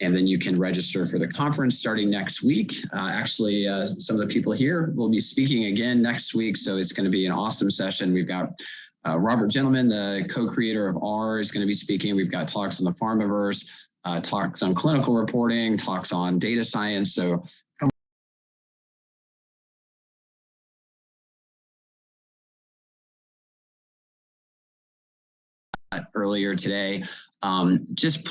And then you can register for the conference starting next week. Actually, some of the people here will be speaking again next week. So it's going to be an awesome session. We've got Robert Gentleman, the co-creator of R, is going to be speaking. We've got talks on the Pharmaverse, talks on clinical reporting, talks on data science. So earlier today, just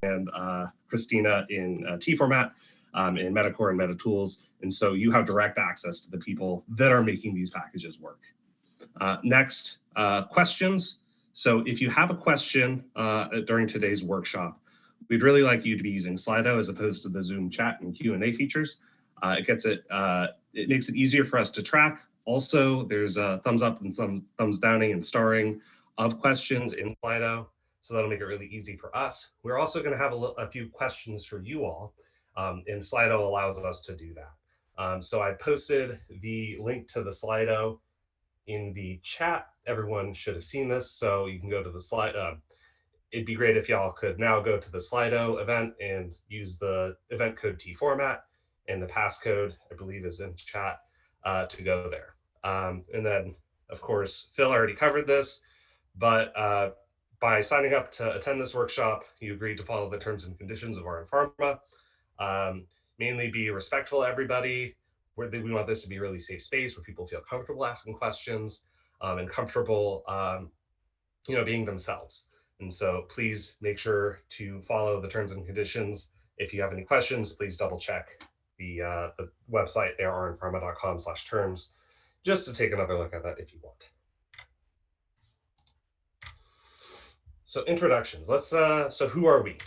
and Christina in T format, in Metacore and MetaTools. And so you have direct access to the people that are making these packages work. Next, questions. So if you have a question during today's workshop, we'd really like you to be using Slido as opposed to the Zoom chat and Q&A features. It makes it easier for us to track. Also, there's a thumbs up and thumbs downing and starring of questions in Slido. So that'll make it really easy for us. We're also going to have a few questions for you all, and Slido allows us to do that. So I posted the link to the Slido in the chat. Everyone should have seen this, so you can go to the slide. It'd be great if y'all could now go to the Slido event and use the event code T format, and the passcode, I believe, is in chat to go there. And then, of course, Phil already covered this, but by signing up to attend this workshop, you agreed to follow the terms and conditions of RM Pharma. Mainly be respectful to everybody. We want this to be a really safe space where people feel comfortable asking questions and comfortable being themselves. And so please make sure to follow the terms and conditions. If you have any questions, please double check the website there, rmpharma.com/terms, just to take another look at that if you want. So introductions. So who are we?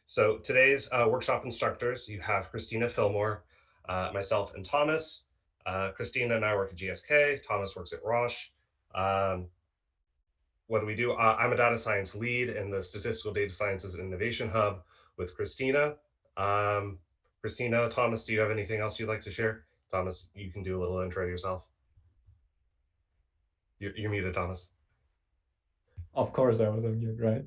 So today's workshop instructors, you have Christina Fillmore, myself, and Thomas. Christina and I work at GSK. Thomas works at Roche. What do we do? I'm a data science lead in the Statistical Data Sciences and Innovation Hub with Christina. Christina, Thomas, do you have anything else you'd like to share? Thomas, you can do a little intro yourself. You're muted, Thomas. Of course, I was on mute, right?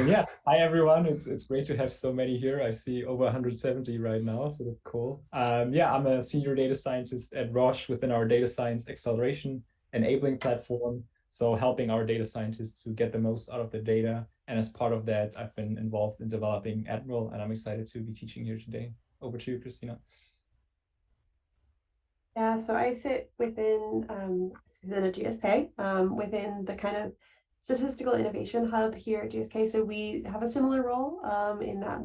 Yeah, hi everyone. It's great to have so many here. I see over 170 right now, so that's cool. Yeah, I'm a senior data scientist at Roche within our data science acceleration enabling platform. So helping our data scientists to get the most out of the data. And as part of that, I've been involved in developing Admiral, and I'm excited to be teaching here today. Over to you, Christina. Yeah, so I sit within a GSK, within the kind of statistical innovation hub here at GSK. So we have a similar role in that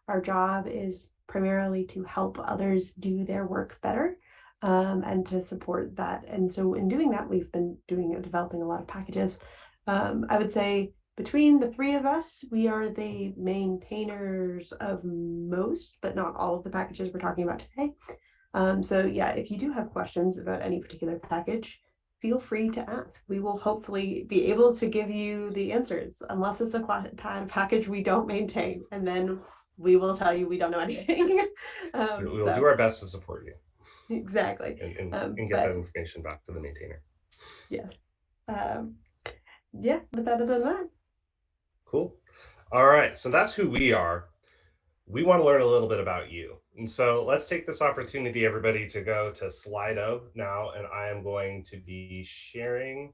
our job is primarily to help others do their work better and to support that. And so in doing that, we've been developing a lot of packages. I would say between the three of us, we are the maintainers of most, but not all of the packages we're talking about today. So yeah, if you do have questions about any particular package, feel free to ask. We will hopefully be able to give you the answers, unless it's a package we don't maintain, and then we will tell you we don't know anything. We will do our best to support you. Exactly. And get that information back to the maintainer. Yeah. Yeah, but other than that. Cool. All right, so that's who we are. We want to learn a little bit about you. And so let's take this opportunity, everybody, to go to Slido now, and I am going to be sharing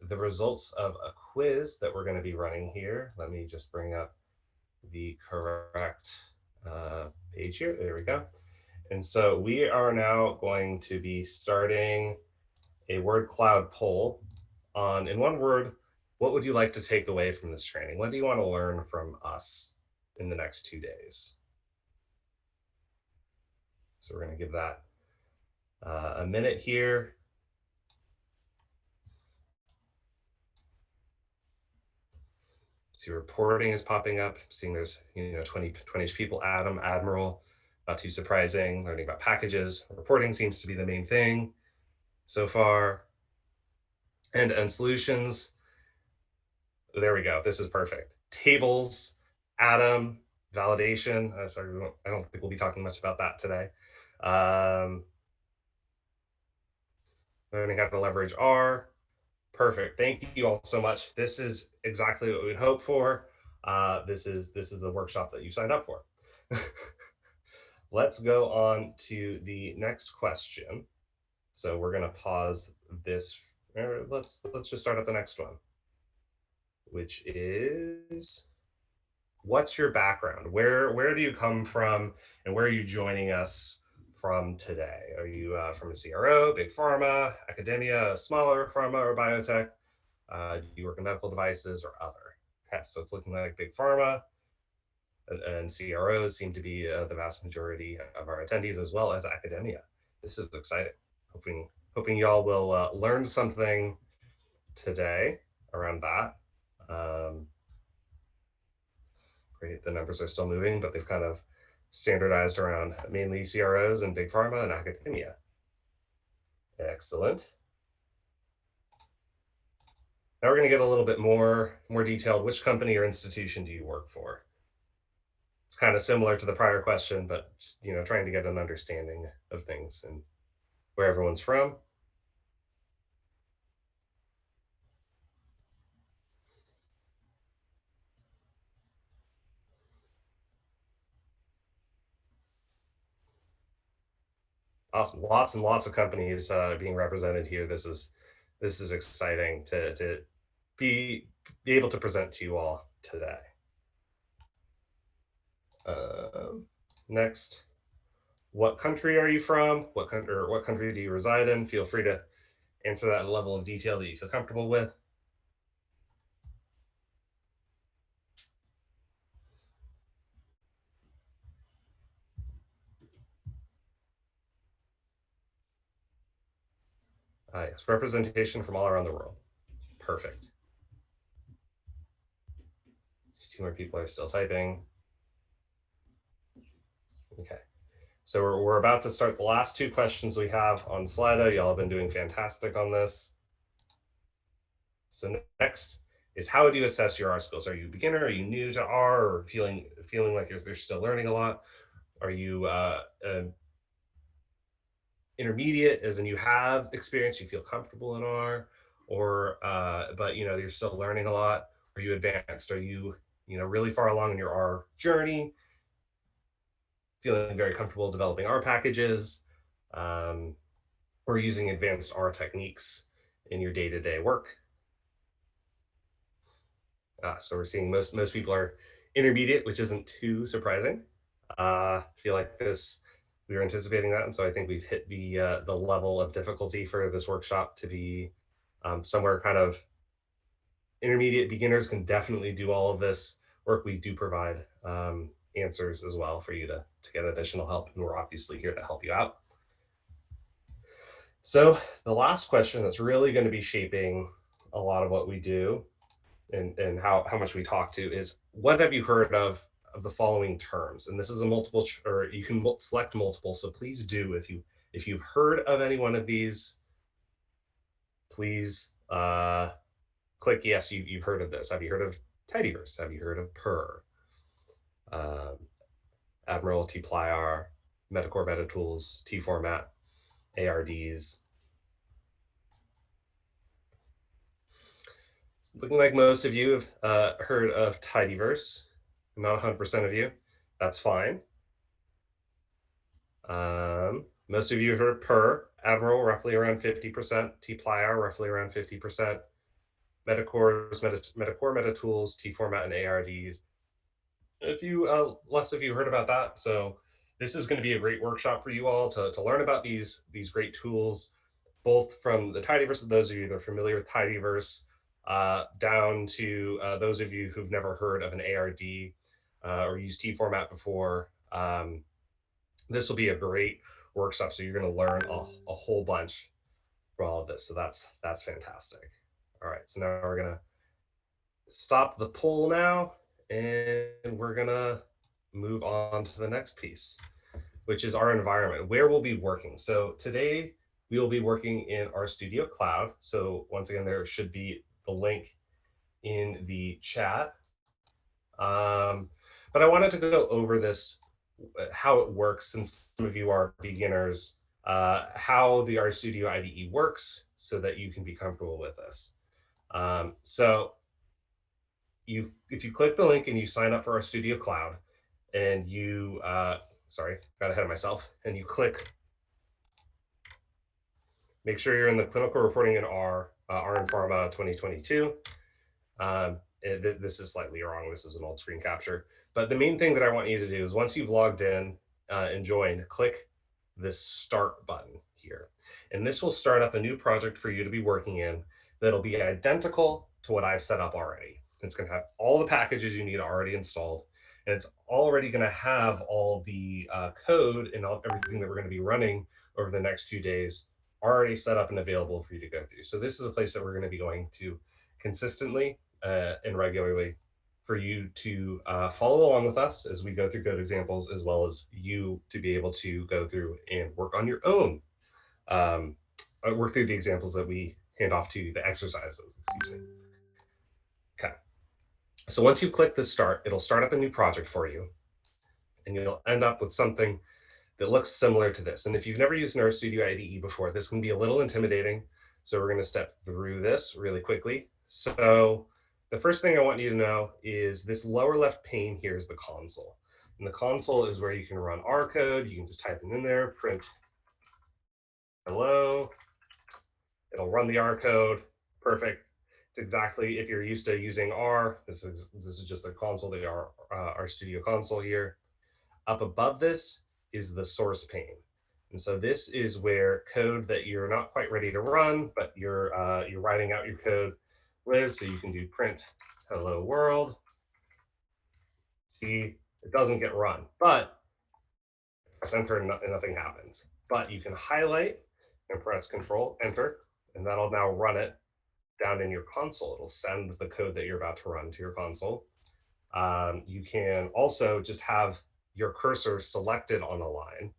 the results of a quiz that we're going to be running here. Let me just bring up the correct page here. There we go. And so we are now going to be starting a word cloud poll on, in one word, what would you like to take away from this training? What do you want to learn from us in the next 2 days? So we're going to give that a minute here. See, reporting is popping up. Seeing there's 20-ish people. Admiral, not too surprising. Learning about packages. Reporting seems to be the main thing so far. End-to-end solutions. There we go. This is perfect. Tables, Atom, validation. Sorry, I don't think we'll be talking much about that today. Learning how to leverage R. Perfect. Thank you all so much. This is exactly what we'd hope for. This is the workshop that you signed up for. Let's go on to the next question. So we're going to pause this. Let's just start at the next one, which is, what's your background? Where do you come from, and where are you joining us from today? Are you from a CRO, big pharma, academia, smaller pharma or biotech? Do you work in medical devices or other? Okay, so it's looking like big pharma and CROs seem to be the vast majority of our attendees, as well as academia. This is exciting. Hoping y'all will learn something today around that. Great, the numbers are still moving, but they've kind of standardized around mainly CROs and big pharma and academia. Excellent. Now we're going to get a little bit more detailed. Which company or institution do you work for? It's kind of similar to the prior question, but just, trying to get an understanding of things and where everyone's from. Awesome, lots and lots of companies being represented here. This is exciting to be able to present to you all today. Next, what country are you from? What country do you reside in? Feel free to answer that level of detail that you feel comfortable with. Yes, representation from all around the world. Perfect. Two more people are still typing. Okay, so we're about to start the last two questions we have on Slido. Y'all have been doing fantastic on this. So next is, how would you assess your R skills? Are you a beginner? Are you new to R, or feeling like you're still learning a lot? Are you intermediate, as in you have experience, you feel comfortable in R, or but you're still learning a lot? Are you advanced? Are you really far along in your R journey, feeling very comfortable developing R packages, or using advanced R techniques in your day-to-day work? So we're seeing most people are intermediate, which isn't too surprising. Feel like we were anticipating that, and so I think we've hit the level of difficulty for this workshop to be somewhere kind of intermediate. Beginners can definitely do all of this work. We do provide answers as well for you to get additional help, and we're obviously here to help you out. So the last question that's really going to be shaping a lot of what we do and how much we talk to is, what have you heard of the following terms? And this is a multiple, or you can select multiple. So please do, if you've heard of any one of these, please click yes, you've heard of this. Have you heard of Tidyverse? Have you heard of PER? Admiral, tplyr, Metacore, MetaTools, T-Format, ARDs. Looking like most of you have heard of Tidyverse. Not 100% of you. That's fine. Most of you heard of PER, Admiral, roughly around 50%, tplyr, roughly around 50%, Metacore, MetaTools, T-Format, and ARDs. Less of you heard about that. So this is going to be a great workshop for you all to learn about these great tools, both from the Tidyverse, those of you that are familiar with Tidyverse, down to those of you who've never heard of an ARD or used T-Format before. This will be a great workshop, so you're going to learn a whole bunch from all of this. So that's fantastic. All right, so now we're going to stop the poll now, and we're going to move on to the next piece, which is our environment, where we'll be working. So today we will be working in RStudio Cloud. So once again, there should be the link in the chat. But I wanted to go over this, how it works, since some of you are beginners, how the RStudio IDE works, so that you can be comfortable with this. So if you click the link and you sign up for RStudio Cloud, and you, sorry, got ahead of myself, and you click, make sure you're in the clinical reporting in R in Pharma 2022. This is slightly wrong. This is an old screen capture. But the main thing that I want you to do is, once you've logged in and joined, click this start button here. And this will start up a new project for you to be working in that'll be identical to what I've set up already. It's going to have all the packages you need already installed, and it's already going to have all the code and everything that we're going to be running over the next 2 days already set up and available for you to go through. So this is a place that we're going to be going to consistently and regularly for you to follow along with us as we go through code examples, as well as you to be able to go through and work on your own, work through the examples that we hand off to you, the exercises, excuse me. Okay. So once you click the start, it'll start up a new project for you, and you'll end up with something that looks similar to this. And if you've never used an RStudio IDE before, this can be a little intimidating. So we're going to step through this really quickly. So the first thing I want you to know is this lower left pane here is the console. And the console is where you can run R code. You can just type it in there, print hello. It'll run the R code. Perfect. It's exactly, if you're used to using R, this is just the console, the RStudio console here. Up above this is the source pane. And so this is where code that you're not quite ready to run, but you're writing out your code with, so you can do print hello world. See, it doesn't get run, but press enter and nothing happens. But you can highlight and press Control Enter, and that'll now run it down in your console. It'll send the code that you're about to run to your console. You can also just have your cursor selected on a line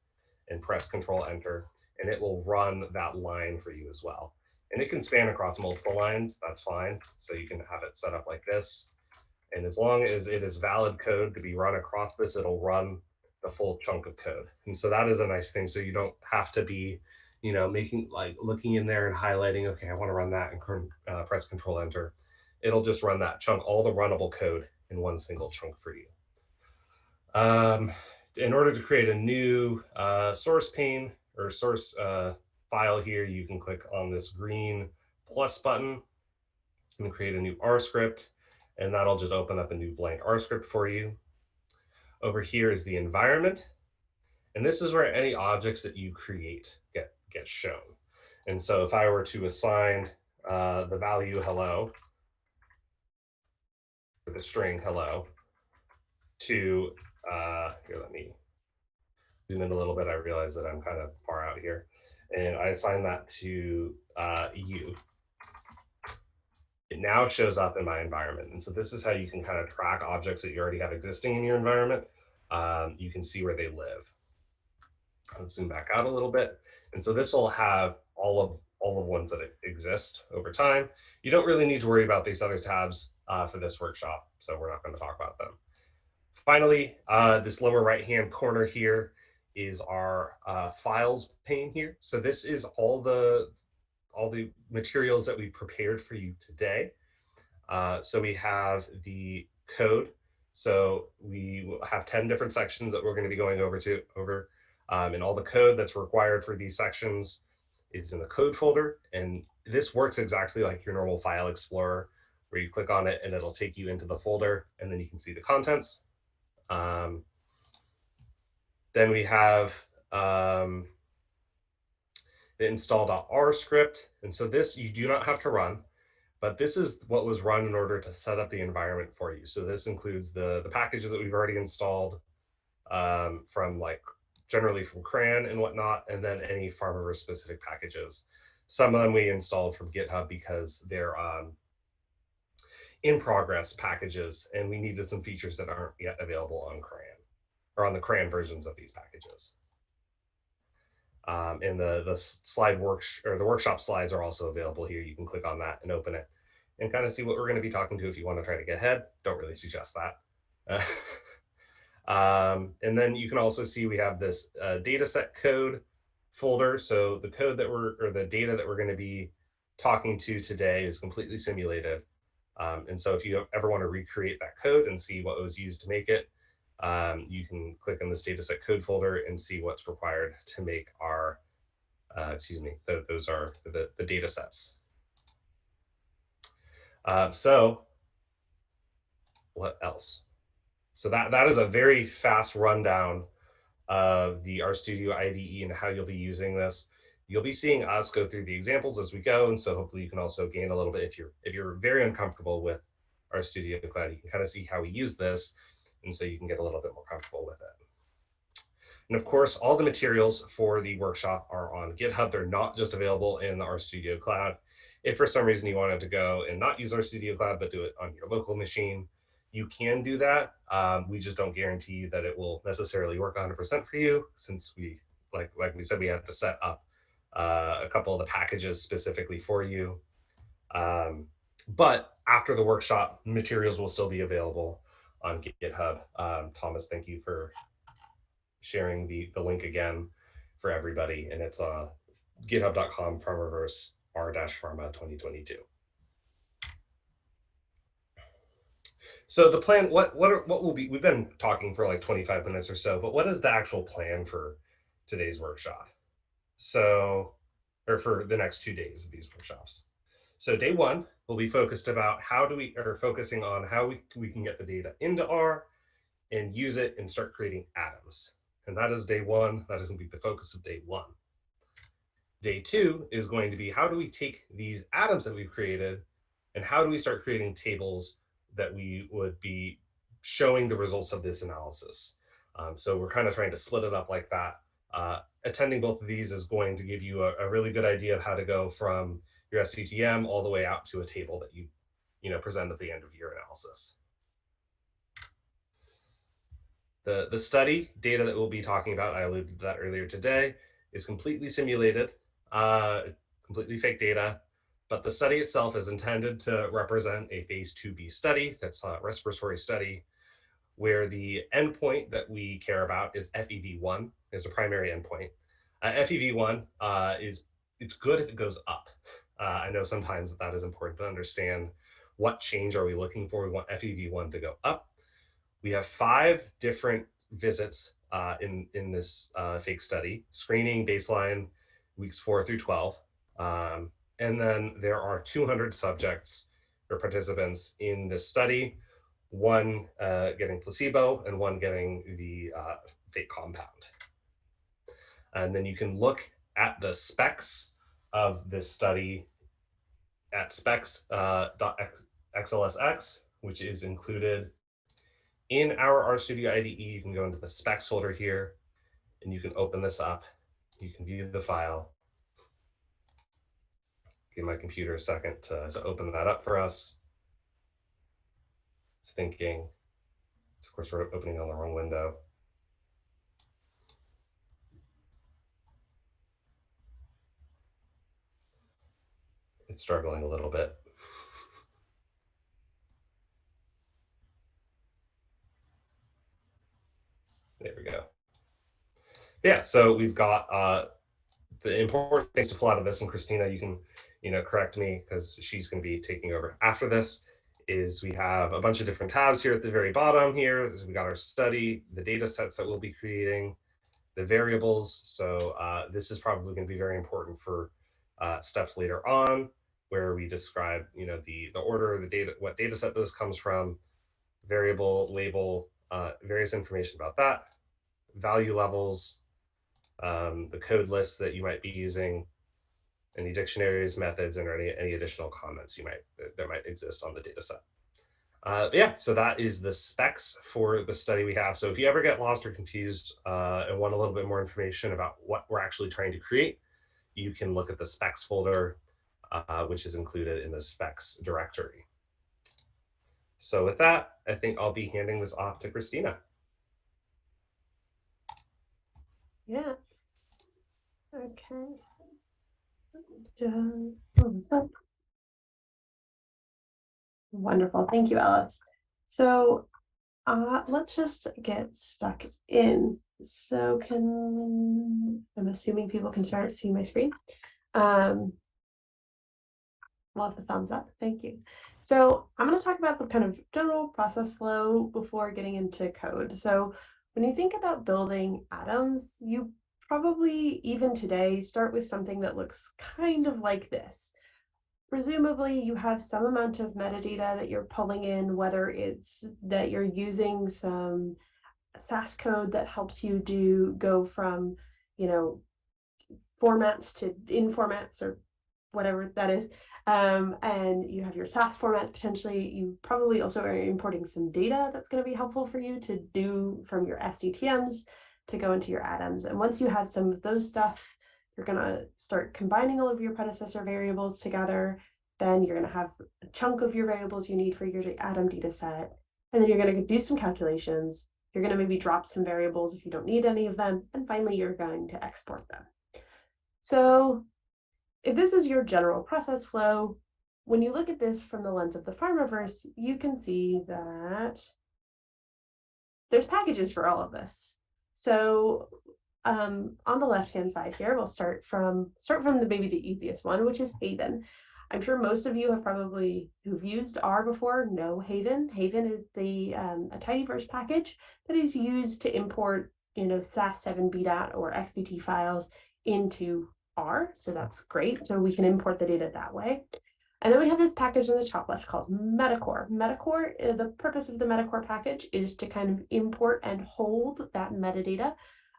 and press Control Enter, and it will run that line for you as well. And it can span across multiple lines, that's fine. So you can have it set up like this. And as long as it is valid code to be run across this, it'll run the full chunk of code. And so that is a nice thing. So you don't have to be, making, like, looking in there and highlighting, okay, I want to run that and press Control Enter. It'll just run that chunk, all the runnable code in one single chunk for you. In order to create a new source pane or source file here, you can click on this green plus button and create a new R script, and that'll just open up a new blank R script for you. Over here is the environment, and this is where any objects that you create get shown. And so if I were to assign the value hello, or the string hello, to here, let me zoom in a little bit. I realize that I'm kind of far out here, and I assign that to you. It now shows up in my environment. And so this is how you can kind of track objects that you already have existing in your environment. You can see where they live. I'll zoom back out a little bit. And so this will have all of the ones that exist over time. You don't really need to worry about these other tabs for this workshop, so we're not going to talk about them. Finally, this lower right-hand corner here is our files pane here. So this is all the materials that we prepared for you today. So we have the code. So we will have 10 different sections that we're going to be going over. And all the code that's required for these sections is in the code folder. And this works exactly like your normal file explorer, where you click on it and it'll take you into the folder, and then you can see the contents. Then we have the install.r script. And so this you do not have to run, but this is what was run in order to set up the environment for you. So this includes the packages that we've already installed from generally from CRAN and whatnot, and then any Farmers specific packages. Some of them we installed from GitHub because they're in progress packages, and we needed some features that aren't yet available on CRAN, or on the CRAN versions of these packages. And the workshop slides are also available here. You can click on that and open it and kind of see what we're going to be talking to if you want to try to get ahead. Don't really suggest that. And then you can also see we have this dataset code folder. So the code the data that we're going to be talking to today is completely simulated. And so if you ever want to recreate that code and see what was used to make it, you can click on this dataset code folder and see what's required to make our, those are the data sets. So what else? So that is a very fast rundown of the RStudio IDE and how you'll be using this. You'll be seeing us go through the examples as we go, and so hopefully you can also gain a little bit if you're very uncomfortable with RStudio Cloud, you can kind of see how we use this, and so you can get a little bit more comfortable with it. And of course, all the materials for the workshop are on GitHub. They're not just available in the RStudio Cloud. If for some reason you wanted to go and not use RStudio Cloud, but do it on your local machine, you can do that. We just don't guarantee that it will necessarily work 100% for you, since we, like we said, we have to set up a couple of the packages specifically for you. But after the workshop, materials will still be available on GitHub. Thomas, thank you for sharing the link again for everybody, and it's github.com/pharmaverse r-pharma 2022. So the plan, what will be, we've been talking for like 25 minutes or so, but what is the actual plan for today's workshop? So, or for the next 2 days of these workshops. So day one will be focused about focusing on how we can get the data into R and use it and start creating atoms. And that is day one. That is going to be the focus of day one. Day two is going to be, how do we take these atoms that we've created and how do we start creating tables that we would be showing the results of this analysis? So we're kind of trying to split it up like that. Attending both of these is going to give you a really good idea of how to go from your SCTM all the way out to a table that you present at the end of your analysis. The study data that we'll be talking about, I alluded to that earlier today, is completely simulated, completely fake data, but the study itself is intended to represent a phase 2b study, that's a respiratory study, where the endpoint that we care about is FEV1 is a primary endpoint. FEV1 it's good if it goes up. I know sometimes that is important to understand what change are we looking for. We want FEV1 to go up. We have 5 different visits in this fake study: screening, baseline, weeks 4 through 12. And then there are 200 subjects or participants in this study, one getting placebo and one getting the fake compound. And then you can look at the specs of this study at specs.xlsx, which is included in our RStudio IDE. You can go into the specs folder here and you can open this up. You can view the file. Give my computer a second to open that up for us. It's thinking. Of course, we're opening on the wrong window. It's struggling a little bit. There we go. Yeah, so we've got the important things to pull out of this, and Christina, you can correct me because she's going to be taking over after this, is we have a bunch of different tabs here at the very bottom here. We got our study, the data sets that we'll be creating, the variables. So this is probably going to be very important for steps later on, where we describe the order, the data, what data set this comes from, variable, label, various information about that, value levels, the code lists that you might be using, any dictionaries, methods, and any additional comments that might exist on the data set. Yeah, so that is the specs for the study we have. So if you ever get lost or confused and want a little bit more information about what we're actually trying to create, you can look at the specs folder, which is included in the specs directory. So with that, I think I'll be handing this off to Christina. Yeah. Okay. Just wonderful. Thank you, Alice. So let's just get stuck in. So I'm assuming people can start seeing my screen. Love the thumbs up. Thank you. So I'm going to talk about the kind of general process flow before getting into code. So when you think about building atoms, you probably even today start with something that looks kind of like this. Presumably you have some amount of metadata that you're pulling in, whether it's that you're using some SAS code that helps you go from, formats to in formats or whatever that is. And you have your SAS formats potentially. You probably also are importing some data that's going to be helpful for you to do from your SDTMs to go into your Atoms. And once you have some of those stuff, you're going to start combining all of your predecessor variables together. Then you're going to have a chunk of your variables you need for your Atom data set. And then you're going to do some calculations. You're going to maybe drop some variables if you don't need any of them. And finally, you're going to export them. So if this is your general process flow, when you look at this from the lens of the Farmaverse, you can see that there's packages for all of this. So on the left-hand side here, we'll start from maybe the easiest one, which is Haven. I'm sure most of you have who've used R before know Haven. Haven is a tidyverse package that is used to import, SAS7 BDAT or XBT files into R. So that's great. So we can import the data that way. And then we have this package in the top left called Metacore. Metacore, the purpose of the Metacore package is to kind of import and hold that metadata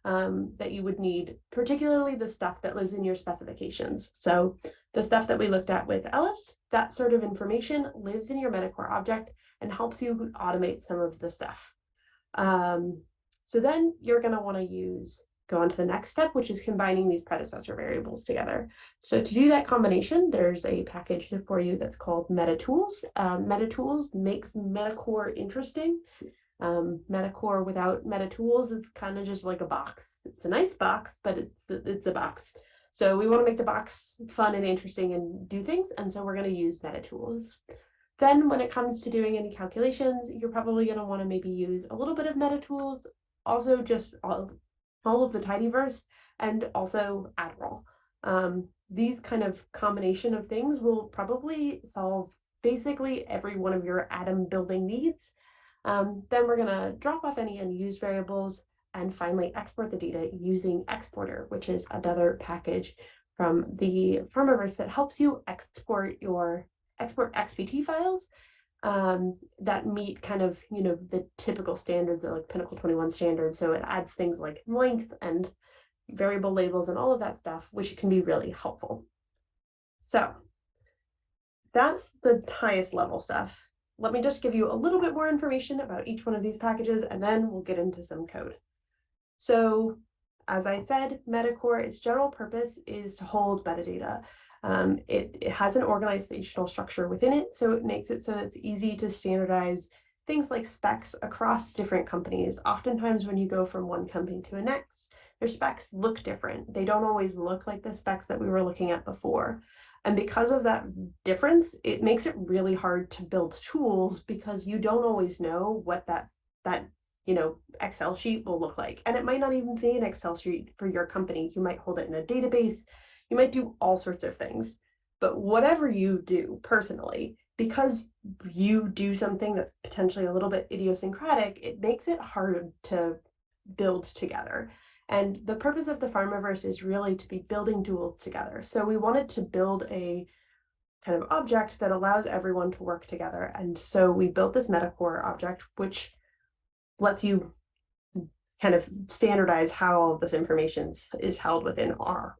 that you would need, particularly the stuff that lives in your specifications. So the stuff that we looked at with Ellis, that sort of information lives in your Metacore object and helps you automate some of the stuff. So then you're going to want to go on to the next step, which is combining these predecessor variables together. So to do that combination, there's a package for you that's called MetaTools. MetaTools makes Metacore interesting. Metacore without MetaTools is kind of just like a box. It's a nice box, but it's a box. So we want to make the box fun and interesting and do things, and so we're going to use MetaTools. Then when it comes to doing any calculations, you're probably going to want to maybe use a little bit of MetaTools, also just all of the tidyverse, and also Admiral. These kind of combination of things will probably solve basically every one of your Atom building needs. Then we're going to drop off any unused variables and finally export the data using Exporter, which is another package from the Farmaverse that helps you export XBT files that meet kind of, the typical standards, like Pinnacle 21 standards. So it adds things like length and variable labels and all of that stuff, which can be really helpful. So that's the highest level stuff. Let me just give you a little bit more information about each one of these packages, and then we'll get into some code. So as I said, Metacore, its general purpose is to hold metadata. It has an organizational structure within it, so it makes it so it's easy to standardize things like specs across different companies. Oftentimes when you go from one company to the next, their specs look different. They don't always look like the specs that we were looking at before. And because of that difference, it makes it really hard to build tools because you don't always know what that Excel sheet will look like. And it might not even be an Excel sheet for your company. You might hold it in a database. You might do all sorts of things. But whatever you do personally, because you do something that's potentially a little bit idiosyncratic, it makes it hard to build together. And the purpose of the Farmaverse is really to be building tools together. So we wanted to build a kind of object that allows everyone to work together. And so we built this Metacore object, which lets you kind of standardize how all of this information is held within R.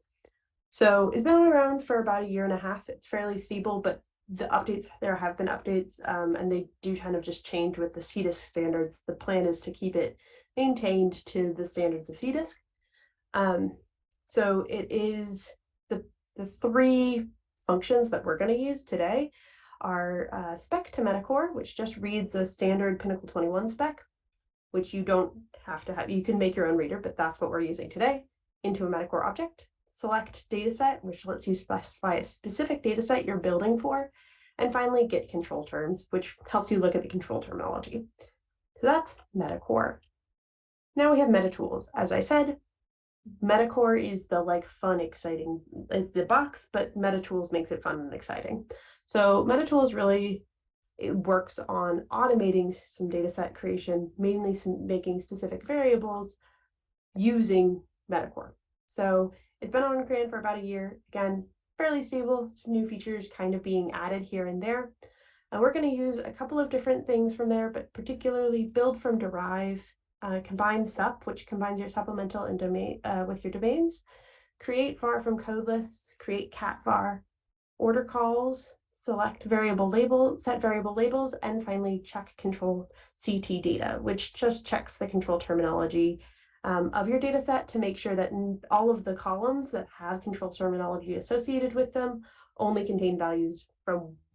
So it's been around for about 1.5 years. It's fairly stable, but there have been updates, and they do kind of just change with the CDISC standards. The plan is to keep it maintained to the standards of CDISC. So it is the 3 functions that we're going to use today are spec to Metacore, which just reads a standard Pinnacle 21 spec, which you don't have to have. You can make your own reader, but that's what we're using today, into a Metacore object. Select dataset, which lets you specify a specific dataset you're building for. And finally, get control terms, which helps you look at the control terminology. So that's Metacore. Now we have MetaTools. As I said, Metacore is the fun, exciting, is the box, but MetaTools makes it fun and exciting. So MetaTools really, it works on automating some dataset creation, mainly making specific variables using Metacore. So it's been on CRAN for about 1 year. Again, fairly stable, some new features kind of being added here and there. And we're going to use a couple of different things from there, but particularly build from derive, combine sup, which combines your supplemental and domain with your domains, create var from code lists, create cat var, order calls, select variable label, set variable labels, and finally check control CT data, which just checks the control terminology of your data set to make sure that all of the columns that have control terminology associated with them only contain values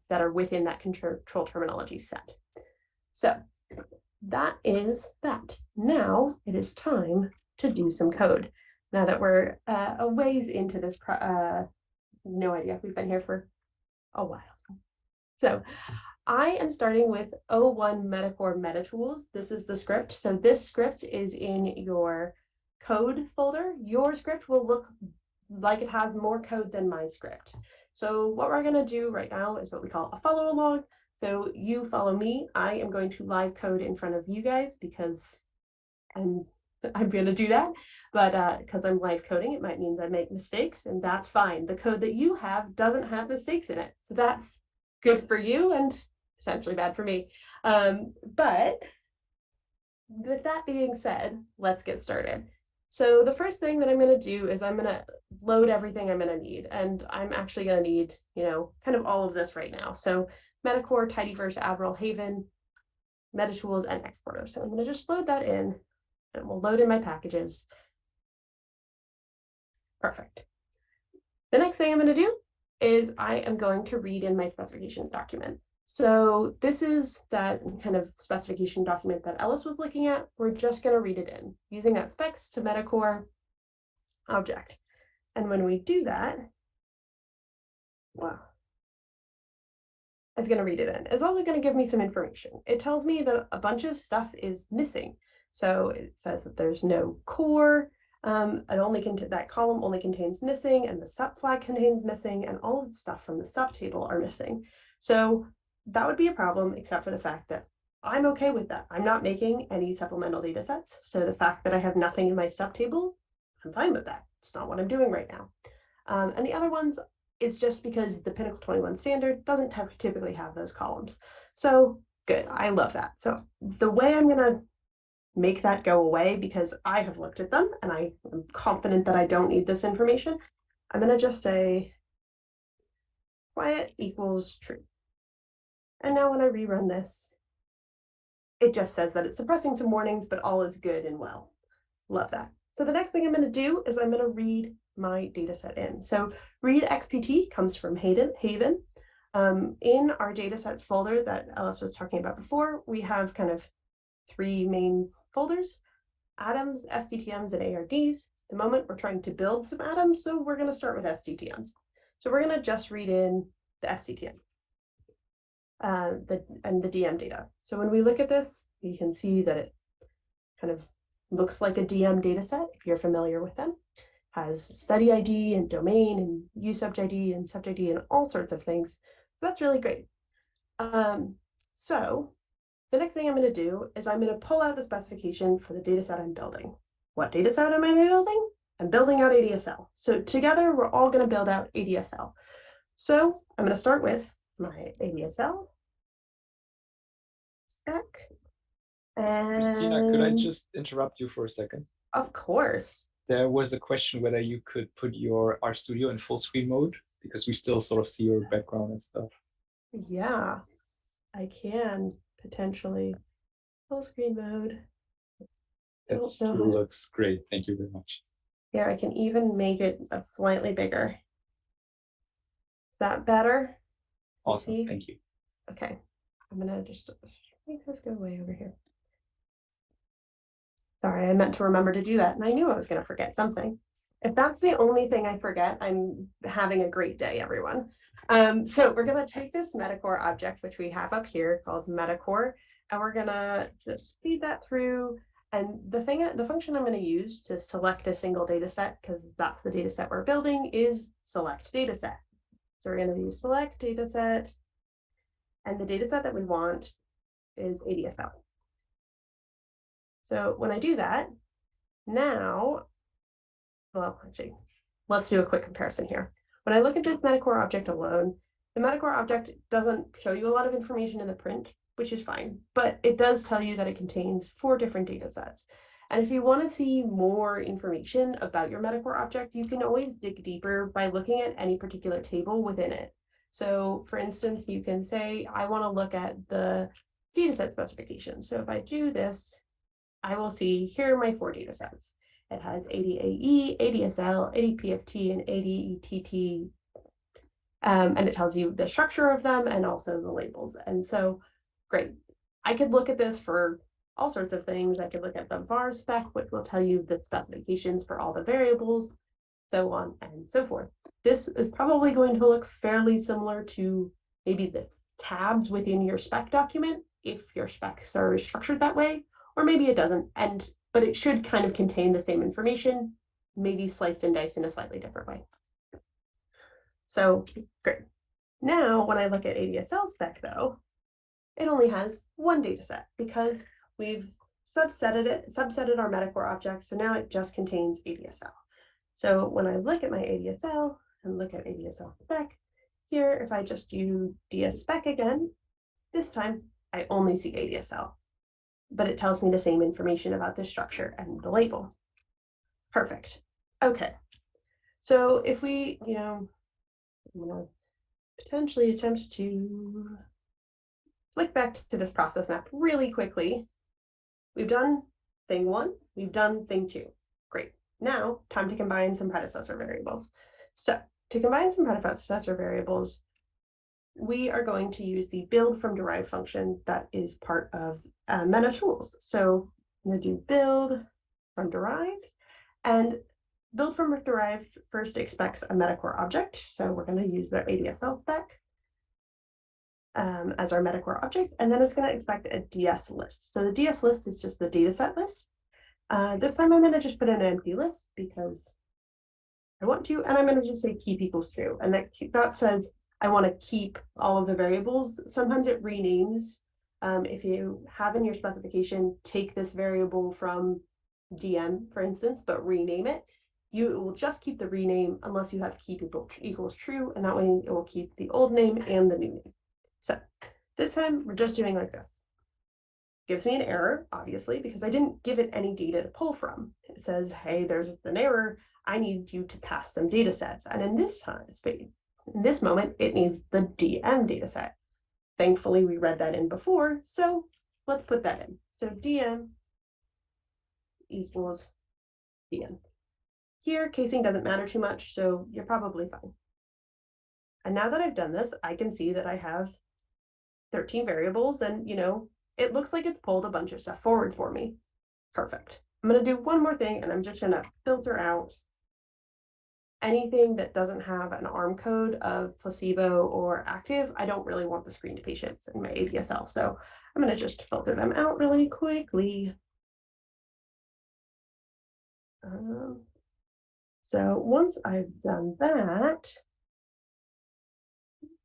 that are within that control terminology set. So that is that. Now it is time to do some code. Now that we're a ways into this, no idea, we've been here for a while. So I am starting with O1 Metacore MetaTools. This is the script. So this script is in your code folder. Your script will look like it has more code than my script. So what we're going to do right now is what we call a follow along. So you follow me. I am going to live code in front of you guys because I'm going to do that. But because I'm live coding, it might mean I make mistakes, and that's fine. The code that you have doesn't have mistakes in it. So that's good for you and potentially bad for me. But with that being said, let's get started. So the first thing that I'm going to do is I'm going to load everything I'm going to need. And I'm actually going to need, kind of all of this right now. So Metacore, Tidyverse, Admiral, Haven, MetaTools, and Exporter. So I'm going to just load that in, and we'll load in my packages. Perfect. The next thing I'm going to do is I am going to read in my specification document. So this is that kind of specification document that Ellis was looking at. We're just going to read it in using that specs to Metacore object. And when we do that, wow, it's going to read it in. It's also going to give me some information. It tells me that a bunch of stuff is missing. So it says that there's no core. That column only contains missing, and the sup flag contains missing, and all of the stuff from the sup table are missing. So that would be a problem, except for the fact that I'm okay with that. I'm not making any supplemental data sets. So the fact that I have nothing in my sup table, I'm fine with that. It's not what I'm doing right now. And the other ones, it's just because the Pinnacle 21 standard doesn't typically have those columns. So good, I love that. So the way I'm gonna make that go away, because I have looked at them and I am confident that I don't need this information, I'm going to just say quiet equals true. And now when I rerun this, it just says that it's suppressing some warnings, but all is good and well. Love that. So the next thing I'm going to do is I'm going to read my data set in. So read XPT comes from Haven. In our datasets folder that Ellis was talking about before, we have kind of three main folders: atoms, SDTMs, and ARDs. At the moment, we're trying to build some atoms, so we're going to start with SDTMs. So we're going to just read in the SDTM and the DM data. So when we look at this, you can see that it kind of looks like a DM data set, if you're familiar with them. Has study ID and domain and USubject ID and subject ID and all sorts of things. So that's really great. So the next thing I'm going to do is I'm going to pull out the specification for the data set I'm building. What data set am I building? I'm building out ADSL. So together, we're all going to build out ADSL. So I'm going to start with my ADSL spec. And Christina, could I just interrupt you for a second? Of course. There was a question whether you could put your RStudio in full screen mode, because we still sort of see your background and stuff. Yeah, I can potentially full screen mode. That looks great. Thank you very much. Here, I can even make it a slightly bigger. Is that better? Awesome. See? Thank you. Okay, I'm gonna just make this go away over here. Sorry, I meant to remember to do that, and I knew I was going to forget something. If that's the only thing I forget, I'm having a great day, everyone. So we're going to take this Metacore object, which we have up here called Metacore, and we're going to just feed that through. And the function I'm going to use to select a single data set, because that's the data set we're building, is select data set. So we're going to use select data set, and the data set that we want is ADSL. So when I do that, now, well, actually, let's do a quick comparison here. When I look at this Metacore object alone, the Metacore object doesn't show you a lot of information in the print, which is fine, but it does tell you that it contains 4 different data sets. And if you want to see more information about your Metacore object, you can always dig deeper by looking at any particular table within it. So for instance, you can say, I want to look at the dataset specification. So if I do this, I will see here are my 4 datasets. It has ADAE, ADSL, ADPFT, and ADETT. And it tells you the structure of them and also the labels. And so, great. I could look at this for all sorts of things. I could look at the var spec, which will tell you the specifications for all the variables, so on and so forth. This is probably going to look fairly similar to maybe the tabs within your spec document, if your specs are structured that way, or maybe it doesn't. But it should kind of contain the same information, maybe sliced and diced in a slightly different way. So great. Now, when I look at ADSL spec, though, it only has 1 data set because we've subsetted our Metacore object. So now it just contains ADSL. So when I look at my ADSL and look at ADSL spec, here, if I just do DS spec again, this time I only see ADSL, but it tells me the same information about the structure and the label. Perfect. Okay. So if we, I'm gonna potentially attempt to flick back to this process map really quickly. We've done thing 1, we've done thing 2. Great. Now, time to combine some predecessor variables. So to combine some predecessor variables, we are going to use the build from derived function that is part of Meta Tools. So I'm going to do build from derived, and build from derived first expects a Metacore object. So we're going to use the ADSL spec as our Metacore object, and then it's going to expect a DS list. So the DS list is just the dataset list. This time I'm going to just put in an empty list because I want to, and I'm going to just say keep equals true. And that says I want to keep all of the variables. Sometimes it renames. If you have in your specification, take this variable from DM, for instance, but rename it, you will just keep the rename unless you have keep equals true, and that way it will keep the old name and the new name. So this time we're just doing like this. Gives me an error, obviously, because I didn't give it any data to pull from. It says, hey, there's an error. I need you to pass some data sets. And in this moment, it needs the DM data set. Thankfully, we read that in before, so let's put that in. So DM equals DM. Here, casing doesn't matter too much, so you're probably fine. And now that I've done this, I can see that I have 13 variables, and it looks like it's pulled a bunch of stuff forward for me. Perfect. I'm going to do one more thing, and I'm just going to filter out anything that doesn't have an ARM code of placebo or active. I don't really want the screened patients in my ADSL, so I'm going to just filter them out really quickly. So once I've done that,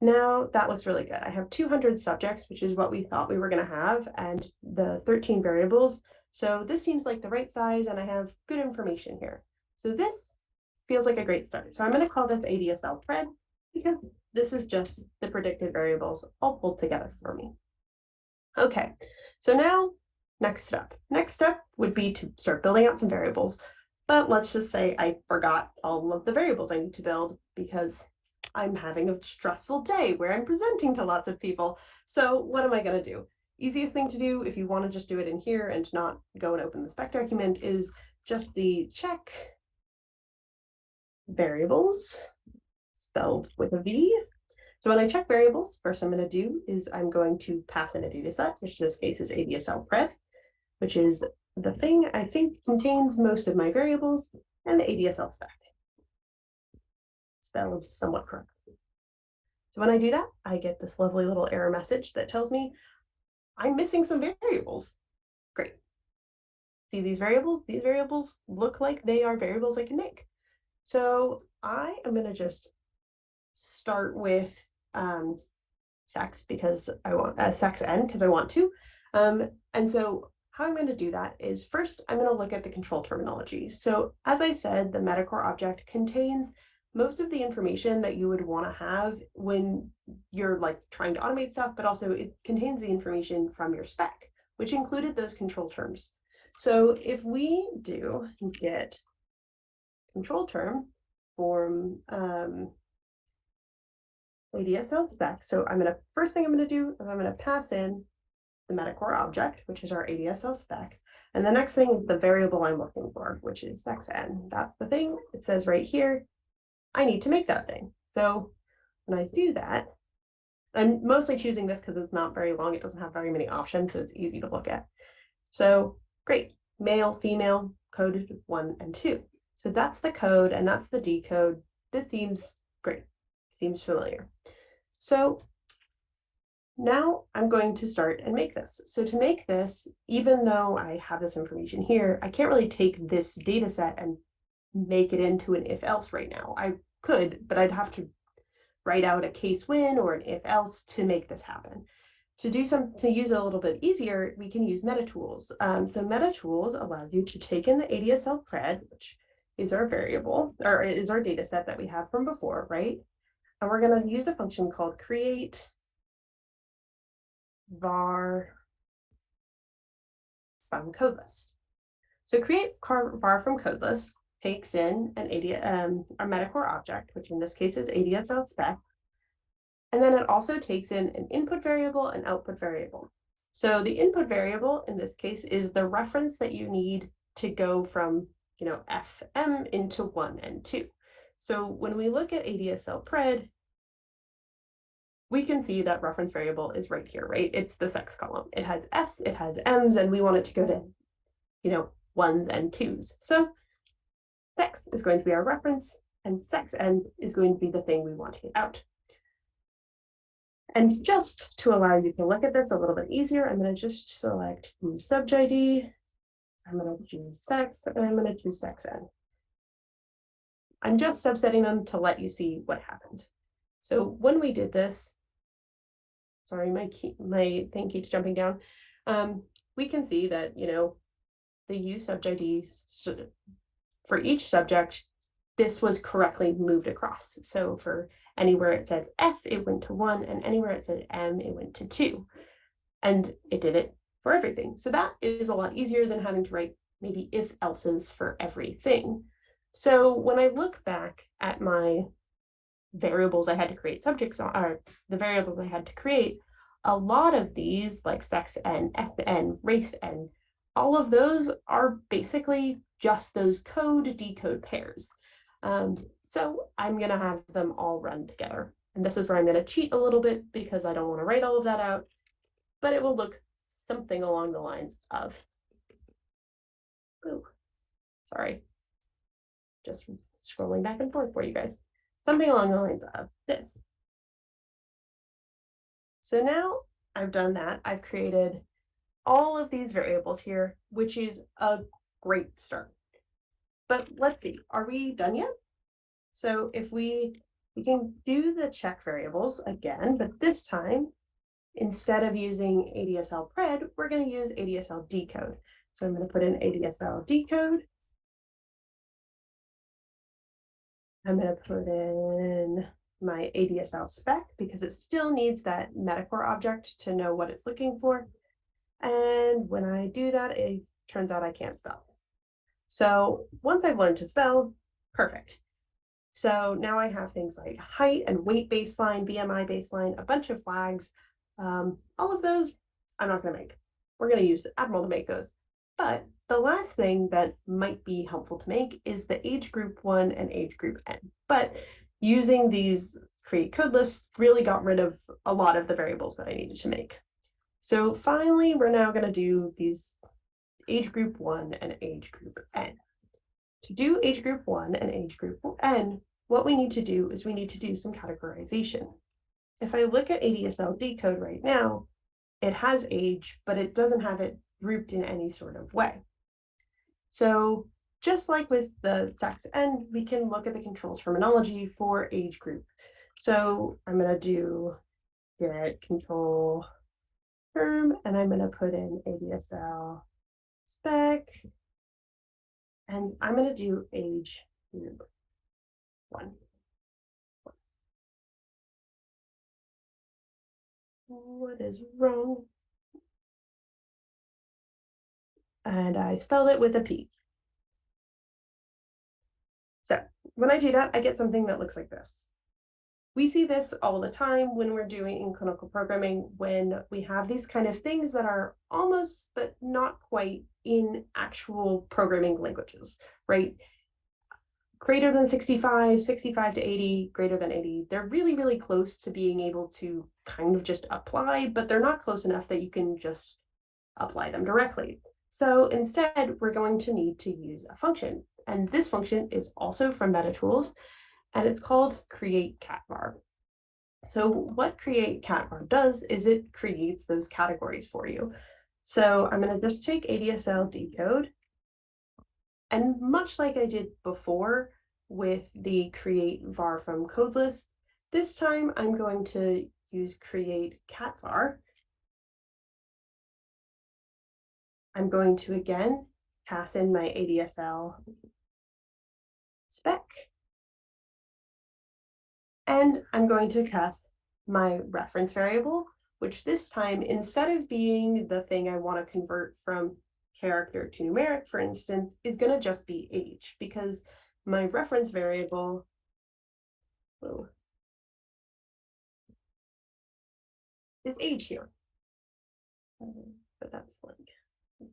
now that looks really good. I have 200 subjects, which is what we thought we were going to have, and the 13 variables. So this seems like the right size, and I have good information here. So this feels like a great start. So I'm going to call this ADSL pred because this is just the predicted variables all pulled together for me. Okay, so now next step. Next step would be to start building out some variables. But let's just say I forgot all of the variables I need to build because I'm having a stressful day where I'm presenting to lots of people. So what am I going to do? Easiest thing to do if you want to just do it in here and not go and open the spec document is just the check variables spelled with a V. So when I check variables, first I'm going to do is I'm going to pass in a data set, which in this case is ADSL pred, which is the thing I think contains most of my variables, and the ADSL spec. Spelled somewhat correctly. So when I do that, I get this lovely little error message that tells me I'm missing some variables. Great. See these variables? These variables look like they are variables I can make. So I am going to just start with sex because I want sex n because I want to. And so how I'm going to do that is first I'm going to look at the control terminology. So as I said, the Metacore object contains most of the information that you would want to have when you're trying to automate stuff, but also it contains the information from your spec, which included those control terms. So if we do get control term form ADSL spec. So first thing I'm going to do is I'm going to pass in the Metacore object, which is our ADSL spec. And the next thing is the variable I'm looking for, which is sexn. That's the thing. It says right here, I need to make that thing. So when I do that, I'm mostly choosing this because it's not very long. It doesn't have very many options, so it's easy to look at. So great, male, female, code 1 and 2. So that's the code and that's the decode. This seems great, seems familiar. So now I'm going to start and make this. So to make this, even though I have this information here, I can't really take this data set and make it into an if else right now. I could, but I'd have to write out a case when or an if else to make this happen. To use it a little bit easier, we can use MetaTools. So MetaTools allows you to take in the ADSL pred, which is our variable, or is our data set that we have from before, right? And we're going to use a function called create var from codeless. So create var from codeless takes in a Metacore object, which in this case is ADSL spec. And then it also takes in an input variable and output variable. So the input variable in this case is the reference that you need to go from, FM into 1 and 2. So when we look at ADSL pred, we can see that reference variable is right here, right? It's the sex column. It has Fs, it has Ms, and we want it to go to, 1s and 2s. So sex is going to be our reference, and sexn is going to be the thing we want to get out. And just to allow you to look at this a little bit easier, I'm going to just select subj ID. I'm going to choose sex, and I'm going to choose sexn. I'm just subsetting them to let you see what happened. So when we did this, sorry, my thing keeps jumping down. We can see that, the use subj ID for each subject, this was correctly moved across. So for anywhere it says F, it went to 1, and anywhere it said M, it went to 2. And it did it for everything. So that is a lot easier than having to write maybe if else's for everything. So when I look back at my variables I had to create the variables I had to create, a lot of these, like sexn, fn, racen, all of those are basically just those code decode pairs. So I'm going to have them all run together. And this is where I'm going to cheat a little bit because I don't want to write all of that out, but it will look something along the lines of, sorry, just scrolling back and forth for you guys. Something along the lines of this. So now I've done that. I've created all of these variables here, which is a great start. But let's see, are we done yet? So if we can do the check variables again, but this time, instead of using ADSL pred, we're going to use ADSL decode. So I'm going to put in ADSL decode. I'm going to put in my ADSL spec because it still needs that Metacore object to know what it's looking for. And when I do that, it turns out I can't spell. So once I've learned to spell, perfect. So now I have things like height and weight baseline, BMI baseline, a bunch of flags. All of those I'm not going to make. We're going to use Admiral to make those. But the last thing that might be helpful to make is the age group 1 and age group n. But using these create code lists really got rid of a lot of the variables that I needed to make. So finally, we're now going to do these age group 1 and age group n. To do age group 1 and age group n, what we need to do is we need to do some categorization. If I look at ADSL decode right now, it has age, but it doesn't have it grouped in any sort of way. So just like with the sexn, we can look at the controls terminology for age group. So I'm going to do get control term, and I'm going to put in ADSL spec, and I'm going to do age group 1. What is wrong? And I spelled it with a P. So when I do that, I get something that looks like this. We see this all the time when we're doing in clinical programming, when we have these kind of things that are almost, but not quite in actual programming languages, right? Greater than 65, 65 to 80, greater than 80. They're really, really close to being able to kind of just apply, but they're not close enough that you can just apply them directly. So instead, we're going to need to use a function. And this function is also from MetaTools, and it's called create_cat_var. So what create_cat_var does is it creates those categories for you. So I'm going to just take ADSL decode, and much like I did before with the create var from codeless, this time I'm going to use create_cat_var. I'm going to again pass in my ADSL spec, and I'm going to pass my reference variable, which this time, instead of being the thing I want to convert from character to numeric, for instance, is going to just be age, because my reference variable is age here. But that's like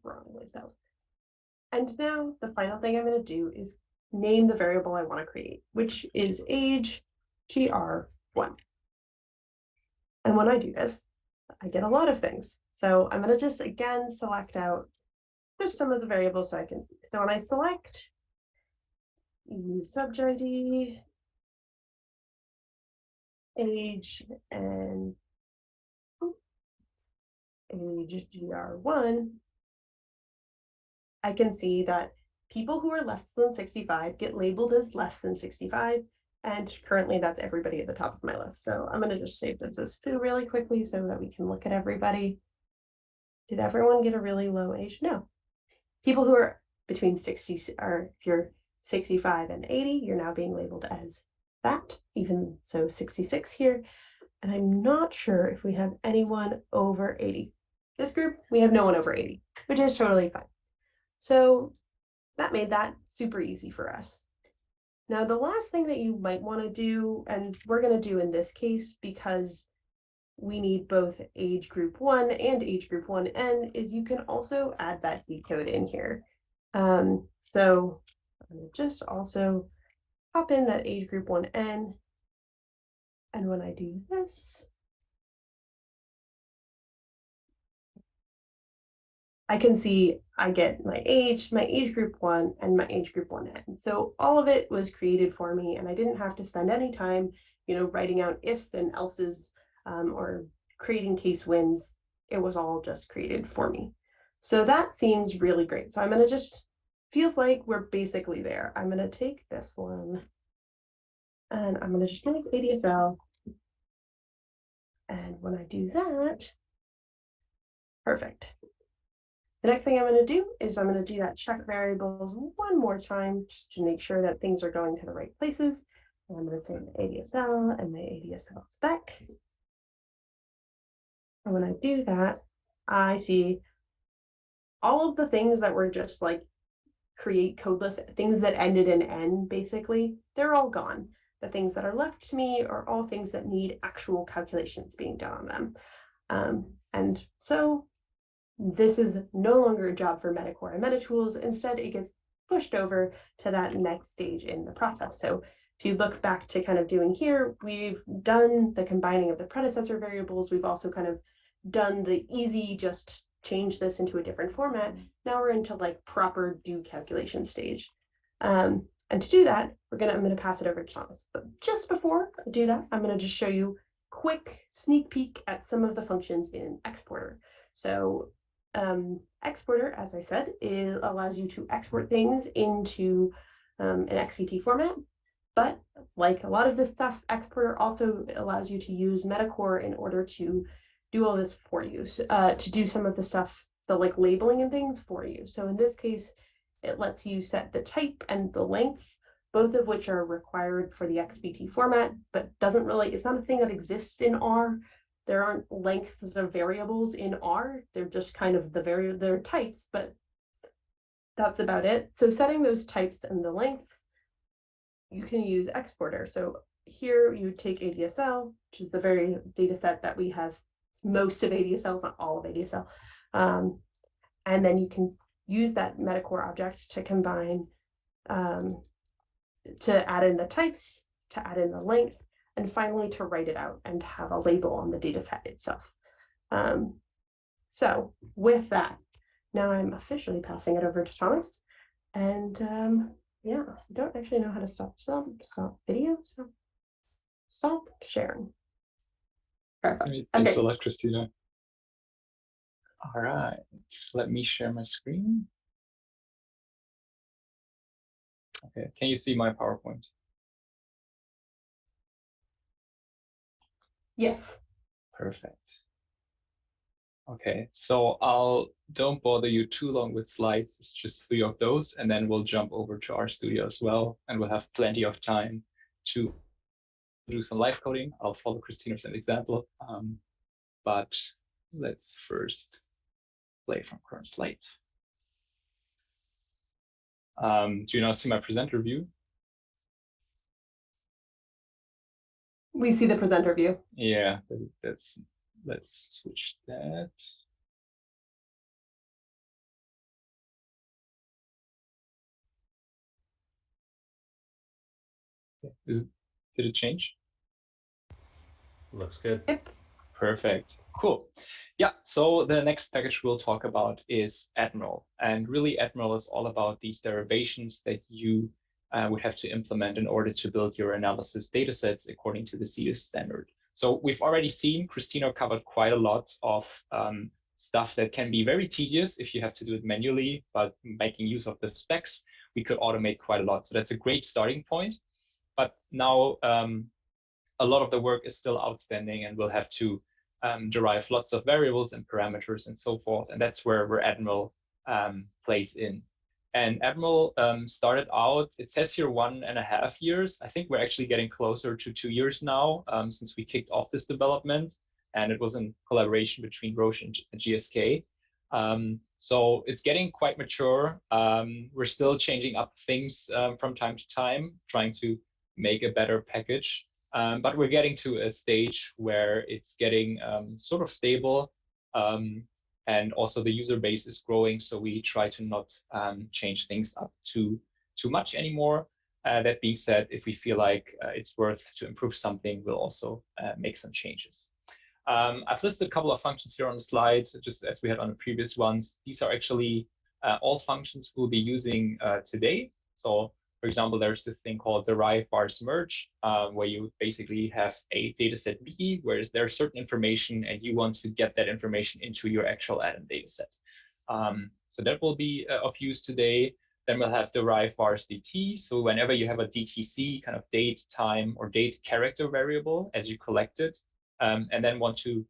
wrongly spelled. And now the final thing I'm going to do is name the variable I want to create, which is age gr1. And when I do this, I get a lot of things. So I'm going to just again select out just some of the variables so I can see. So when I select subject ID, age, and age gr1, I can see that people who are less than 65 get labeled as less than 65. And currently that's everybody at the top of my list. So I'm going to just save this as foo really quickly so that we can look at everybody. Did everyone get a really low age? No. People who are between 60, or if you're 65 and 80, you're now being labeled as that, even so 66 here. And I'm not sure if we have anyone over 80. This group, we have no one over 80, which is totally fine. So that made that super easy for us. Now, the last thing that you might want to do, and we're going to do in this case because we need both age group 1 and age group 1N, is you can also add that decode in here. So I'm going to just also pop in that age group 1N. And when I do this, I can see I get my age group 1, and my age group 1N. So all of it was created for me, and I didn't have to spend any time, writing out ifs and elses or creating case wins. It was all just created for me. So that seems really great. So I'm going to just, feels like we're basically there. I'm going to take this one, and I'm going to just make ADSL. And when I do that, perfect. The next thing I'm going to do is I'm going to do that check variables one more time just to make sure that things are going to the right places. And I'm going to say my ADSL and my ADSL spec. And when I do that, I see all of the things that were just like create codeless, things that ended in N, basically, they're all gone. The things that are left to me are all things that need actual calculations being done on them. And so this is no longer a job for Metacore and MetaTools. Instead, it gets pushed over to that next stage in the process. So if you look back to kind of doing here, we've done the combining of the predecessor variables. We've also kind of done the easy, just change this into a different format. Now we're into like proper do calculation stage. And to do that, I'm going to pass it over to Thomas. But just before I do that, I'm going to just show you a quick sneak peek at some of the functions in Exporter. So Exporter, as I said, allows you to export things into an XVT format. But like a lot of this stuff, Exporter also allows you to use Metacore in order to do all this for you, to do some of the stuff, the like labeling and things for you. So in this case, it lets you set the type and the length, both of which are required for the XVT format, but doesn't really, it's not a thing that exists in R. There aren't lengths of variables in R. They're just kind of they're types, but that's about it. So setting those types and the length, you can use Exporter. So here you take ADSL, which is the very data set that we have most of ADSL, not all of ADSL. And then you can use that Metacore object to combine, to add in the types, to add in the length, and finally to write it out and have a label on the data set itself. So with that, now I'm officially passing it over to Thomas. And yeah, I don't actually know how to stop video, so stop sharing. Perfect. Thanks Okay. a lot, Christina. All right, let me share my screen. Okay, can you see my PowerPoint? Yes. Perfect. Okay, so don't bother you too long with slides. It's just 3 of those, and then we'll jump over to RStudio as well, and we'll have plenty of time to do some live coding. I'll follow Christina's example, but let's first play from current slide. Do you now see my presenter view? We see the presenter view. Yeah, let's switch that. Did it change? Looks good. Yep. Perfect. Cool. Yeah, so the next package we'll talk about is Admiral. And really, Admiral is all about these derivations that you would have to implement in order to build your analysis datasets according to the CS standard. So we've already seen Christina covered quite a lot of stuff that can be very tedious if you have to do it manually, but making use of the specs, we could automate quite a lot. So that's a great starting point. But now a lot of the work is still outstanding, and we'll have to derive lots of variables and parameters and so forth. And that's where Admiral plays in. And Admiral started out, it says here 1.5 years. I think we're actually getting closer to 2 years now since we kicked off this development. And it was in collaboration between Roche and GSK. So it's getting quite mature. We're still changing up things from time to time, trying to make a better package. But we're getting to a stage where it's getting sort of stable, and also the user base is growing, so we try to not change things up too much anymore. That being said, if we feel like it's worth to improve something, we'll also make some changes. I've listed a couple of functions here on the slide, just as we had on the previous ones. These are actually all functions we'll be using today. So for example, there's this thing called derive vars merge, where you basically have a dataset B, where there's certain information and you want to get that information into your actual Adam dataset. So that will be of use today. Then we'll have derive vars dt. So whenever you have a DTC, kind of date, time, or date character variable as you collect it, and then want to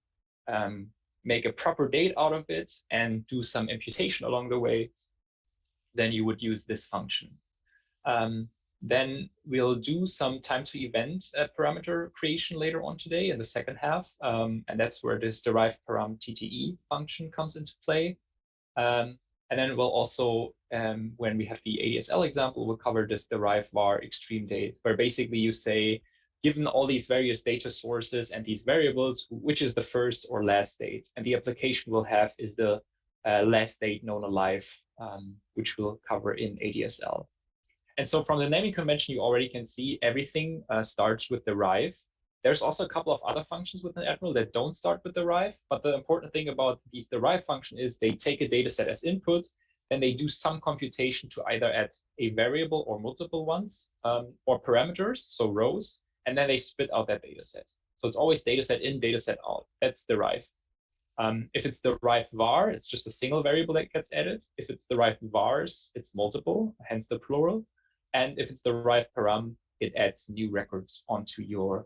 make a proper date out of it and do some imputation along the way, then you would use this function. Then we'll do some time to event parameter creation later on today in the second half. And that's where this derive param TTE function comes into play. And then we'll also, when we have the ADSL example, we'll cover this derive var extreme date, where basically you say, given all these various data sources and these variables, which is the first or last date? And the application we'll have is the last date known alive, which we'll cover in ADSL. And so from the naming convention, you already can see everything starts with derive. There's also a couple of other functions within Admiral that don't start with derive, but the important thing about these derive function is they take a data set as input, then they do some computation to either add a variable or multiple ones, or parameters, so rows, and then they spit out that data set. So it's always data set in, data set out. That's derive. If it's derived var, it's just a single variable that gets added. If it's derived vars, it's multiple, hence the plural. And if it's derived param, it adds new records onto your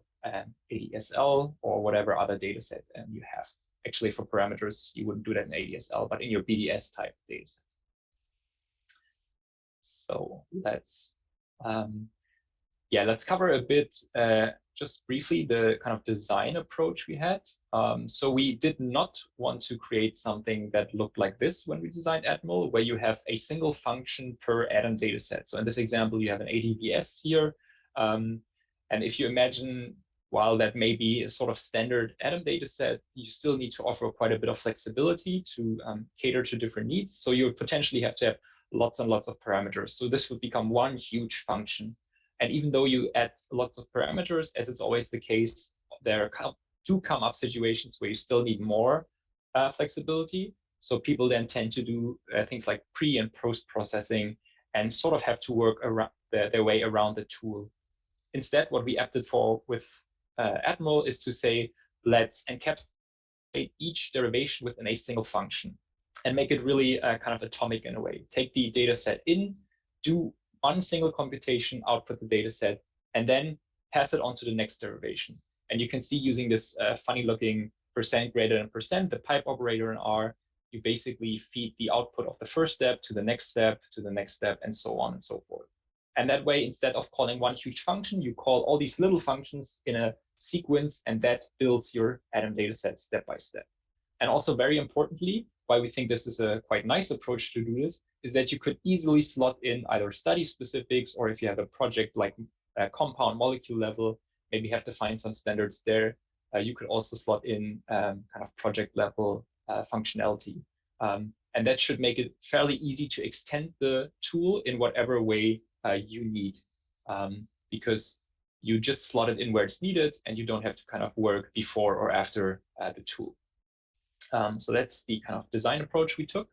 ADSL or whatever other data set you have. Actually, for parameters, you wouldn't do that in ADSL, but in your BDS type data sets. So let's cover a bit, just briefly, the kind of design approach we had. So we did not want to create something that looked like this when we designed Admiral, where you have a single function per Adam dataset. So in this example, you have an ADVS here, And if you imagine, while that may be a sort of standard Atom data set, you still need to offer quite a bit of flexibility to cater to different needs. So you would potentially have to have lots and lots of parameters. So this would become one huge function. And even though you add lots of parameters, as it's always the case, there do come up situations where you still need more flexibility. So people then tend to do things like pre and post processing and sort of have to work around their way around the tool. Instead, what we opted for with Admiral is to say, let's encapsulate each derivation within a single function and make it really kind of atomic in a way. Take the data set in, do one single computation, output the data set, and then pass it on to the next derivation. And you can see using this funny looking percent greater than percent, the pipe operator in R, you basically feed the output of the first step to the next step, to the next step, and so on and so forth. And that way, instead of calling one huge function, you call all these little functions in a sequence, and that builds your Atom dataset step by step. And also, very importantly, why we think this is a quite nice approach to do this, is that you could easily slot in either study specifics, or if you have a project like a compound molecule level, maybe have to find some standards there. You could also slot in kind of project level functionality. And that should make it fairly easy to extend the tool in whatever way you need, because you just slot it in where it's needed and you don't have to kind of work before or after the tool. So that's the kind of design approach we took.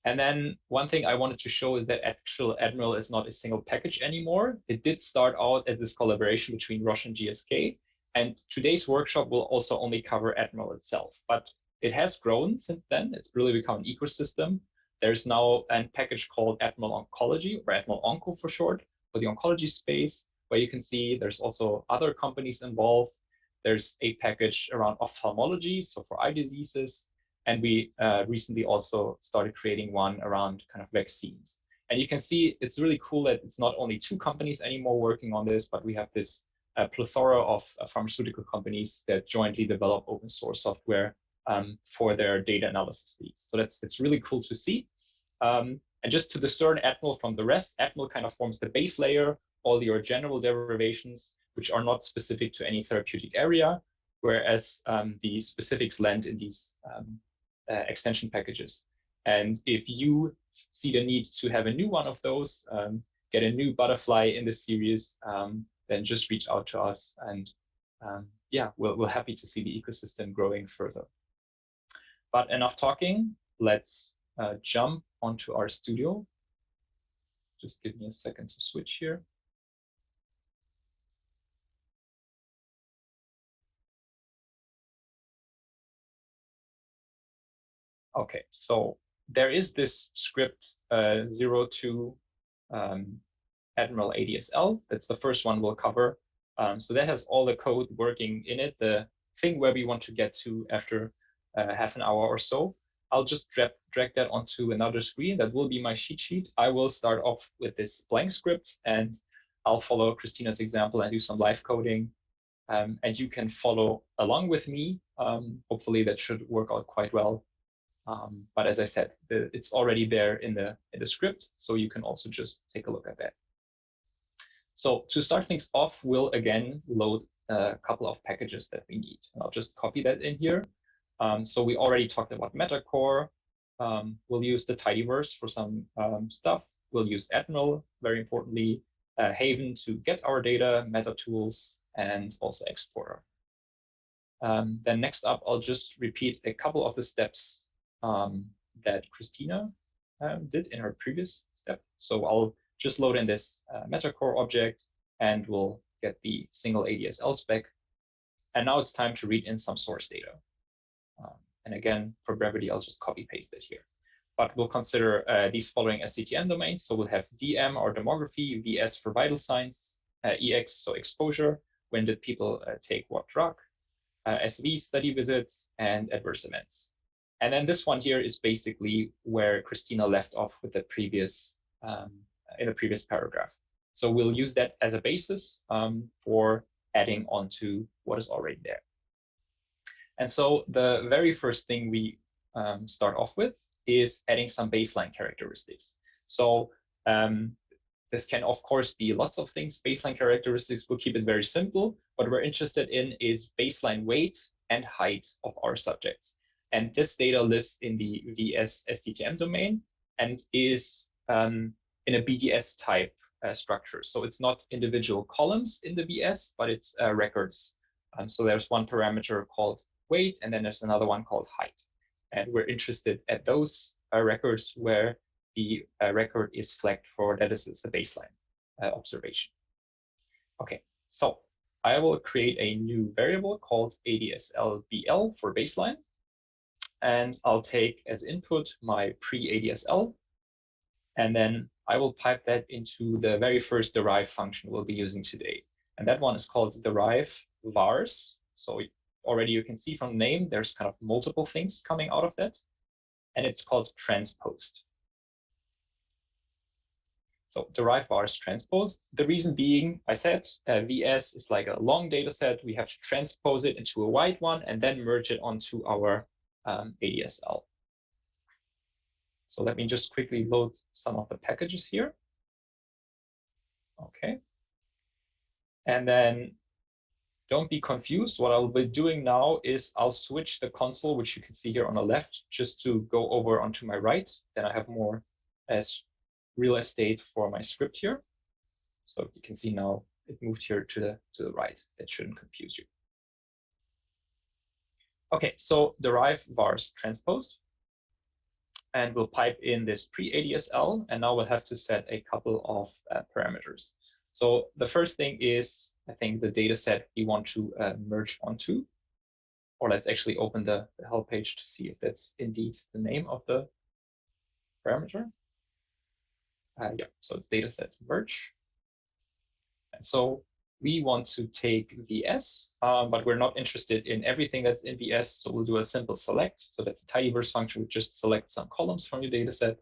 And then one thing I wanted to show is that actual Admiral is not a single package anymore. It did start out as this collaboration between Roche and GSK. And today's workshop will also only cover Admiral itself, but it has grown since then. It's really become an ecosystem. There's now a package called Admiral Oncology, or Admiral Onco for short, for the oncology space, where you can see there's also other companies involved. There's a package around ophthalmology, so for eye diseases. And we recently also started creating one around kind of vaccines. And you can see it's really cool that it's not only 2 companies anymore working on this, but we have this plethora of pharmaceutical companies that jointly develop open source software for their data analysis needs. So it's really cool to see. And just to discern Admiral from the rest, Admiral kind of forms the base layer, all your general derivations, which are not specific to any therapeutic area, whereas the specifics land in these extension packages. And if you see the need to have a new one of those, get a new butterfly in the series, then just reach out to us. And yeah, we're happy to see the ecosystem growing further. But enough talking, let's jump onto our studio. Just give me a second to switch here. Okay, so there is this script 02 Admiral ADSL. That's the first one we'll cover. So that has all the code working in it, the thing where we want to get to after half an hour or so. I'll just drag that onto another screen. That will be my cheat sheet. I will start off with this blank script, and I'll follow Christina's example and do some live coding. And you can follow along with me. Hopefully that should work out quite well. But as I said, it's already there in the script, so you can also just take a look at that. So to start things off, we'll again load a couple of packages that we need. And I'll just copy that in here. So we already talked about Metacore. We'll use the tidyverse for some stuff. We'll use Admiral, very importantly, Haven to get our data, MetaTools, and also Exporter. Then next up, I'll just repeat a couple of the steps that Christina did in her previous step. So I'll just load in this Metacore object, and we'll get the single ADSL spec. And now it's time to read in some source data. And again, for brevity, I'll just copy paste it here. But we'll consider these following SCTM domains. So we'll have DM or demography, VS for vital signs, EX, so exposure, when did people take what drug, SV, study visits, and adverse events. And then this one here is basically where Christina left off with the previous, in the previous paragraph. So we'll use that as a basis for adding on to what is already there. And so the very first thing we start off with is adding some baseline characteristics. So This can, of course, be lots of things. Baseline characteristics, we'll keep it very simple. What we're interested in is baseline weight and height of our subjects. And this data lives in the VS SDTM domain and is in a BDS type structure. So it's not individual columns in the VS, but it's records. So there's one parameter called weight, and then there's another one called height. And we're interested at those records where the record is flagged for that is a baseline observation. Okay, so I will create a new variable called ADSL-BL for baseline. And I'll take as input my pre-ADSL. And then I will pipe that into the very first derive function we'll be using today. And that one is called derive vars. So already you can see from the name, there's kind of multiple things coming out of that. And it's called transposed. So derive vars transposed. The reason being, I said, VS is like a long data set. We have to transpose it into a wide one and then merge it onto our ADSL. So let me just quickly load some of the packages here. Okay. And then don't be confused. What I'll be doing now is I'll switch the console, which you can see here on the left, just to go over onto my right. Then I have more as real estate for my script here. So you can see now it moved here to the right. That shouldn't confuse you. Okay, so derive vars transposed. And we'll pipe in this pre-ADSL, and now we'll have to set a couple of parameters. So the first thing is, I think, the data set we want to merge onto. Or let's actually open the help page to see if that's indeed the name of the parameter. Yeah, so it's dataset merge. And so we want to take VS, but we're not interested in everything that's in VS. So we'll do a simple select. So that's a tidyverse function. We just select some columns from your dataset.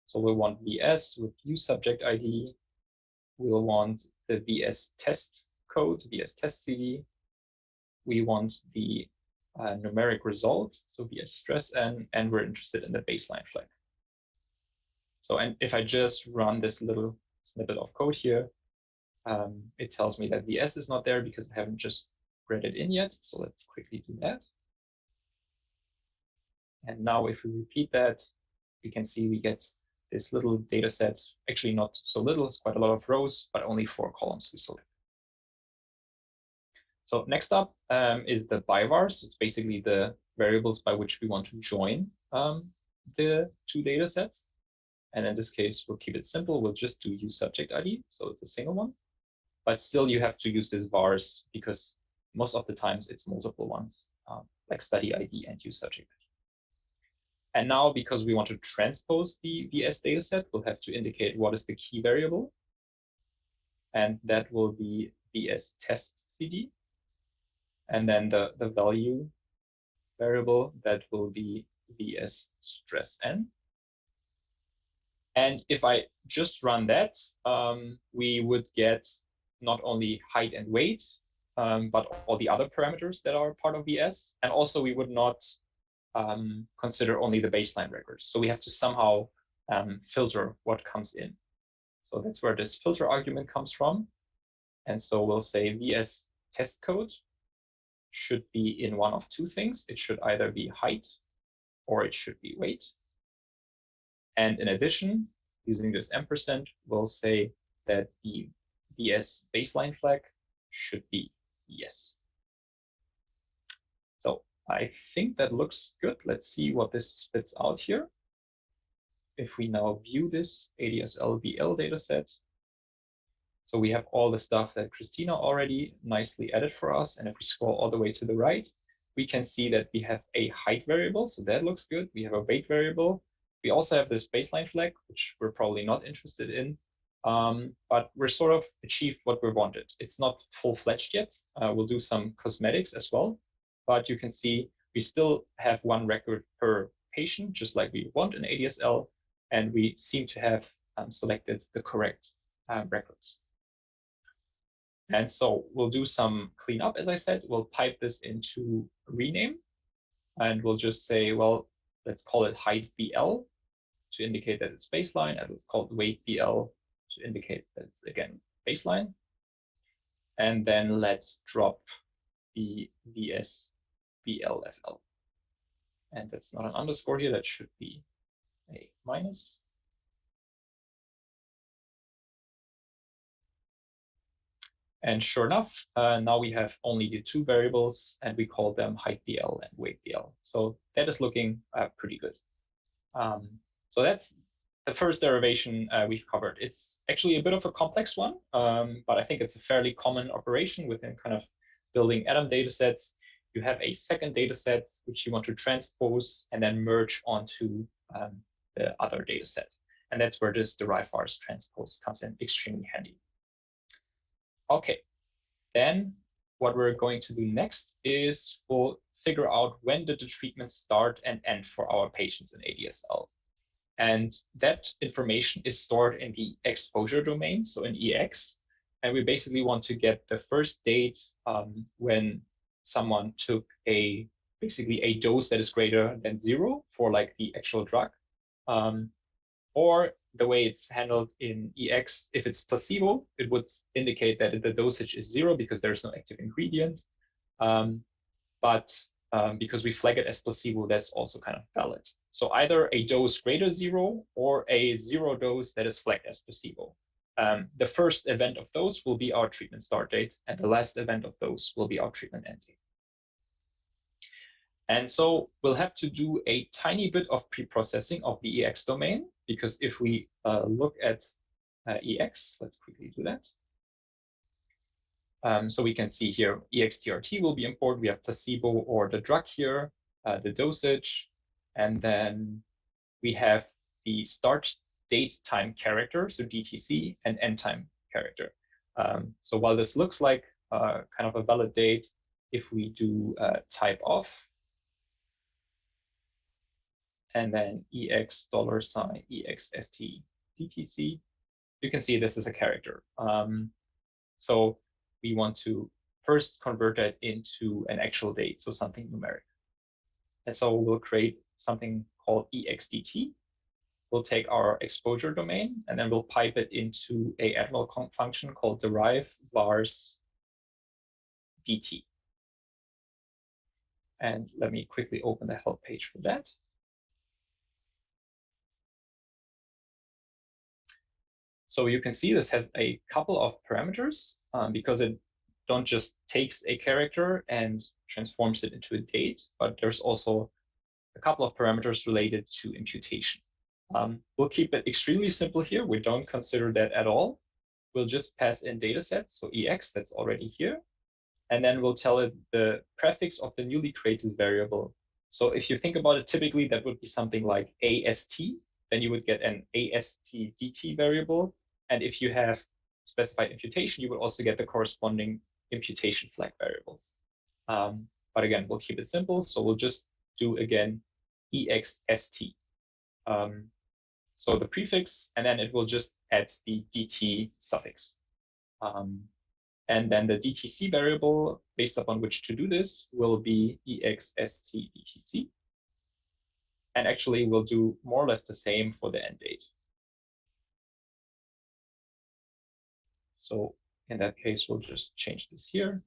So we'll want VS with useSubject ID. We'll want the VS test code, VS test CD. We want the numeric result, so VS stress n, and we're interested in the baseline flag. So, and if I just run this little snippet of code here, it tells me that VS is not there because I haven't just read it in yet. So let's quickly do that. And now if we repeat that, we can see we get this little data set, actually not so little, it's quite a lot of rows, but only 4 columns we select. So next up is the byvars. It's basically the variables by which we want to join the 2 data sets. And in this case, we'll keep it simple. We'll just do useSubject ID. So it's a single one. But still, you have to use this vars because most of the times it's multiple ones, like study ID and useSubject ID. And now, because we want to transpose the VS dataset, we'll have to indicate what is the key variable. And that will be VS test CD. And then the value variable, that will be VS stress n. And if I just run that, we would get not only height and weight, but all the other parameters that are part of VS. And also we would not consider only the baseline records. So we have to somehow filter what comes in. So that's where this filter argument comes from. And so we'll say VS test code should be in one of 2 things. It should either be height or it should be weight. And in addition, using this ampersand, we'll say that the VS baseline flag should be yes. So I think that looks good. Let's see what this spits out here. If we now view this ADSL-BL dataset, so we have all the stuff that Christina already nicely added for us. And if we scroll all the way to the right, we can see that we have a height variable. So that looks good. We have a weight variable. We also have this baseline flag, which we're probably not interested in, but we're sort of achieved what we wanted. It's not full-fledged yet. We'll do some cosmetics as well, but you can see we still have 1 record per patient, just like we want in ADSL, and we seem to have selected the correct records. And so we'll do some cleanup, as I said. We'll pipe this into rename, and we'll just say, well, let's call it height BL to indicate that it's baseline, and let's call it weight BL to indicate that it's again baseline. And then let's drop the VSBLFL. And that's not an underscore here, that should be a minus. And sure enough, now we have only the two variables, and we call them height BL and weight BL. So that is looking pretty good. So that's the first derivation we've covered. It's actually a bit of a complex one, but I think it's a fairly common operation within kind of building Adam data sets. You have a second data set which you want to transpose and then merge onto the other data set. And that's where this derive vars transpose comes in extremely handy. Okay, then what we're going to do next is we'll figure out when did the treatment start and end for our patients in ADSL. And that information is stored in the exposure domain, so in EX. And we basically want to get the first date when someone took basically a dose that is greater than 0 for like the actual drug. Or the way it's handled in EX, if it's placebo, it would indicate that the dosage is 0 because there's no active ingredient. But because we flag it as placebo, that's also kind of valid. So either a dose greater 0 or a 0 dose that is flagged as placebo. The first event of those will be our treatment start date, and the last event of those will be our treatment end date. And so we'll have to do a tiny bit of pre-processing of the EX domain, because if we look at EX, let's quickly do that. So we can see here EXTRT will be important. We have placebo or the drug here, the dosage, and then we have the start date time character, so DTC, and end time character. So while this looks like kind of a valid date, if we do type off, and then EX $ EXST DTC, you can see this is a character. So we want to first convert that into an actual date, so something numeric. And so we'll create something called EXDT. We'll take our exposure domain, and then we'll pipe it into a Admiral function called derive vars DT. And let me quickly open the help page for that. So you can see this has a couple of parameters because it don't just takes a character and transforms it into a date, but there's also a couple of parameters related to imputation. We'll keep it extremely simple here. We don't consider that at all. We'll just pass in data sets, so EX, that's already here. And then we'll tell it the prefix of the newly created variable. So if you think about it, typically that would be something like AST, then you would get an AST DT variable. And if you have specified imputation, you would also get the corresponding imputation flag variables. But again, we'll keep it simple. So we'll just do again EXST. So the prefix, and then it will just add the DT suffix. And then the DTC variable, based upon which to do this, will be EXST DTC. And actually, we'll do more or less the same for the end date. So in that case, we'll just change this here.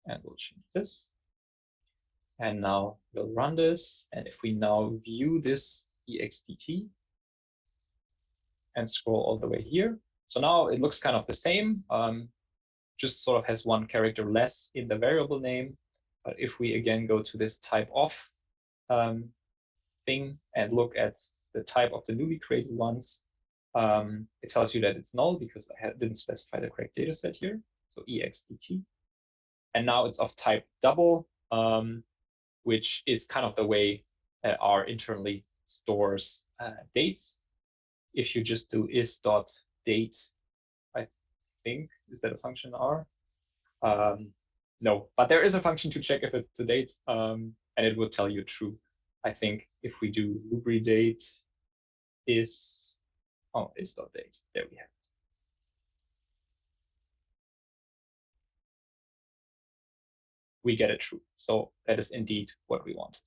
And we'll change this. And now we'll run this. And if we now view this EXDT and scroll all the way here, so now it looks kind of the same, just sort of has one character less in the variable name. But if we again go to this type off thing and look at the type of the newly created ones, it tells you that it's null because I didn't specify the correct data set here. So EXDT. And now it's of type double, which is kind of the way R internally stores dates. If you just do is.date, I think, is that a function R? No, but there is a function to check if it's a date, and it will tell you true. I think if we do lubridate is, oh, is.date, there we have it. We get it true. So that is indeed what we wanted.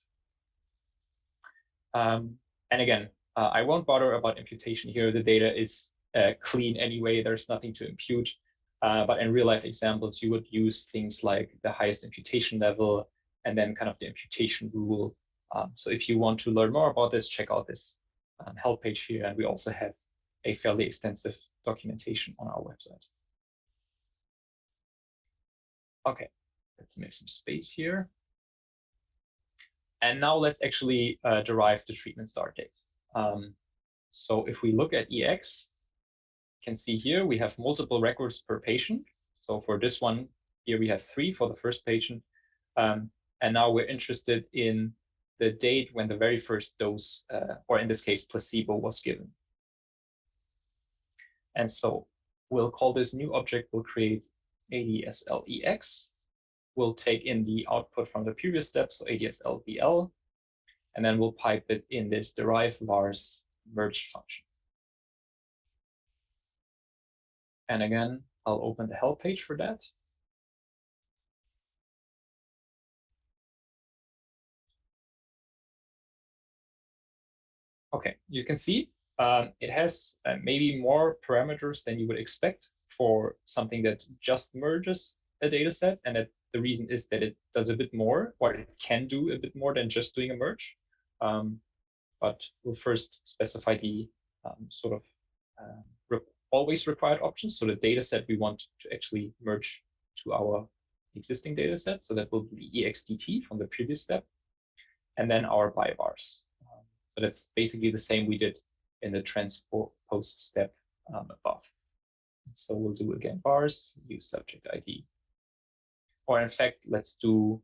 And again, I won't bother about imputation here. The data is clean anyway. There's nothing to impute. But in real life examples, you would use things like the highest imputation level and then kind of the imputation rule. So if you want to learn more about this, check out this help page here. And we also have a fairly extensive documentation on our website. Okay, let's make some space here. And now let's actually derive the treatment start date. So if we look at EX, you can see here we have multiple records per patient. So for this one, here we have 3 for the first patient. And now we're interested in the date when the very first dose, or in this case, placebo, was given. And so we'll call this new object, we'll create ADSLEX. We'll take in the output from the previous step, so ADSLBL, and then we'll pipe it in this derive vars merge function. And again, I'll open the help page for that. Okay, you can see it has maybe more parameters than you would expect for something that just merges a data set, and that the reason is that it does a bit more, or it can do a bit more than just doing a merge. But we'll first specify the sort of always required options. So the data set we want to actually merge to our existing data set. So that will be the EXDT from the previous step, and then our by vars. So that's basically the same we did in the transpose step above. So we'll do again vars, use subject ID. Or in fact, let's do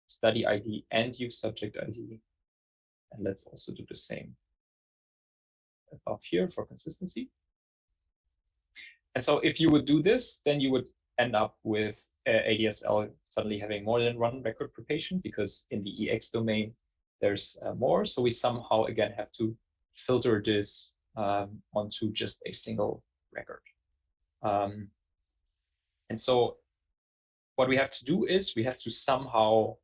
study ID and use subject ID. And let's also do the same above here for consistency. And so if you would do this, then you would end up with ADSL suddenly having more than 1 record per patient, because in the EX domain, there's more. So we somehow, again, have to filter this onto just a single record. And so what we have to do is we have to somehow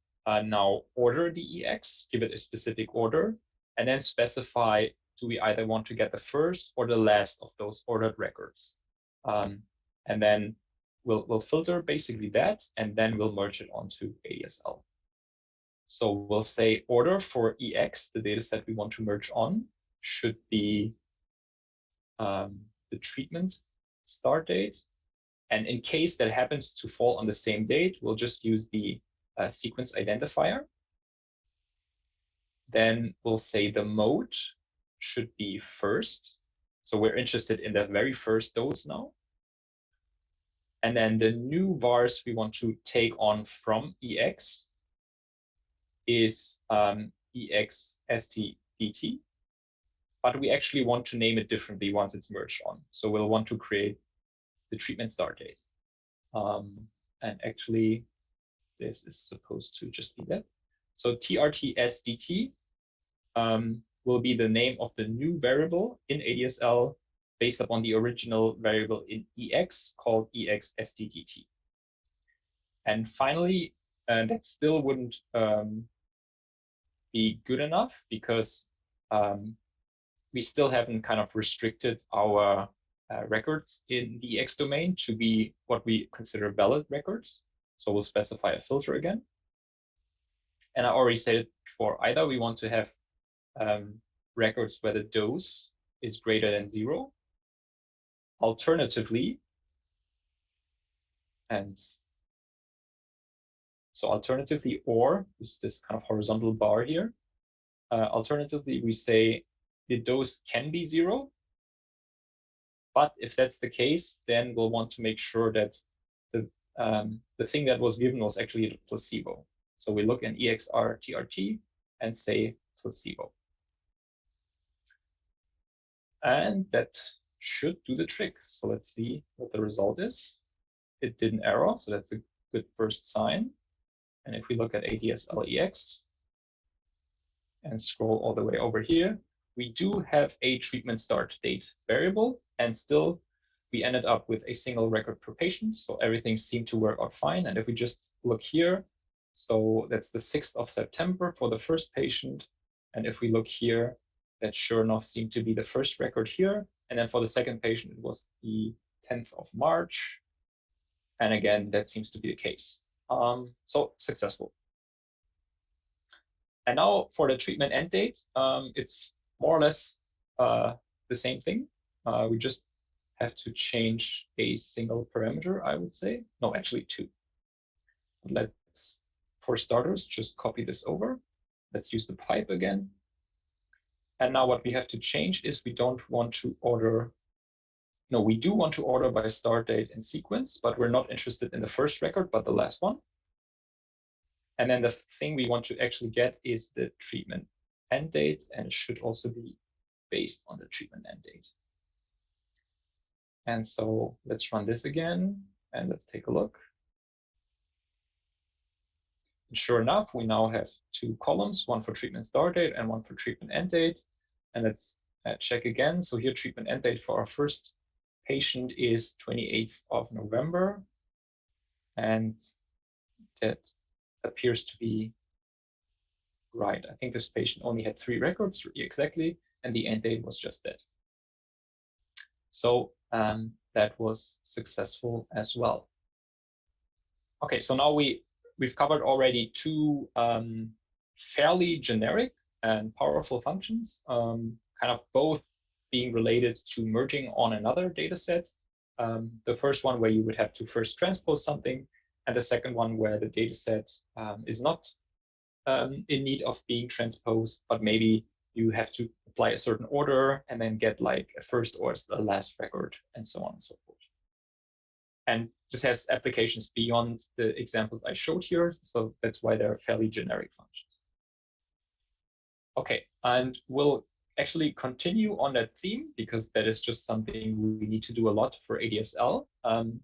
now order the EX, give it a specific order, and then specify, do we either want to get the first or the last of those ordered records? And then we'll filter basically that, and then we'll merge it onto ADSL. So we'll say order for EX, the data set we want to merge on, should be the treatment start date. And in case that happens to fall on the same date, we'll just use the sequence identifier. Then we'll say the mode should be first. So we're interested in the very first dose now. And then the new vars we want to take on from EX is EX STDT, but we actually want to name it differently once it's merged on. So we'll want to create the treatment start date. And actually, this is supposed to just be that. So TRT SDT will be the name of the new variable in ADSL based upon the original variable in EX called EX STDT. And finally, that still wouldn't be good enough, because we still haven't kind of restricted our records in the EX domain to be what we consider valid records. So we'll specify a filter again. And I already said it before, either we want to have records where the dose is greater than 0. Alternatively, and so alternatively, or is this kind of horizontal bar here. Alternatively, we say the dose can be 0. But if that's the case, then we'll want to make sure that the thing that was given was actually the placebo. So we look in EXR TRT and say placebo. And that should do the trick. So let's see what the result is. It did an error, so that's a good first sign. And if we look at ADSLEX and scroll all the way over here, we do have a treatment start date variable, and still we ended up with a single record per patient. So everything seemed to work out fine. And if we just look here, so that's the 6th of September for the first patient. And if we look here, that sure enough seemed to be the first record here. And then for the second patient, it was the 10th of March. And again, that seems to be the case. So successful. And now for the treatment end date, it's more or less the same thing. We just have to change a single parameter, I would say. No, actually two. Let's, for starters, just copy this over. Let's use the pipe again. And now what we have to change is we don't want to order, no, we do want to order by start date and sequence, but we're not interested in the first record, but the last one. And then the thing we want to actually get is the treatment end date, and it should also be based on the treatment end date. And so let's run this again, and let's take a look. And sure enough, we now have two columns, one for treatment start date and one for treatment end date. And let's check again. So here, treatment end date for our first patient is 28th of November. And that appears to be right. I think this patient only had 3 records exactly, and the end date was just that. So that was successful as well. Okay, so now we've covered already 2 fairly generic and powerful functions, kind of both being related to merging on another data set. The first one where you would have to first transpose something, and the second one where the data set is not in need of being transposed, but maybe you have to apply a certain order and then get like a first or a last record and so on and so forth. And this has applications beyond the examples I showed here, so that's why they're fairly generic functions. Okay, and we'll actually continue on that theme because that is just something we need to do a lot for ADSL. The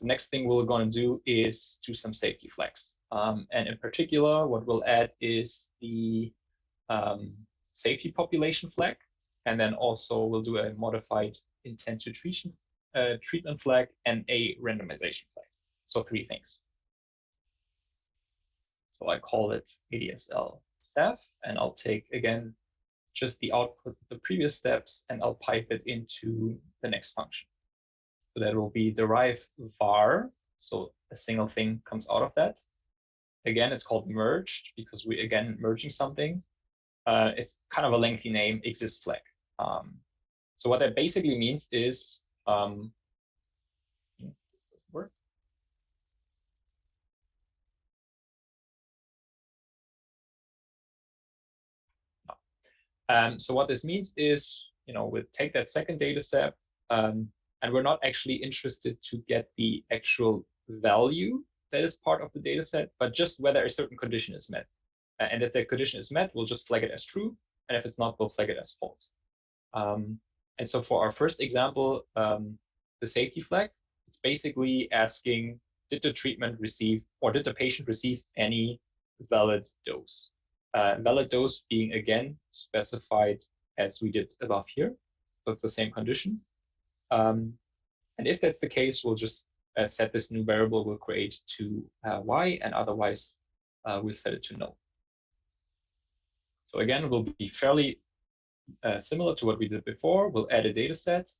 next thing we're going to do is do some safety flags. And in particular, what we'll add is the safety population flag. And then also we'll do a modified intent to treatment flag and a randomization flag. So 3 things. So I call it ADSL staff, and I'll take, again, just the output of the previous steps, and I'll pipe it into the next function. So that will be derive var. So a single thing comes out of that. Again, it's called merged because we, again, merging something. It's kind of a lengthy name, exist flag. So what that basically means is, this doesn't work. No. So what this means is, we'll take that second data set, and we're not actually interested to get the actual value that is part of the data set, but just whether a certain condition is met. And if that condition is met, we'll just flag it as true. And if it's not, we'll flag it as false. And so for our first example, the safety flag, it's basically asking, did the treatment receive, or did the patient receive any valid dose? Valid dose being, again, specified as we did above here. So it's the same condition. And if that's the case, we'll just set this new variable we'll create to y, and otherwise we'll set it to no. So again, we'll be fairly similar to what we did before. We'll add a data set,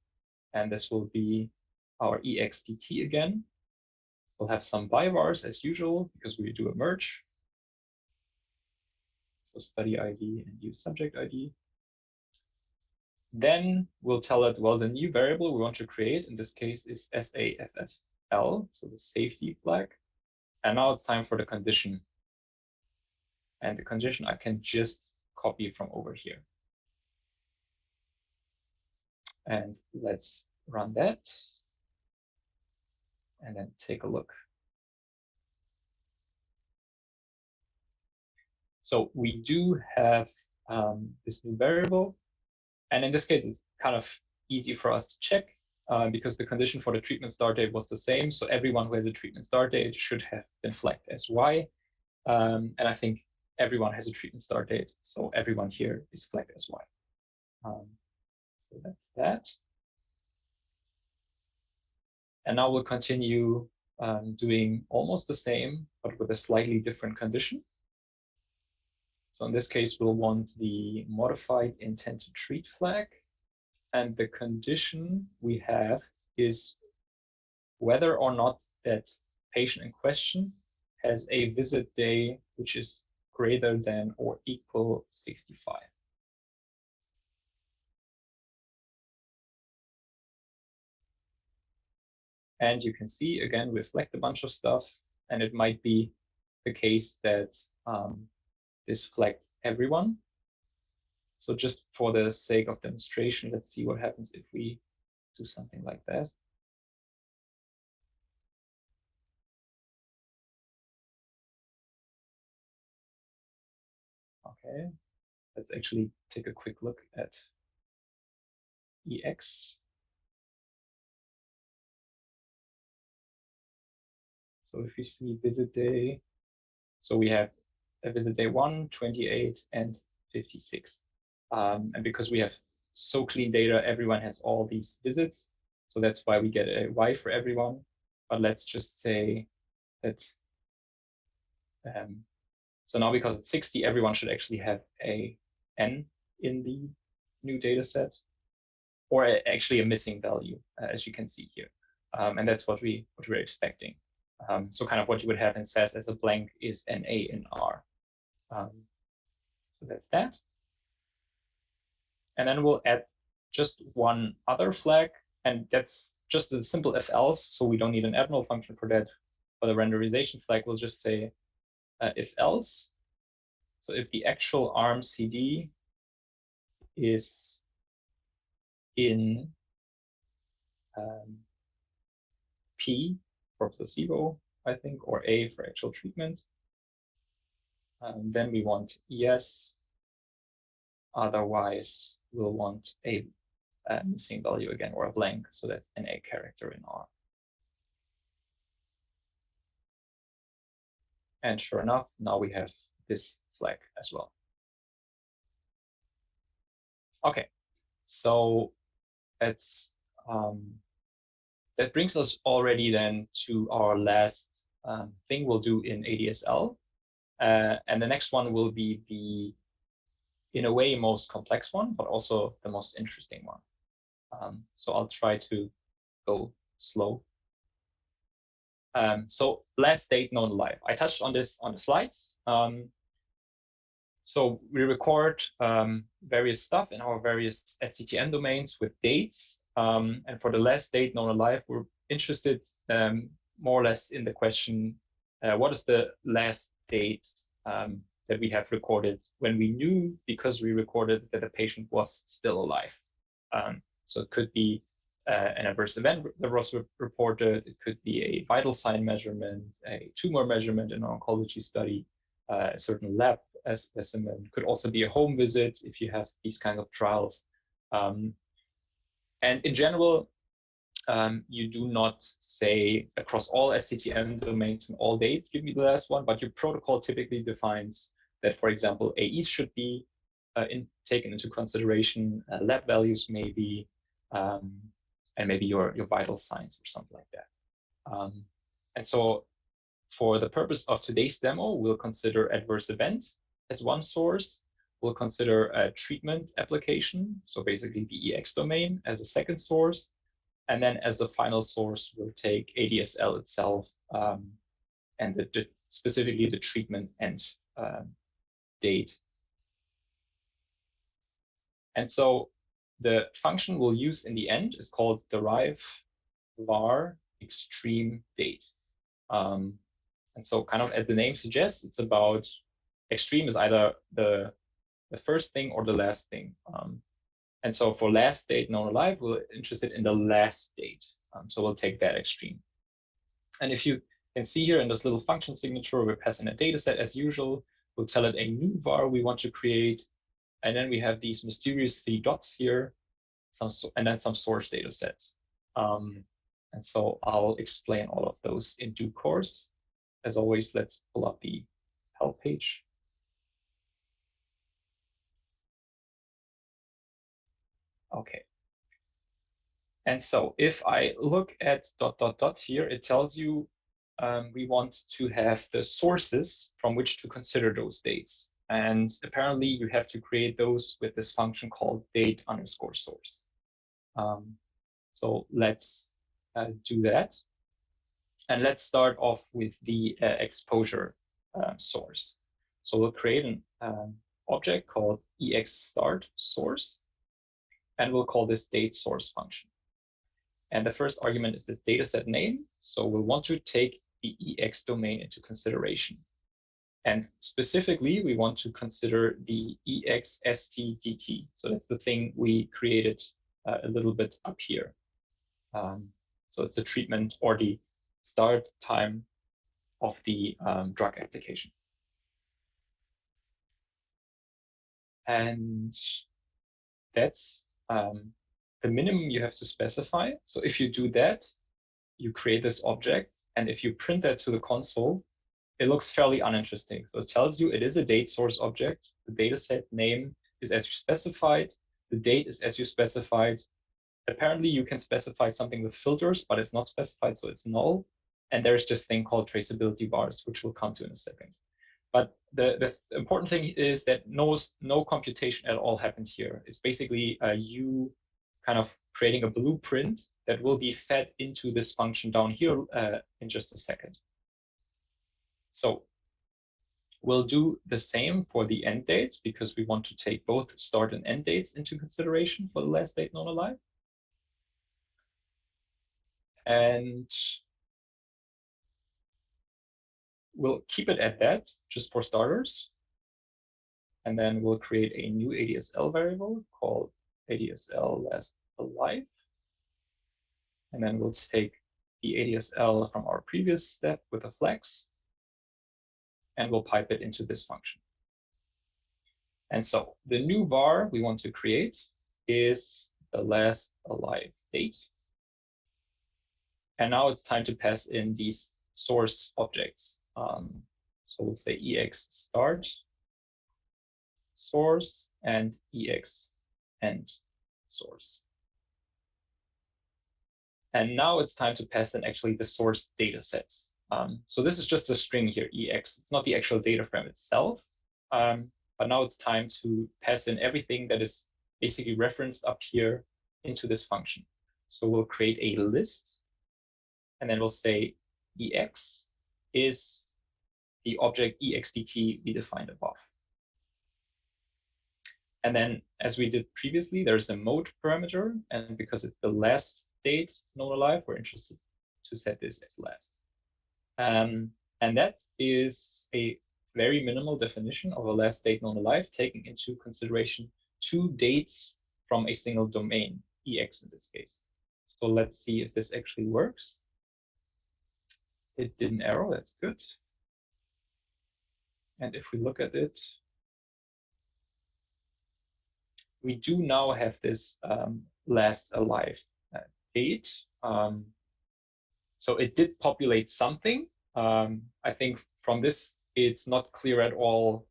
and this will be our exdt again. We'll have some byvars as usual because we do a merge. So study ID and use subject ID. Then we'll tell it, well, the new variable we want to create in this case is SAFFL, so the safety flag. And now it's time for the condition. And the condition I can just copy from over here. And let's run that. And then take a look. So we do have this new variable. And in this case, it's kind of easy for us to check because the condition for the treatment start date was the same. So everyone who has a treatment start date should have been flagged as Y. And I think everyone has a treatment start date. So everyone here is flagged as Y. So that's that. And now we'll continue doing almost the same, but with a slightly different condition. So in this case, we'll want the modified intent to treat flag. and the condition we have is whether or not that patient in question has a visit day which is greater than or equal 65. And you can see, again, we flagged a bunch of stuff, and it might be the case that this flagged everyone. So just for the sake of demonstration, let's see what happens if we do something like that. Okay, let's actually take a quick look at EX. So if you see visit day, so we have a visit day 1, 28, and 56. And because we have so clean data, everyone has all these visits. So that's why we get a Y for everyone. But let's just say that, so now because it's 60, everyone should actually have a N in the new data set, or actually a missing value, as you can see here. And that's what we're expecting. So kind of what you would have in SAS as a blank is NA in R. So that's that. And then we'll add just one other flag, and that's just a simple if else. So we don't need an admiral function for that. For the renderization flag, we'll just say if else. So if the actual arm CD is in P for placebo, I think, or A for actual treatment, then we want yes. Otherwise, we'll want a missing value again, or a blank. So that's an A character in R. And sure enough, now we have this flag as well. Okay, so that's that brings us already then to our last thing we'll do in ADSL. And the next one will be the, in a way, most complex one, but also the most interesting one. So I'll try to go slow. So last date known alive. I touched on this on the slides. So we record various stuff in our various SDTM domains with dates. And for the last date known alive, we're interested more or less in the question, what is the last date that we have recorded when we knew, because we recorded, that the patient was still alive. So it could be an adverse event that was reported. It could be a vital sign measurement, a tumor measurement in an oncology study, a certain lab specimen. Could also be a home visit if you have these kinds of trials. And in general, you do not say across all SDTM domains and all dates, give me the last one, but your protocol typically defines that, for example, AEs should be taken into consideration, lab values maybe, and maybe your vital signs or something like that. And so for the purpose of today's demo, we'll consider adverse event as one source. We'll consider a treatment application, so basically the EX domain, as a second source. And then as the final source, we'll take ADSL itself and specifically the treatment and date. And so the function we'll use in the end is called derive var extreme date. And so kind of as the name suggests, it's about extreme is either the first thing or the last thing. And so for last date known alive, we're interested in the last date. So we'll take that extreme. And if you can see here in this little function signature, we're passing a data set as usual. We'll tell it a new var we want to create. And then we have these mysterious 3 dots here, and then some source data sets. And so I'll explain all of those in due course. As always, let's pull up the help page. Okay. And so if I look at ... here, it tells you we want to have the sources from which to consider those dates. And apparently you have to create those with this function called date_source. So let's do that. And let's start off with the exposure source. So we'll create an object called EXStartSource, and we'll call this dateSource function. And the first argument is this dataset name. So we'll want to take the EX domain into consideration. And specifically, we want to consider the EXSTDT. So that's the thing we created a little bit up here. So it's the treatment or the start time of the drug application. And that's the minimum you have to specify. So if you do that, you create this object. And if you print that to the console, it looks fairly uninteresting. So it tells you it is a date source object. The dataset name is as you specified. The date is as you specified. Apparently, you can specify something with filters, but it's not specified, so it's null. And there's this thing called traceability bars, which we'll come to in a second. But the important thing is that no computation at all happened here. It's basically you kind of creating a blueprint that will be fed into this function down here in just a second. So we'll do the same for the end dates because we want to take both start and end dates into consideration for the last date known alive. And we'll keep it at that just for starters. And then we'll create a new ADSL variable called ADSL last alive. And then we'll take the ADSL from our previous step with a flex, and we'll pipe it into this function. And so the new var we want to create is the last alive date. And now it's time to pass in these source objects. So we'll say EXStart source and EXEnd source. And now it's time to pass in actually the source data sets. So this is just a string here, EX. It's not the actual data frame itself. But now it's time to pass in everything that is basically referenced up here into this function. So we'll create a list, and then we'll say EX is the object EXDT we defined above. And then, as we did previously, there's a mode parameter, and because it's the last date known alive, we're interested to set this as last. And that is a very minimal definition of a last date known alive, taking into consideration 2 dates from a single domain, EX in this case. So let's see if this actually works. It didn't error, that's good. And if we look at it, we do now have this last alive date. So it did populate something. I think from this, it's not clear at all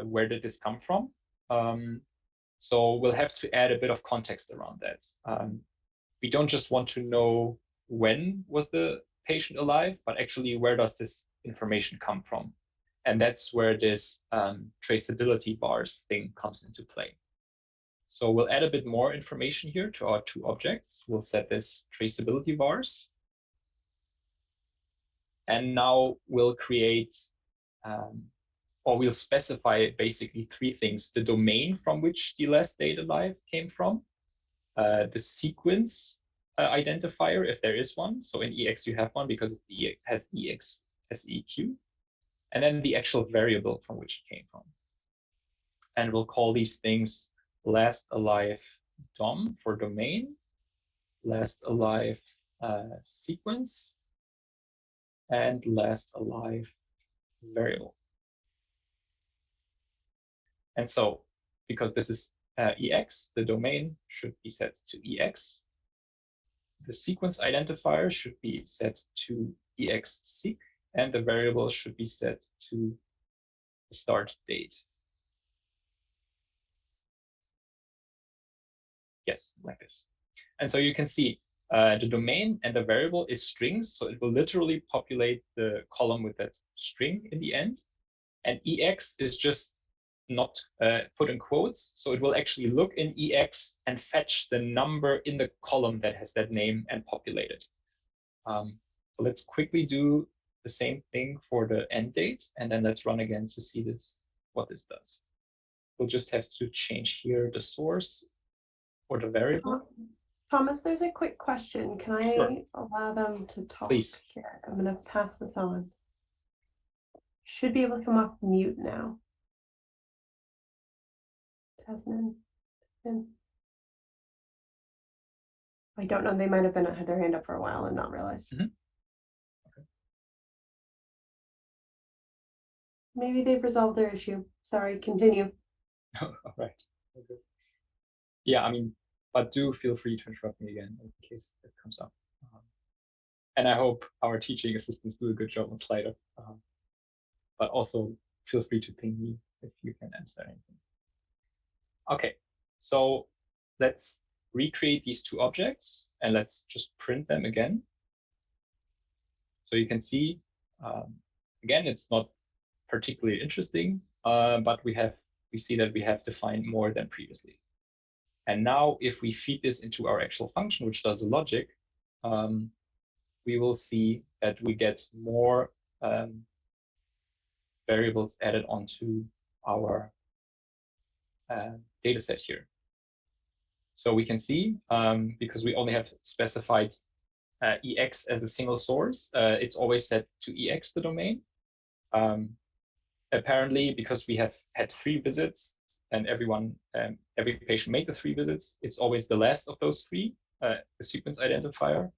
where did this come from. So we'll have to add a bit of context around that. We don't just want to know when was the patient alive, but actually where does this information come from? And that's where this traceability bars thing comes into play. So we'll add a bit more information here to our 2 objects. We'll set this traceability bars. And now we'll create, or we'll specify basically 3 things: the domain from which the last date alive came from, the sequence identifier, if there is one. So in EX you have one because it has EX SEQ, and then the actual variable from which it came from. And we'll call these things last alive DOM for domain, last alive sequence, and last alive variable. And so, because this is EX, the domain should be set to EX. The sequence identifier should be set to EXSeq, and the variable should be set to the start date. Yes, like this. And so you can see the domain and the variable is strings, so it will literally populate the column with that string in the end. And EX is just not put in quotes. So it will actually look in EX and fetch the number in the column that has that name and populate it. So let's quickly do the same thing for the end date, and then let's run again to see what this does. We'll just have to change here the source or the variable. Thomas, there's a quick question. Can I Sure. allow them to talk Please. here? I'm going to pass this on. Should be able to come off mute now. Tasman. I don't know. They might have had their hand up for a while and not realized. Mm-hmm. Okay. Maybe they've resolved their issue. Sorry, continue. All right. Okay. Yeah, I mean, but do feel free to interrupt me again in case it comes up. And I hope our teaching assistants do a good job on Slido. But also feel free to ping me if you can answer anything. Okay, so let's recreate these two objects and let's just print them again. So you can see, again, it's not particularly interesting, but we see that we have defined more than previously. And now if we feed this into our actual function, which does the logic, we will see that we get more variables added onto our data set here. So we can see, because we only have specified EX as a single source, it's always set to EX, the domain. Apparently, because we have had 3 visits and every patient made the 3 visits, it's always the last of those 3, the sequence identifier.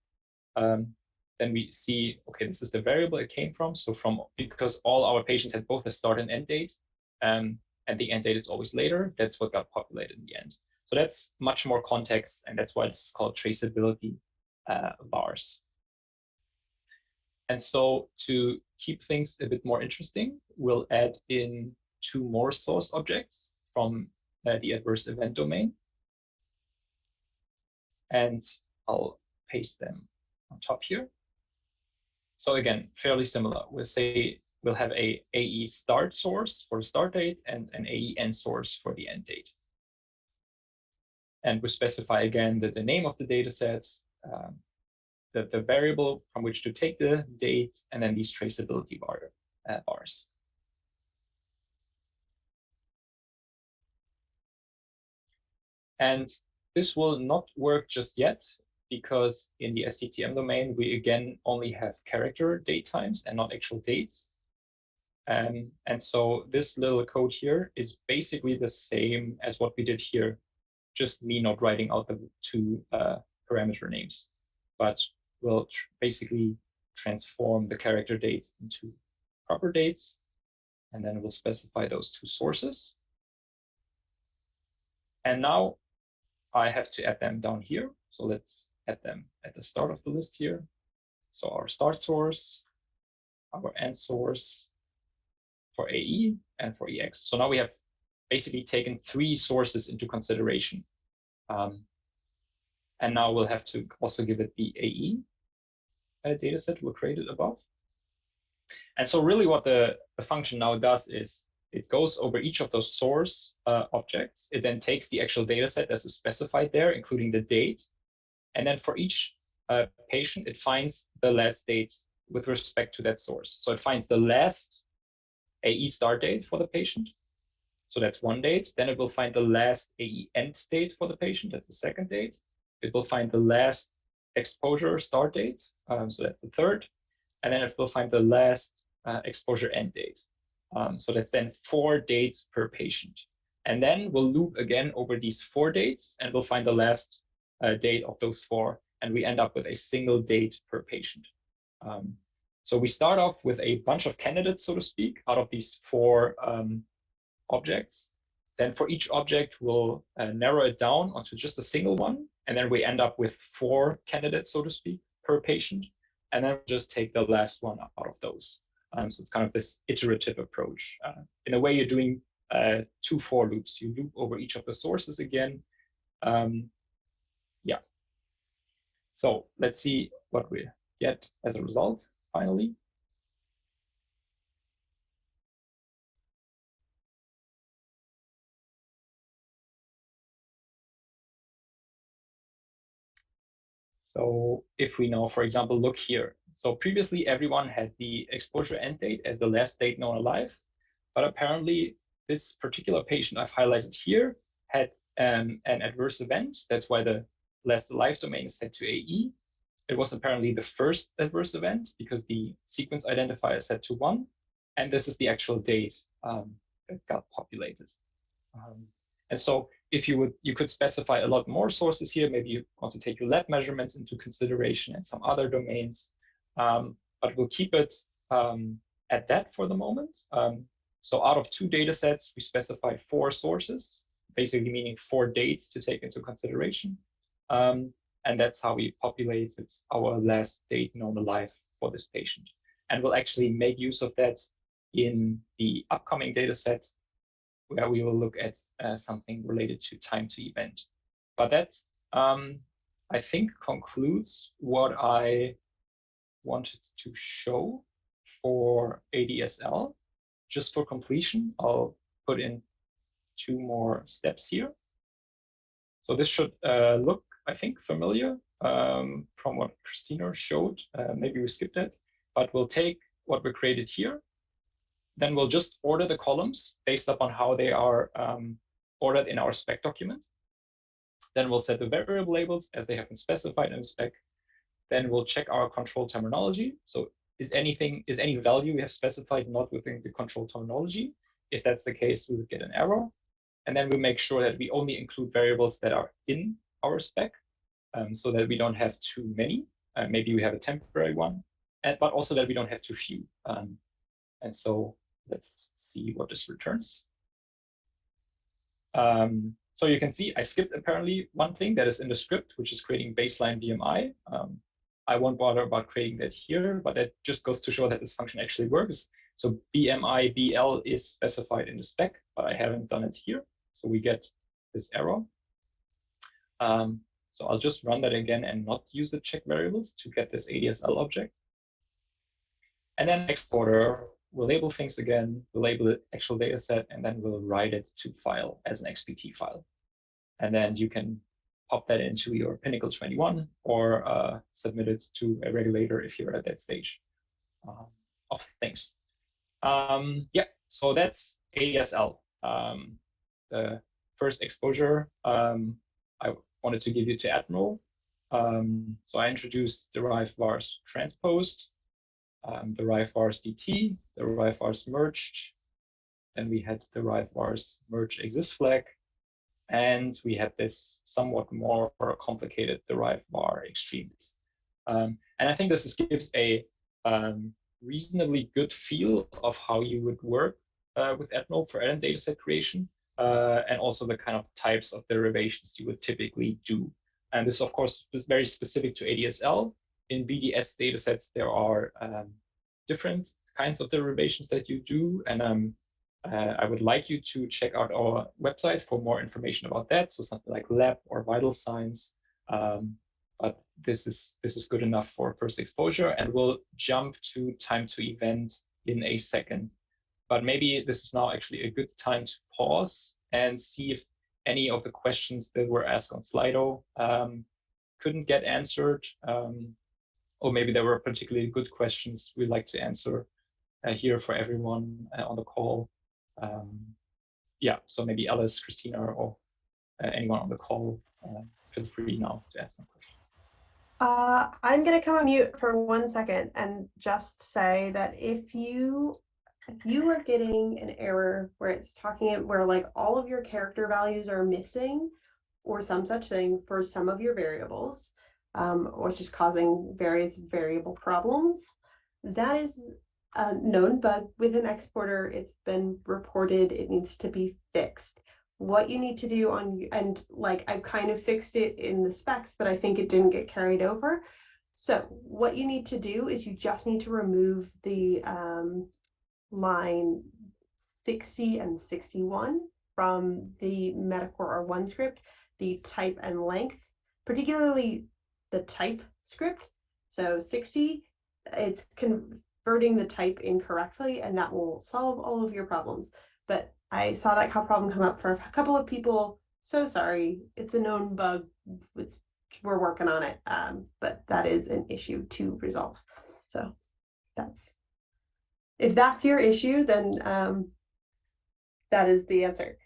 Then we see, okay, this is the variable it came from. So because all our patients had both a start and end date, and the end date is always later, that's what got populated in the end. So that's much more context, and that's why it's called traceability vars. And so to keep things a bit more interesting, we'll add in 2 more source objects from the adverse event domain. And I'll paste them on top here. So again, fairly similar. We'll have a AE start source for the start date and an AE end source for the end date. And we specify again that the name of the data set, the variable from which to take the date, and then these traceability vars. And this will not work just yet, because in the SCTM domain, we again only have character date times and not actual dates. And so this little code here is basically the same as what we did here, just me not writing out the 2 parameter names, but we'll basically transform the character dates into proper dates, and then we'll specify those 2 sources. And now I have to add them down here. So let's add them at the start of the list here. So our start source, our end source for AE and for EX. So now we have basically taken 3 sources into consideration. And now we'll have to also give it the AE dataset we created above. And so really what the function now does is it goes over each of those source objects. It then takes the actual dataset as is specified there, including the date. And then for each patient, it finds the last date with respect to that source. So it finds the last AE start date for the patient. So that's 1 date. Then it will find the last AE end date for the patient. That's the 2nd date. It will find the last exposure start date. So that's the 3rd. And then it will find the last exposure end date. So that's then 4 dates per patient. And then we'll loop again over these 4 dates, and we'll find the last date of those 4. And we end up with a single date per patient. So we start off with a bunch of candidates, so to speak, out of these 4 objects. Then for each object, we'll narrow it down onto just a single one. And then we end up with 4 candidates, so to speak, per patient. And then just take the last one out of those. So it's kind of this iterative approach. In a way, you're doing 2 for loops. You loop over each of the sources again. Yeah. So let's see what we get as a result, finally. So if we now, for example, look here. So previously everyone had the exposure end date as the last date known alive, but apparently this particular patient I've highlighted here had an adverse event. That's why the last alive domain is set to AE. It was apparently the first adverse event because the sequence identifier is set to 1. And this is the actual date that got populated. And so if you could specify a lot more sources here. Maybe you want to take your lab measurements into consideration and some other domains, but we'll keep it at that for the moment. So out of 2 data sets, we specified 4 sources, basically meaning 4 dates to take into consideration. And that's how we populated our last date known alive for this patient. And we'll actually make use of that in the upcoming data set, where we will look at something related to time to event. But that, I think, concludes what I wanted to show for ADSL. Just for completion, I'll put in 2 more steps here. So this should look, I think, familiar from what Christina showed. Maybe we skipped it, but we'll take what we created here. Then we'll just order the columns based upon how they are ordered in our spec document. Then we'll set the variable labels as they have been specified in the spec. Then we'll check our control terminology. So is any value we have specified not within the control terminology? If that's the case, we would get an error. And then we make sure that we only include variables that are in our spec, so that we don't have too many. Maybe we have a temporary one, but also that we don't have too few. And so let's see what this returns. So you can see I skipped apparently one thing that is in the script, which is creating baseline BMI. I won't bother about creating that here, but that just goes to show that this function actually works. So BMI BL is specified in the spec, but I haven't done it here. So we get this error. So I'll just run that again and not use the check variables to get this ADSL object. And then exporter, we'll label things again, we'll label the actual data set, and then we'll write it to file as an XPT file. And then you can pop that into your Pinnacle 21 or submit it to a regulator if you're at that stage of things. Yeah, so that's ADSL. The first exposure I wanted to give you to Admiral. So I introduced derived vars transposed, derived vars DT, derived vars merged. Then we had derived vars merge exist flag. And we had this somewhat more complicated derived var extremes. And I think this gives a reasonably good feel of how you would work with Admiral for Adam dataset creation, and also the kind of types of derivations you would typically do. And this, of course, is very specific to ADSL. In BDS datasets, there are different kinds of derivations that you do. And I would like you to check out our website for more information about that. So something like lab or vital signs. But this is good enough for first exposure, and we'll jump to time to event in a second. But maybe this is now actually a good time to pause and see if any of the questions that were asked on Slido couldn't get answered, or maybe there were particularly good questions we'd like to answer here for everyone on the call. Yeah, so maybe Alice, Christina, or anyone on the call, feel free now to ask some questions. I'm going to come on mute for 1 second and just say that if you are getting an error where it's where like all of your character values are missing or some such thing for some of your variables, which is causing various variable problems, that is a known bug with an exporter. It's been reported. It needs to be fixed. What you need to do and like I've kind of fixed it in the specs, but I think it didn't get carried over. So what you need to do is you just need to remove the line 60 and 61 from the Metacore R1 script, the type and length, particularly the type script. So 60, it's converting the type incorrectly, and that will solve all of your problems. But I saw that problem come up for a couple of people. So sorry, it's a known bug. It's we're working on it, but that is an issue to resolve. So if that's your issue, then that is the answer.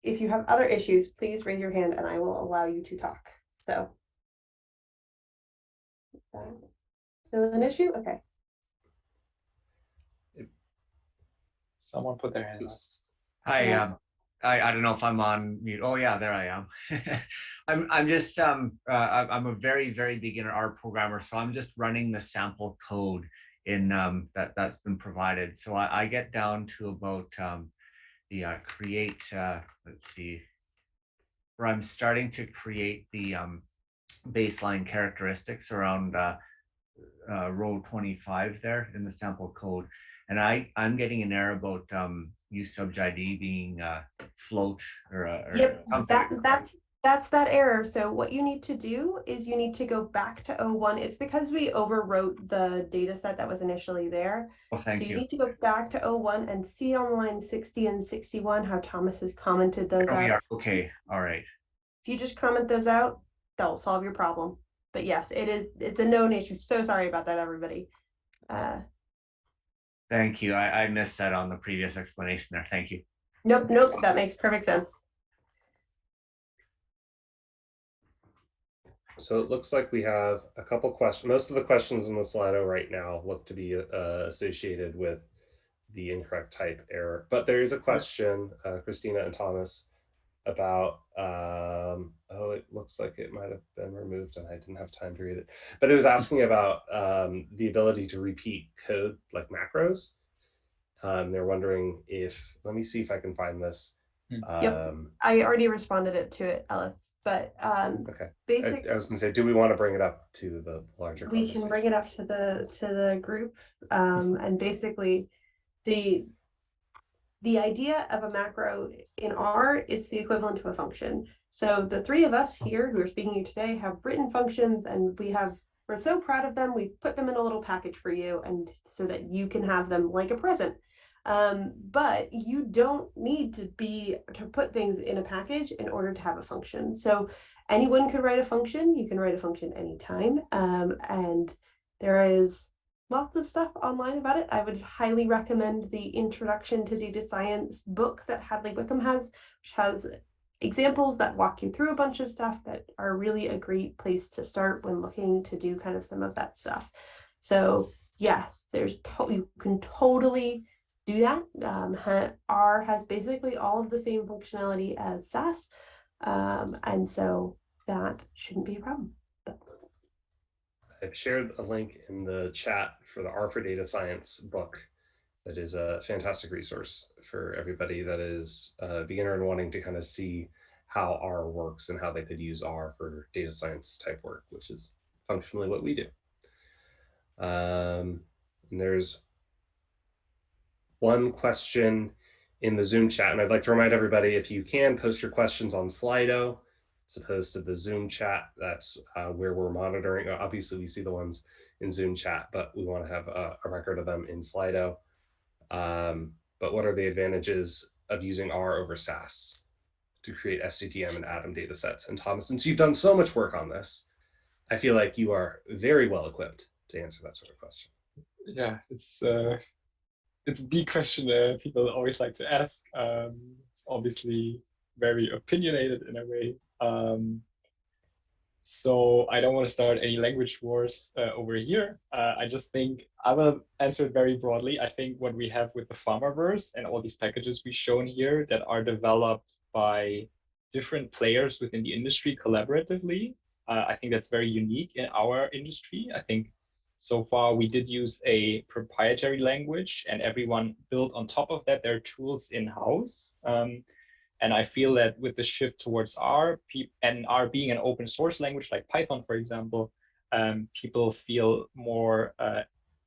If you have other issues, please raise your hand and I will allow you to talk. So still an issue? Okay. Someone put their hand up. Hi, I don't know if I'm on mute. Oh yeah, there I am. I'm just I'm a very beginner R programmer, so I'm just running the sample code in that's been provided. So I get down to about the create. Let's see, where I'm starting to create the baseline characteristics around row 25 there in the sample code, and I'm getting an error about use subj ID being float or Yep, something. that's that error. So what you need to do is you need to go back to O1. It's because we overwrote the data set that was initially there. Well, thank so you you. need to go back to O1 and see on line 60 and 61 how Thomas has commented those There we out. are. Okay, all right. If you just comment those out, that will solve your problem. But yes, it's a known issue. So sorry about that, everybody. Thank you. I missed that on the previous explanation there. Thank you. Nope, that makes perfect sense. So it looks like we have a couple questions. Most of the questions in the Slido right now look to be associated with the incorrect type error. But there is a question, Christina and Thomas, about, oh, it looks like it might have been removed and I didn't have time to read it. But it was asking about the ability to repeat code like macros. They're wondering if, let me see if I can find this. Yep. I already responded to it, Ellis, but okay. Basically, I was gonna say, do we want to bring it up to the larger we can bring it up to the group, and basically the idea of a macro in R is the equivalent to a function. So the three of us here who are speaking today have written functions, and we're so proud of them. We've put them in a little package for you, and so that you can have them like a present. But you don't need to put things in a package in order to have a function. So anyone could write a function. You can write a function anytime, and there is lots of stuff online about it. I would highly recommend the Introduction to Data Science book that Hadley Wickham has, which has examples that walk you through a bunch of stuff that are really a great place to start when looking to do kind of some of that stuff. So yes, you can totally do that. R has basically all of the same functionality as SAS, and so that shouldn't be a problem. I've shared a link in the chat for the R for Data Science book. That is a fantastic resource for everybody that is a beginner and wanting to kind of see how R works and how they could use R for data science type work, which is functionally what we do. And there's one question in the Zoom chat, and I'd like to remind everybody, if you can, post your questions on Slido as opposed to the Zoom chat. That's where we're monitoring. Obviously, we see the ones in Zoom chat, but we want to have a record of them in Slido. But what are the advantages of using R over SAS to create SDTM and Atom data sets? And Thomas, since you've done so much work on this, I feel like you are very well equipped to answer that sort of question. Yeah, it's the question people always like to ask. It's obviously very opinionated in a way. So I don't want to start any language wars over here. I just think I will answer it very broadly. I think what we have with the Farmerverse and all these packages we've shown here that are developed by different players within the industry collaboratively, I think that's very unique in our industry. I think so far we did use a proprietary language and everyone built on top of that their tools in-house. And I feel that with the shift towards R, and R being an open source language like Python, for example, people feel more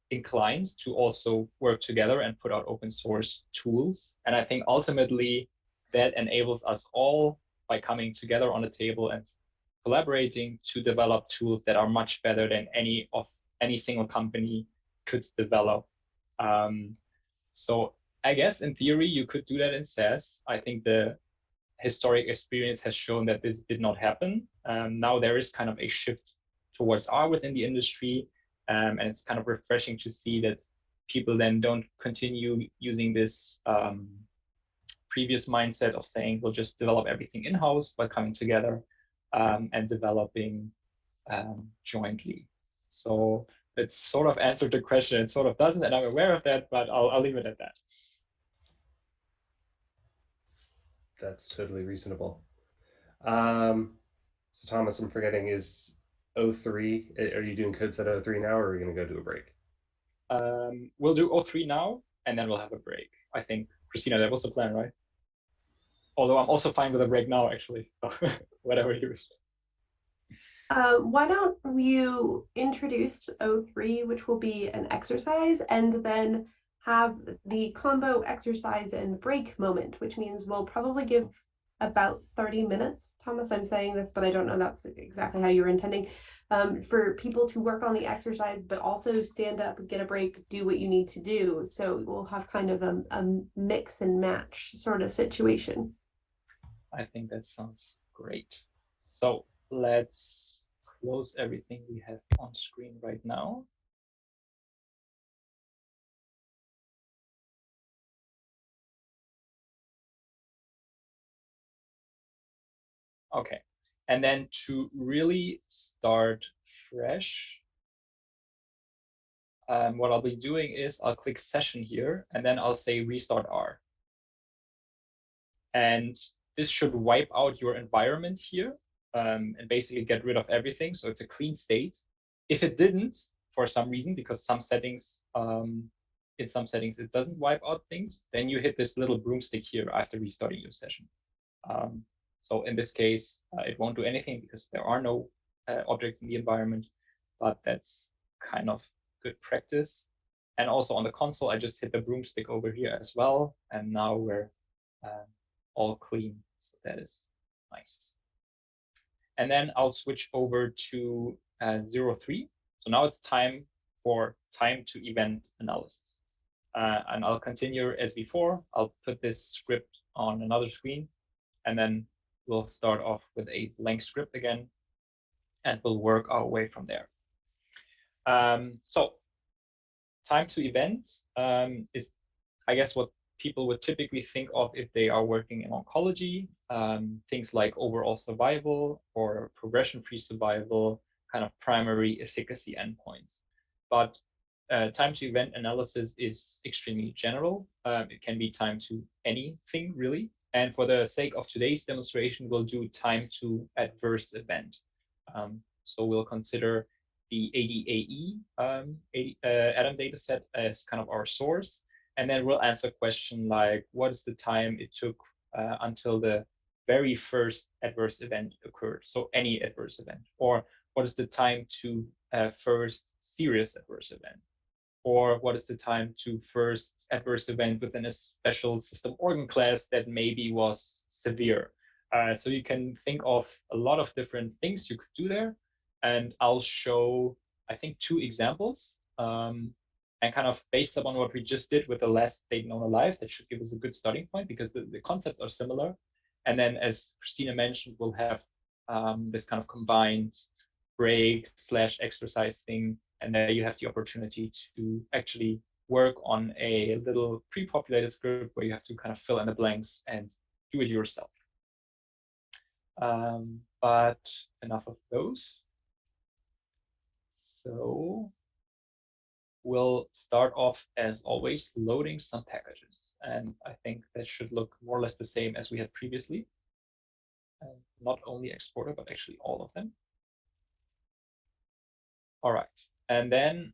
inclined to also work together and put out open source tools. And I think ultimately that enables us all, by coming together on the table and collaborating, to develop tools that are much better than any single company could develop. So I guess in theory, you could do that in SAS. I think the historic experience has shown that this did not happen. Now there is kind of a shift towards R within the industry, and it's kind of refreshing to see that people then don't continue using this previous mindset of saying we'll just develop everything in-house, but coming together and developing jointly. So it's sort of answered the question. It sort of doesn't, and I'm aware of that, but I'll leave it at that. That's totally reasonable. So Thomas, I'm forgetting, is 03, are you doing code set 03 now, or are we going to go to a break? We'll do 03 now, and then we'll have a break. I think, Christina, that was the plan, right? Although I'm also fine with a break now, actually. Whatever you wish. Why don't you introduce 03, which will be an exercise, and then have the combo exercise and break moment, which means we'll probably give about 30 minutes. Thomas, I'm saying this, but I don't know that's exactly how you're intending, for people to work on the exercise, but also stand up, get a break, do what you need to do. So we'll have kind of a mix and match sort of situation. I think that sounds great. So let's close everything we have on screen right now. Okay, and then to really start fresh, what I'll be doing is I'll click session here, and then I'll say restart R. And this should wipe out your environment here and basically get rid of everything. So it's a clean state. If it didn't, for some reason, because some settings, in some settings, it doesn't wipe out things, then you hit this little broomstick here after restarting your session. So in this case, it won't do anything because there are no objects in the environment, but that's kind of good practice. And also on the console, I just hit the broomstick over here as well. And now we're all clean. So that is nice. And then I'll switch over to 03. So now it's time for time to event analysis. And I'll continue as before. I'll put this script on another screen, and then we'll start off with a blank script again, and we'll work our way from there. So time to event is, I guess, what people would typically think of if they are working in oncology, things like overall survival or progression-free survival, kind of primary efficacy endpoints. But time to event analysis is extremely general. It can be time to anything, really. And for the sake of today's demonstration, we'll do time to adverse event. So we'll consider the ADAE ADAM dataset as kind of our source. And then we'll answer a question like, what is the time it took until the very first adverse event occurred? So any adverse event. Or what is the time to first serious adverse event? Or what is the time to first adverse event within a special system organ class that maybe was severe? So you can think of a lot of different things you could do there. And I'll show, I think, 2 examples. And kind of based upon what we just did with the last data known alive, that should give us a good starting point because the concepts are similar. And then, as Christina mentioned, we'll have this kind of combined break/exercise thing. And there you have the opportunity to actually work on a little pre-populated script where you have to kind of fill in the blanks and do it yourself. But enough of those. So we'll start off, as always, loading some packages. And I think that should look more or less the same as we had previously. Not only exporter, but actually all of them. All right. And then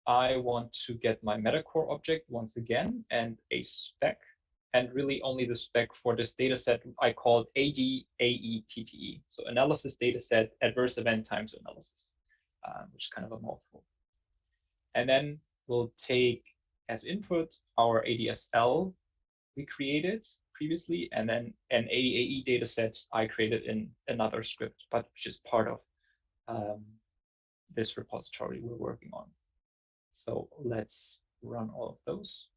I want to get my Metacore object once again and a spec, and really only the spec for this data set I called ADAETTE. So analysis data set, adverse event time to analysis, which is kind of a mouthful. And then we'll take as input our ADSL we created previously, and then an ADAE data set I created in another script, but which is part of this repository we're working on. So let's run all of those.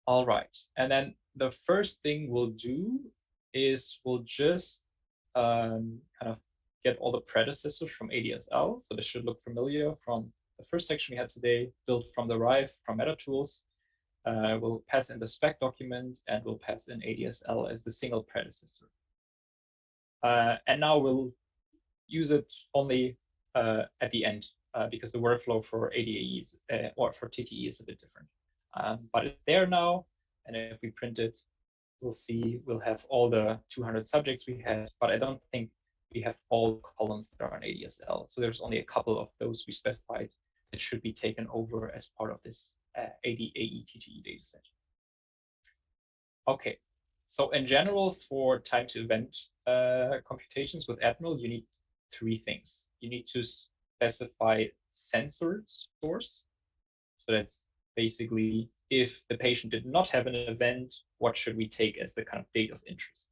All right, and then the first thing we'll do is we'll just kind of get all the predecessors from ADSL. So this should look familiar from the first section we had today, built from the Rive from MetaTools. We'll pass in the spec document and we'll pass in ADSL as the single predecessor. And now we'll use it only at the end because the workflow for ADAEs or for TTE is a bit different. But it's there now, and if we print it, we'll see we'll have all the 200 subjects we had, but I don't think we have all columns that are on ADSL. So there's only a couple of those we specified that should be taken over as part of this ADAE TTE dataset. Okay, so in general, for time to event computations with Admiral, you need 3 things. You need to specify sensor source. So that's basically if the patient did not have an event, what should we take as the kind of date of interest?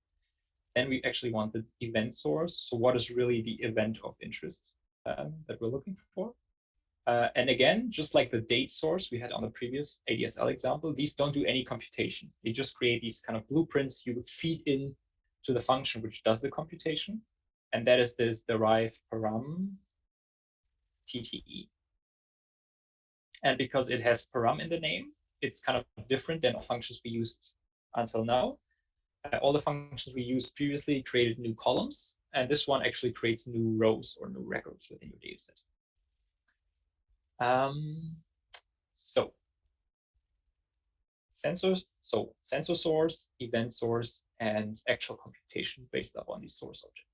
Then we actually want the event source. So what is really the event of interest that we're looking for? And again, just like the date source we had on the previous ADSL example, these don't do any computation. They just create these kind of blueprints you would feed in to the function which does the computation. And that is this derive param TTE. And because it has param in the name, it's kind of different than functions we used until now. All the functions we used previously created new columns, and this one actually creates new rows or new records within your dataset. So sensor source, event source, and actual computation based upon these source objects.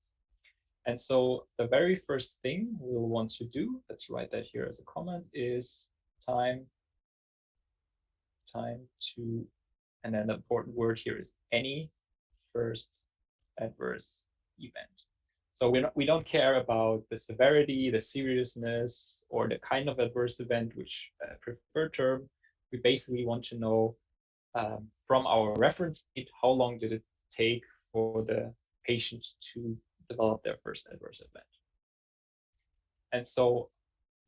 And so the very first thing we'll want to do, let's write that here as a comment, is time to, and then the important word here is any first adverse event. So we don't care about the severity, the seriousness, or the kind of adverse event, which preferred term. We basically want to know from our reference date, how long did it take for the patient to develop their first adverse event. And so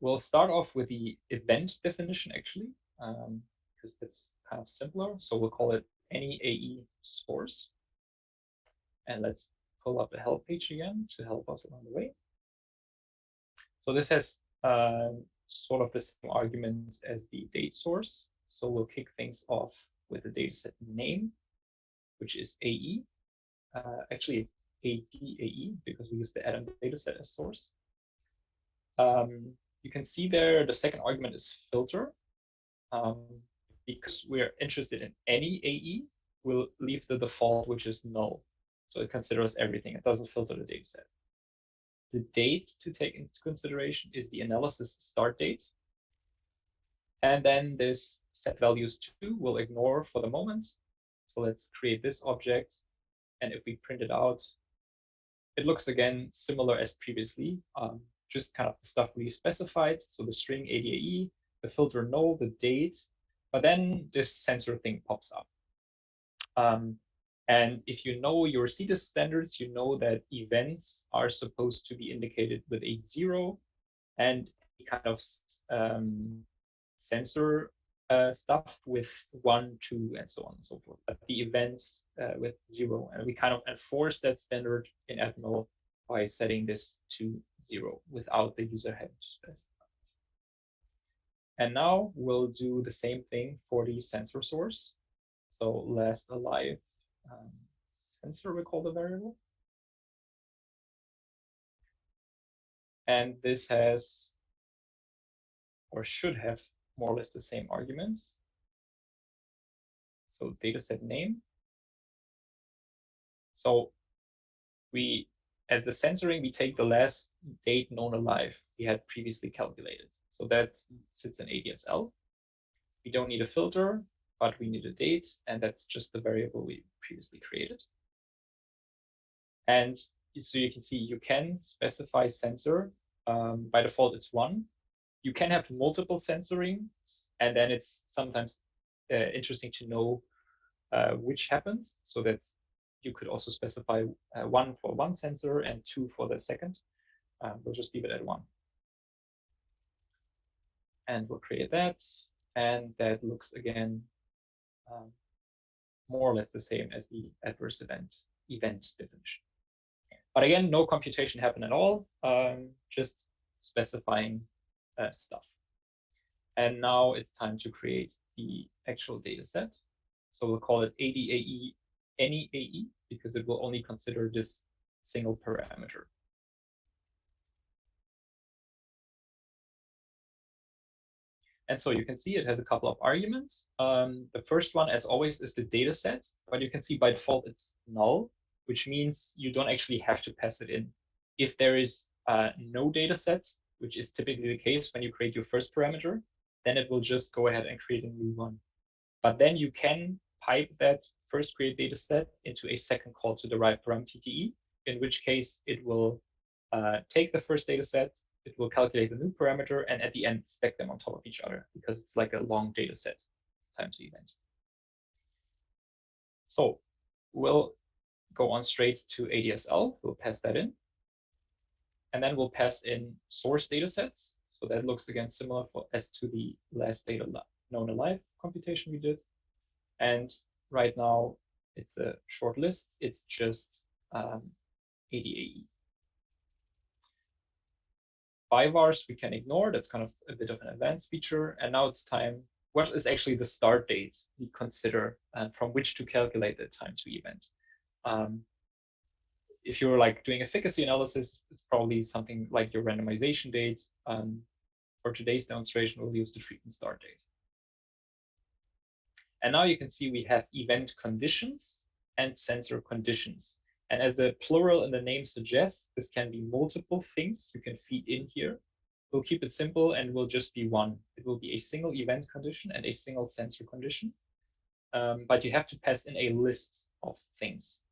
we'll start off with the event definition, actually, because it's kind of simpler. So we'll call it any AE source. And let's pull up the help page again to help us along the way. So this has sort of the same arguments as the date source. So we'll kick things off with the dataset name, which is AE. Actually, it's ADAE because we use the Adam dataset as source. You can see there the second argument is filter. Because we're interested in any AE, we'll leave the default, which is null. So it considers everything. It doesn't filter the dataset. The date to take into consideration is the analysis start date. And then this set values 2 will ignore for the moment. So let's create this object. And if we print it out, it looks again similar as previously, just kind of the stuff we specified. So the string ADAE, the filter null, the date, but then this sensor thing pops up. And if you know your CDISC standards, you know that events are supposed to be indicated with a 0 and kind of sensor stuff with 1, 2, and so on and so forth. But the events with 0, and we kind of enforce that standard in Admiral by setting this to 0 without the user having to specify it. And now we'll do the same thing for the sensor source. So last alive sensor, we call the variable. And this has, or should have, more or less the same arguments. So dataset name. So we, as the censoring, we take the last date known alive we had previously calculated. So that sits in ADSL. We don't need a filter, but we need a date, and that's just the variable we previously created. And so you can see you can specify sensor. By default, it's 1. You can have multiple censoring, and then it's sometimes interesting to know which happens. So that you could also specify 1 for one sensor and 2 for the second. We'll just leave it at 1. And we'll create that. And that looks again more or less the same as the adverse event definition. But again, no computation happened at all, just specifying stuff. And now it's time to create the actual data set. So we'll call it ADAE any AE because it will only consider this single parameter. And so you can see it has a couple of arguments. The first one, as always, is the data set, but you can see by default it's null, which means you don't actually have to pass it in. If there is no data set, which is typically the case when you create your first parameter, then it will just go ahead and create a new one. But then you can pipe that first create data set into a second call to derive param TTE, in which case it will take the first data set, it will calculate the new parameter, and at the end stack them on top of each other because it's like a long data set time to event. So we'll go on straight to ADSL, we'll pass that in. And then we'll pass in source data sets. So that looks again similar as to the last data known alive computation we did. And right now it's a short list. It's just ADAE. Byvars we can ignore. That's kind of a bit of an advanced feature. And now it's time. What is actually the start date we consider from which to calculate the time to event? If you're like doing efficacy analysis, it's probably something like your randomization date. For today's demonstration, we'll use the treatment start date. And now you can see we have event conditions and sensor conditions. And as the plural in the name suggests, this can be multiple things you can feed in here. We'll keep it simple and will just be one. It will be a single event condition and a single sensor condition. But you have to pass in a list of things.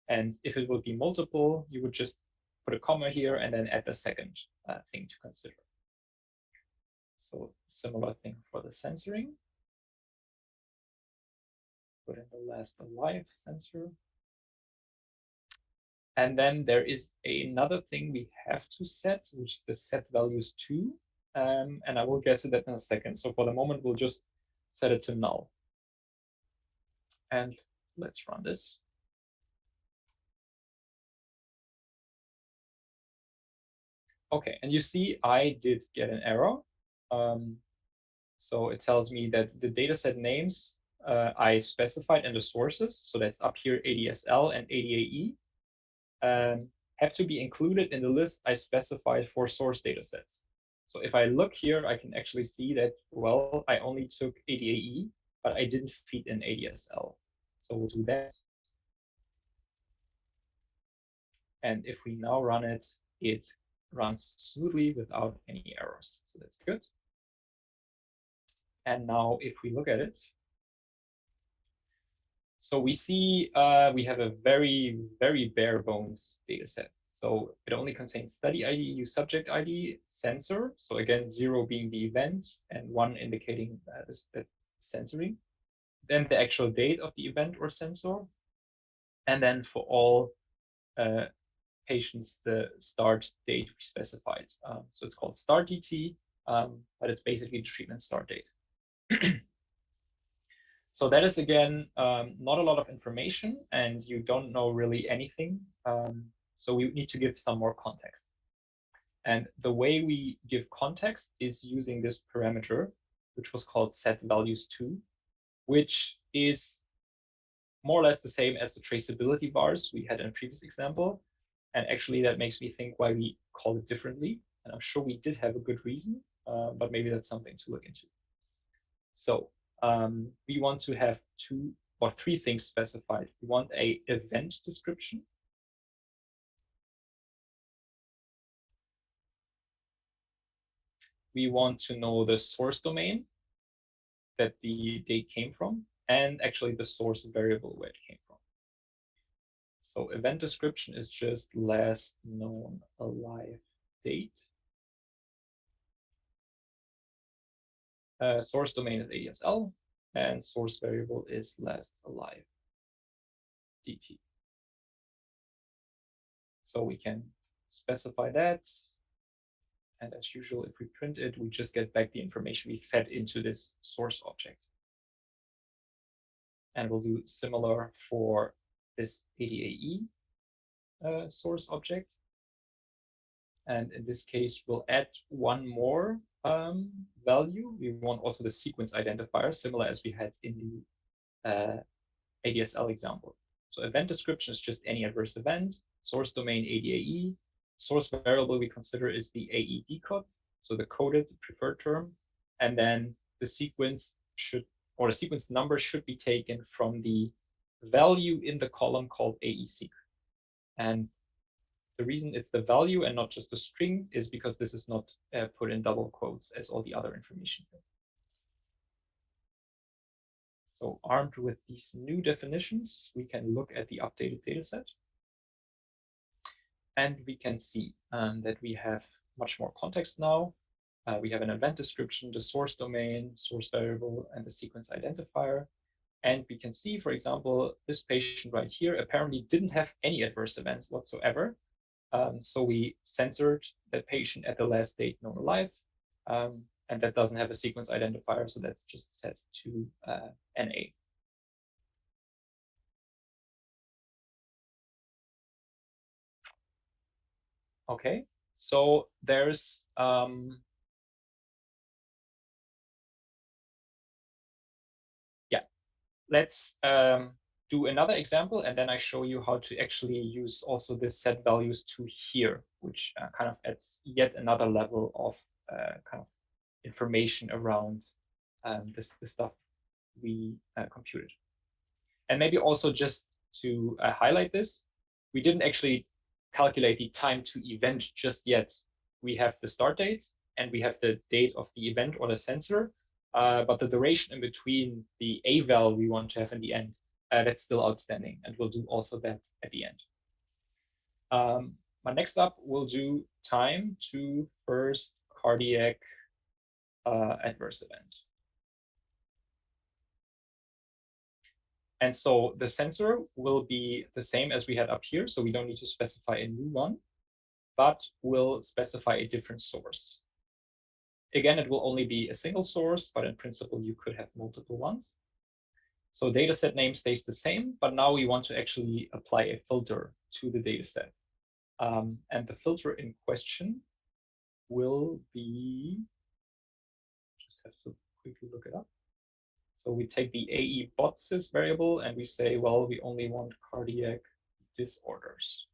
And if it would be multiple, you would just put a comma here and then add the second thing to consider. So similar thing for the censoring. Put in the last alive sensor. And then there is another thing we have to set, which is the set values to. And I will get to that in a second. So for the moment, we'll just set it to null. And let's run this. Okay, and you see I did get an error. So it tells me that the dataset names I specified in the sources, so that's up here ADSL and ADAE, have to be included in the list I specified for source datasets. So if I look here, I can actually see that, well, I only took ADAE, but I didn't feed in ADSL. So we'll do that. And if we now run it, it runs smoothly without any errors. So that's good. And now if we look at it, so we see we have a very, very bare bones data set. So it only contains study ID, use subject ID, sensor. So again, 0 being the event and 1 indicating that censoring. Then the actual date of the event or sensor. And then for all patients, the start date we specified. So it's called start DT, but it's basically the treatment start date. So that is, again, not a lot of information, and you don't know really anything. So we need to give some more context. And the way we give context is using this parameter, which was called set values to, which is more or less the same as the traceability bars we had in a previous example. And actually, that makes me think why we call it differently. And I'm sure we did have a good reason, but maybe that's something to look into. So we want to have 2 or 3 things specified. We want an event description. We want to know the source domain that the date came from, and actually the source variable where it came from. So event description is just last known alive date. Source domain is ADSL, and source variable is last alive DT. So we can specify that. And as usual, if we print it, we just get back the information we fed into this source object. And we'll do similar for this ADAE source object. And in this case, we'll add one more value. We want also the sequence identifier, similar as we had in the ADSL example. So event description is just any adverse event. Source domain ADAE. Source variable we consider is the AED code, so the coded preferred term. And then the sequence should, or the sequence number should be taken from the value in the column called AEseq. And the reason it's the value and not just a string is because this is not put in double quotes as all the other information. So armed with these new definitions, we can look at the updated dataset. And we can see that we have much more context now. We have an event description, the source domain, source variable, and the sequence identifier. And we can see, for example, this patient right here apparently didn't have any adverse events whatsoever. So we censored the patient at the last date known alive, and that doesn't have a sequence identifier, so that's just set to NA. Okay, so there's let's do another example, and then I show you how to actually use also this set values to here, which kind of adds yet another level of kind of information around this stuff we computed. And maybe also just to highlight this, we didn't actually calculate the time to event just yet. We have the start date and we have the date of the event or the sensor, but the duration in between the eval we want to have in the end, that's still outstanding, and we'll do also that at the end. But next up, we'll do time to first cardiac adverse event. And so the sensor will be the same as we had up here, so we don't need to specify a new one, but we'll specify a different source. Again, it will only be a single source, but in principle, you could have multiple ones. So dataset name stays the same, but now we want to actually apply a filter to the dataset. And the filter in question will be, just have to quickly look it up. So we take the AE botsys variable and we say, well, we only want cardiac disorders.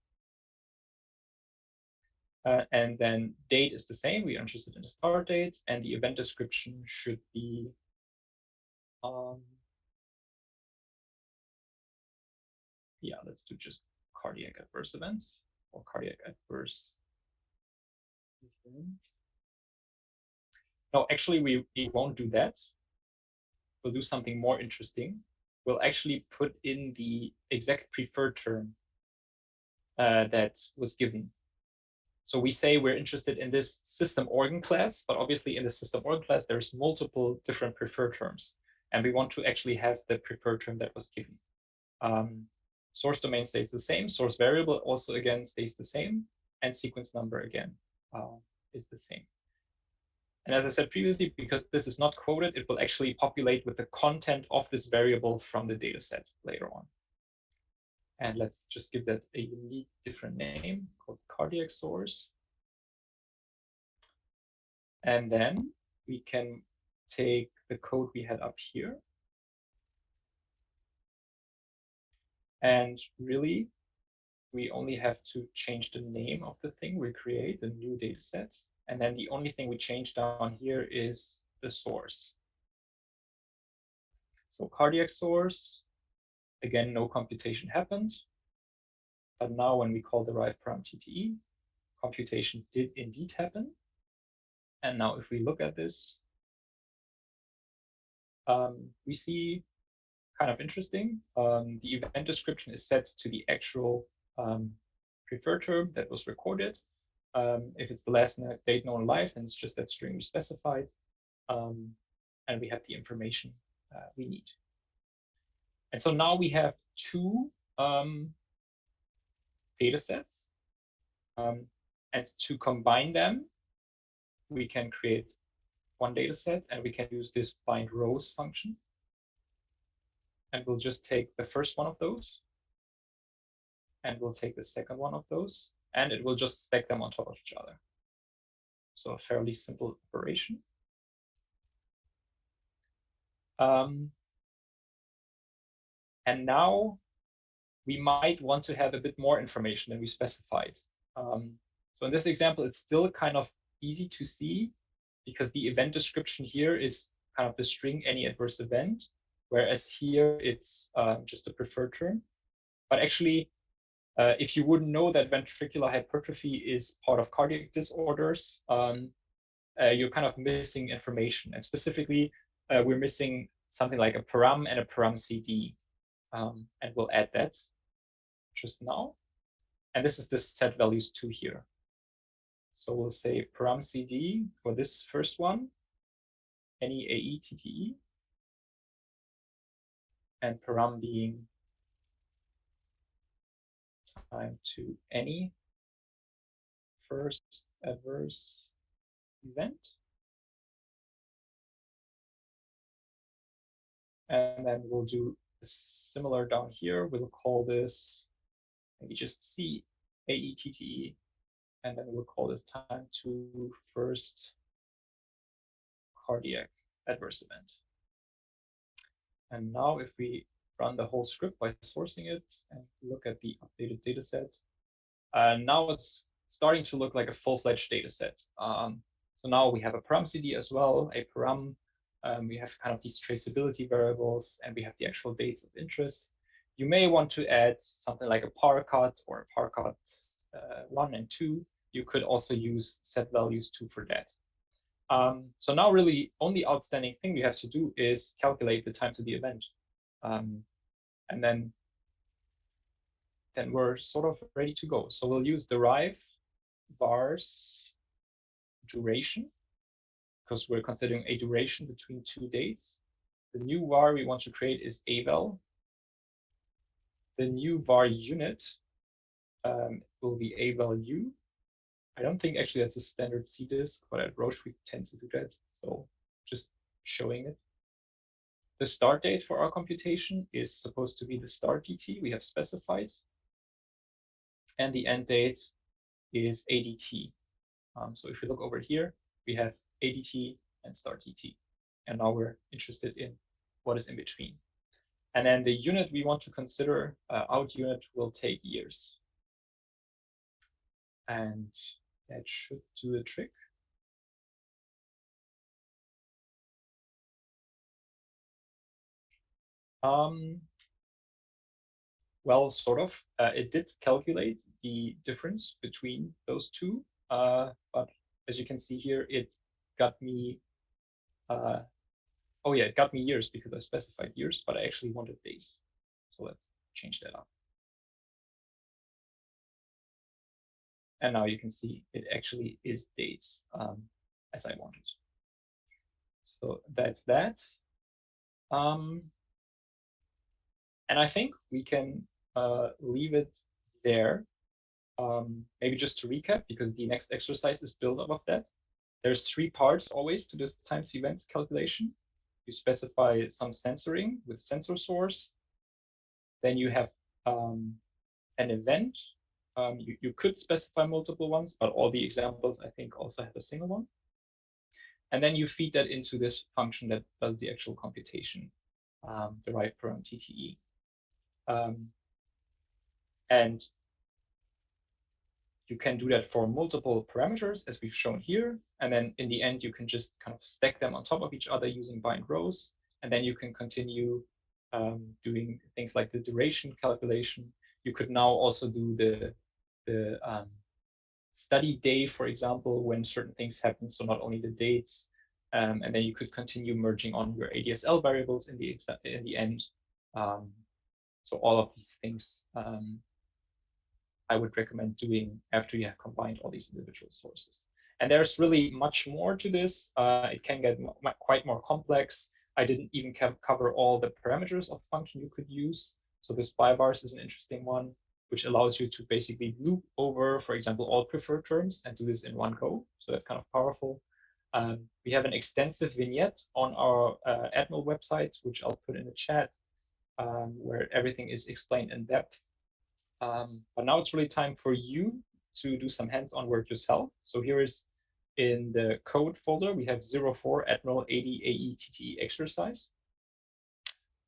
And then date is the same. We are interested in the start date, and the event description should be yeah, let's do just cardiac adverse events or cardiac adverse events. No, actually, we won't do that. We'll do something more interesting. We'll actually put in the exact preferred term that was given. So we say we're interested in this system organ class, but obviously in the system organ class, there's multiple different preferred terms. And we want to actually have the preferred term that was given. Source domain stays the same. Source variable also again stays the same. And sequence number again is the same. And as I said previously, because this is not quoted, it will actually populate with the content of this variable from the data set later on. And let's just give that a unique different name called cardiac source. And then we can take the code we had up here. And really, we only have to change the name of the thing we create, the new data set. And then the only thing we change down here is the source. So cardiac source, again, no computation happened. But now when we call derive param TTE, computation did indeed happen. And now if we look at this, we see kind of interesting. The event description is set to the actual preferred term that was recorded. If it's the last date known alive, then it's just that string we specified. And we have the information we need. And so now we have two data sets. And to combine them, we can create one data set, and we can use this bind rows function. and we'll just take the first one of those, and we'll take the second one of those, and it will just stack them on top of each other. So a fairly simple operation. And now we might want to have a bit more information than we specified. So in this example, it's still kind of easy to see because the event description here is kind of the string any adverse event, whereas here it's just a preferred term. But actually, if you wouldn't know that ventricular hypertrophy is part of cardiac disorders, you're kind of missing information. And specifically, we're missing something like a param and a param CD. And we'll add that just now. And this is the set values 2 here. So we'll say param CD for this first one, any AE TTE, and param being time to any first adverse event. And then we'll do similar down here. We'll call this maybe just C AE TTE, and then we'll call this time to first cardiac adverse event. And now if we run the whole script by sourcing it and look at the updated data set, now it's starting to look like a full-fledged data set. So now we have a param CD as well, a param. We have kind of these traceability variables, and we have the actual dates of interest. You may want to add something like a parcot or a parcot 1 and 2. You could also use set values 2 for that. So now really only outstanding thing we have to do is calculate the time to the event. And then we're sort of ready to go. So we'll use derive vars duration, because we're considering a duration between 2 dates. The new var we want to create is aval. The new var unit will be aval-u. I don't think actually that's a standard CDISC, but at Roche we tend to do that. So just showing it. The start date for our computation is supposed to be the start DT we have specified. And the end date is ADT. So if you look over here, we have ADT and start DT. And now we're interested in what is in between. And then the unit we want to consider, out unit, will take years. And that should do the trick. Well, sort of. It did calculate the difference between those two, but as you can see here, it got me. Oh yeah, it got me years because I specified years, but I actually wanted days. So let's change that up. And now you can see it actually is dates as I wanted. So that's that. And I think we can leave it there. Maybe just to recap, because the next exercise is built up of that. There's 3 parts always to this time to event calculation. You specify some sensoring with sensor source. Then you have an event. You could specify multiple ones, but all the examples I think also have a single one. And then you feed that into this function that does the actual computation, derived param TTE. And you can do that for multiple parameters, as we've shown here. And then in the end, you can just kind of stack them on top of each other using bind rows. And then you can continue doing things like the duration calculation. You could now also do the study day, for example, when certain things happen. So not only the dates, and then you could continue merging on your ADSL variables in the end. So all of these things I would recommend doing after you have combined all these individual sources. And there's really much more to this. It can get quite more complex. I didn't even cover all the parameters of the function you could use. So this byvars is an interesting one, which allows you to basically loop over, for example, all preferred terms and do this in one go. So that's kind of powerful. We have an extensive vignette on our Admiral website, which I'll put in the chat, where everything is explained in depth. But now it's really time for you to do some hands-on work yourself. So here is in the code folder, we have 04 Admiral 80 AETTE exercise.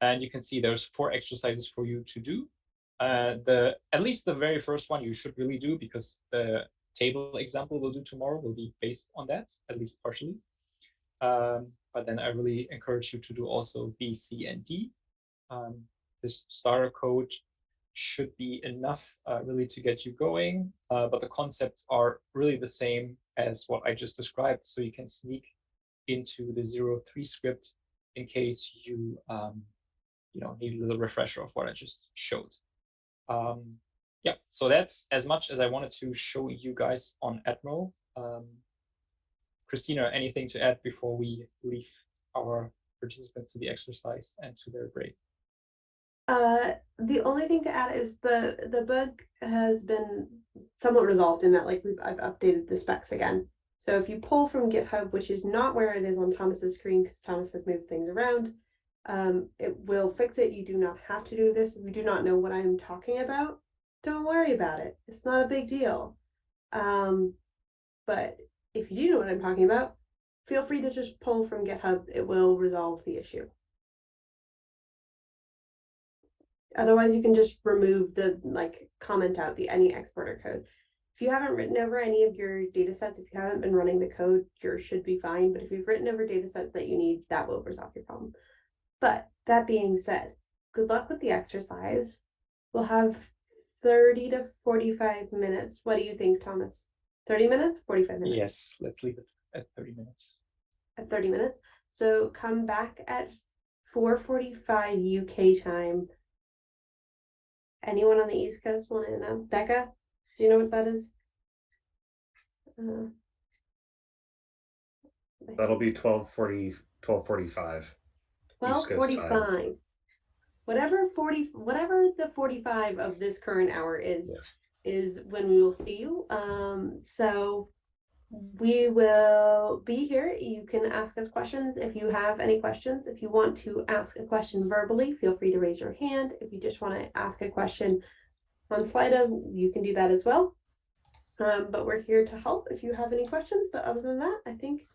And you can see there's 4 exercises for you to do. At least the very first one you should really do, because the table example we'll do tomorrow will be based on that, at least partially. But then I really encourage you to do also B, C, and D. This starter code should be enough really to get you going, but the concepts are really the same as what I just described, so you can sneak into the 03 script in case you need a little refresher of what I just showed. Yeah, so that's as much as I wanted to show you guys on Admiral. Christina, anything to add before we leave our participants to the exercise and to their break? The only thing to add is the bug has been somewhat resolved in that I've updated the specs again. So if you pull from GitHub, which is not where it is on Thomas's screen because Thomas has moved things around, it will fix it. You do not have to do this. If you do not know what I'm talking about, don't worry about it. It's not a big deal. But if you do know what I'm talking about, feel free to just pull from GitHub. It will resolve the issue. Otherwise, you can just remove the comment out the any exporter code. If you haven't written over any of your data sets, if you haven't been running the code, yours should be fine. But if you've written over data sets that you need, that will resolve your problem. But that being said, good luck with the exercise. We'll have 30 to 45 minutes. What do you think, Thomas? 30 minutes? 45 minutes? Yes, let's leave it at 30 minutes. At 30 minutes. So come back at 4:45 UK time. Anyone on the East Coast want to know? Becca, do you know what that is? That'll be 12:45 East Coast time. 12:45. Whatever the 45 of this current hour is, Yes. is when we will see you. So we will be here. You can ask us questions if you have any questions. If you want to ask a question verbally, feel free to raise your hand. If you just want to ask a question on Slido, you can do that as well. But we're here to help if you have any questions. But other than that, I think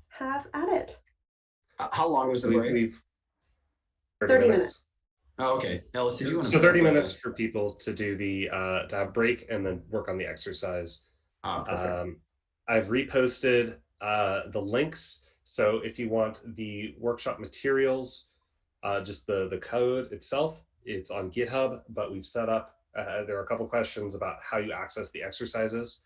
have at it. How long was the break? We've 30 minutes. Oh, okay. Ellis, did you want to? So 30 minutes for people to do the to have break and then work on the exercise. Perfect. I've reposted the links. So if you want the workshop materials, just the code itself, it's on GitHub, but we've set up, there are a couple questions about how you access the exercises.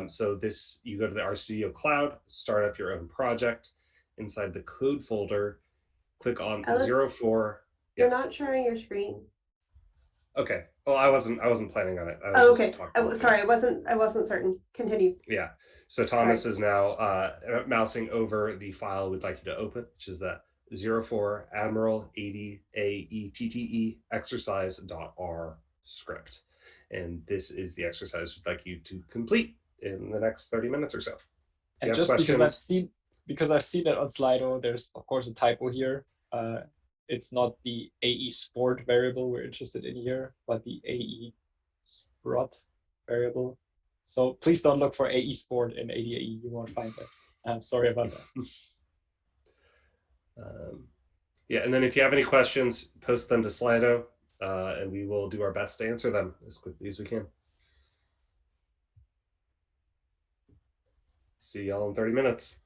So you go to the RStudio Cloud, start up your own project. Inside the code folder, click on Ellis, 04. You're Yes. not sharing your screen. Okay. Well, I wasn't planning on it. Oh, okay. Sorry, I wasn't certain. Continue. Yeah. So Thomas is now mousing over the file we'd like you to open, which is the 04 Admiral 80 AETTE exercise.r script. And this is the exercise we'd like you to complete in the next 30 minutes or so. And just because I've seen that on Slido, there's of course a typo here. It's not the AE Sport variable we're interested in here, but the AE Sprot variable. So please don't look for AE Sport in ADAE. You won't find that. I'm sorry about that. Yeah, and then if you have any questions, post them to Slido, and we will do our best to answer them as quickly as we can. See y'all in 30 minutes.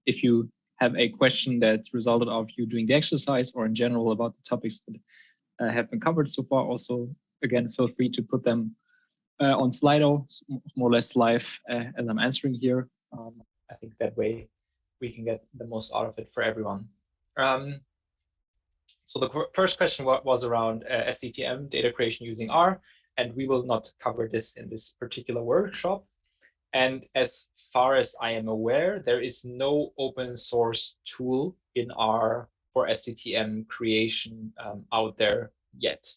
If you have a question that resulted of you doing the exercise or in general about the topics that have been covered so far, also, again, feel free to put them on Slido, more or less live as I'm answering here. I think that way we can get the most out of it for everyone. So the first question was around SDTM data creation using R, and we will not cover this in this particular workshop. And as far as I am aware, there is no open source tool in R for SDTM creation out there yet.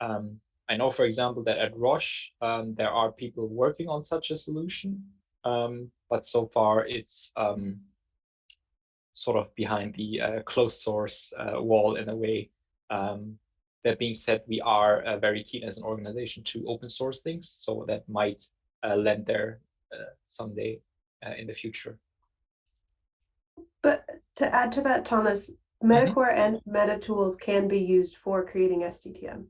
I know, for example, that at Roche, there are people working on such a solution, but so far it's sort of behind the closed source wall in a way. That being said, we are very keen as an organization to open source things, so that might lend there someday in the future. But to add to that, Thomas, Metacore and MetaTools can be used for creating SDTM.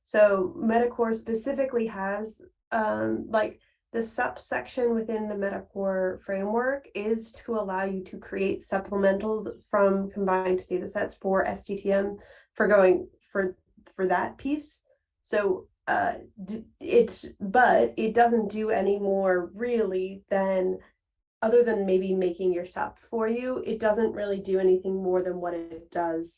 So Metacore specifically has like the subsection within the Metacore framework is to allow you to create supplementals from combined data sets for SDTM for going for that piece. So but it doesn't do any more really than, other than maybe making your SUP for you, it doesn't really do anything more than what it does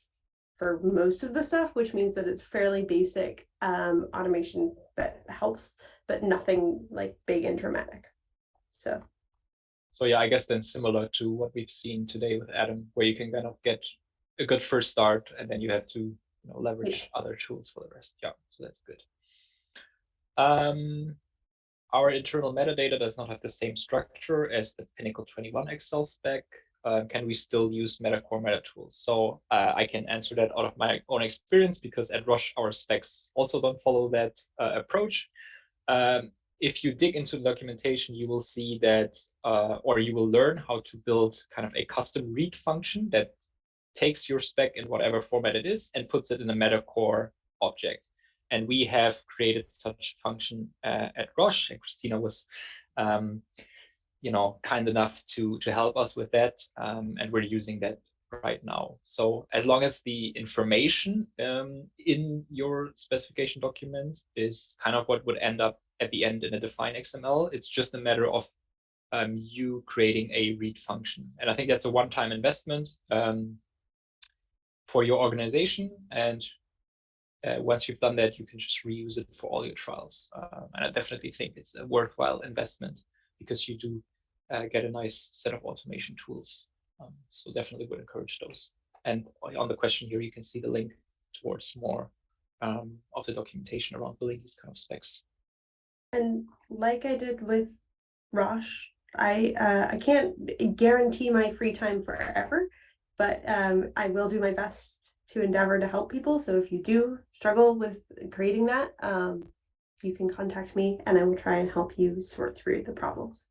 for most of the stuff, which means that it's fairly basic automation that helps, but nothing like big and dramatic. So yeah, I guess then similar to what we've seen today with Adam, where you can kind of get a good first start, and then you have to leverage other tools for the rest. Yeah, so that's good. Our internal metadata does not have the same structure as the Pinnacle 21 Excel spec. Can we still use Metacore MetaTools? So I can answer that out of my own experience, because at Roche, our specs also don't follow that approach. If you dig into the documentation, you will see that, or you will learn how to build kind of a custom read function that takes your spec in whatever format it is and puts it in a Metacore object. And we have created such function at Roche, and Christina was, kind enough to help us with that, and we're using that right now. So as long as the information in your specification document is kind of what would end up at the end in a define XML, it's just a matter of you creating a read function. And I think that's a one-time investment for your organization. And once you've done that, you can just reuse it for all your trials. And I definitely think it's a worthwhile investment, because you do get a nice set of automation tools. So definitely would encourage those. And on the question here, you can see the link towards more of the documentation around building these kind of specs. And like I did with Roche, I can't guarantee my free time forever, but I will do my best to endeavor to help people. So if you do struggle with creating that, you can contact me and I will try and help you sort through the problems.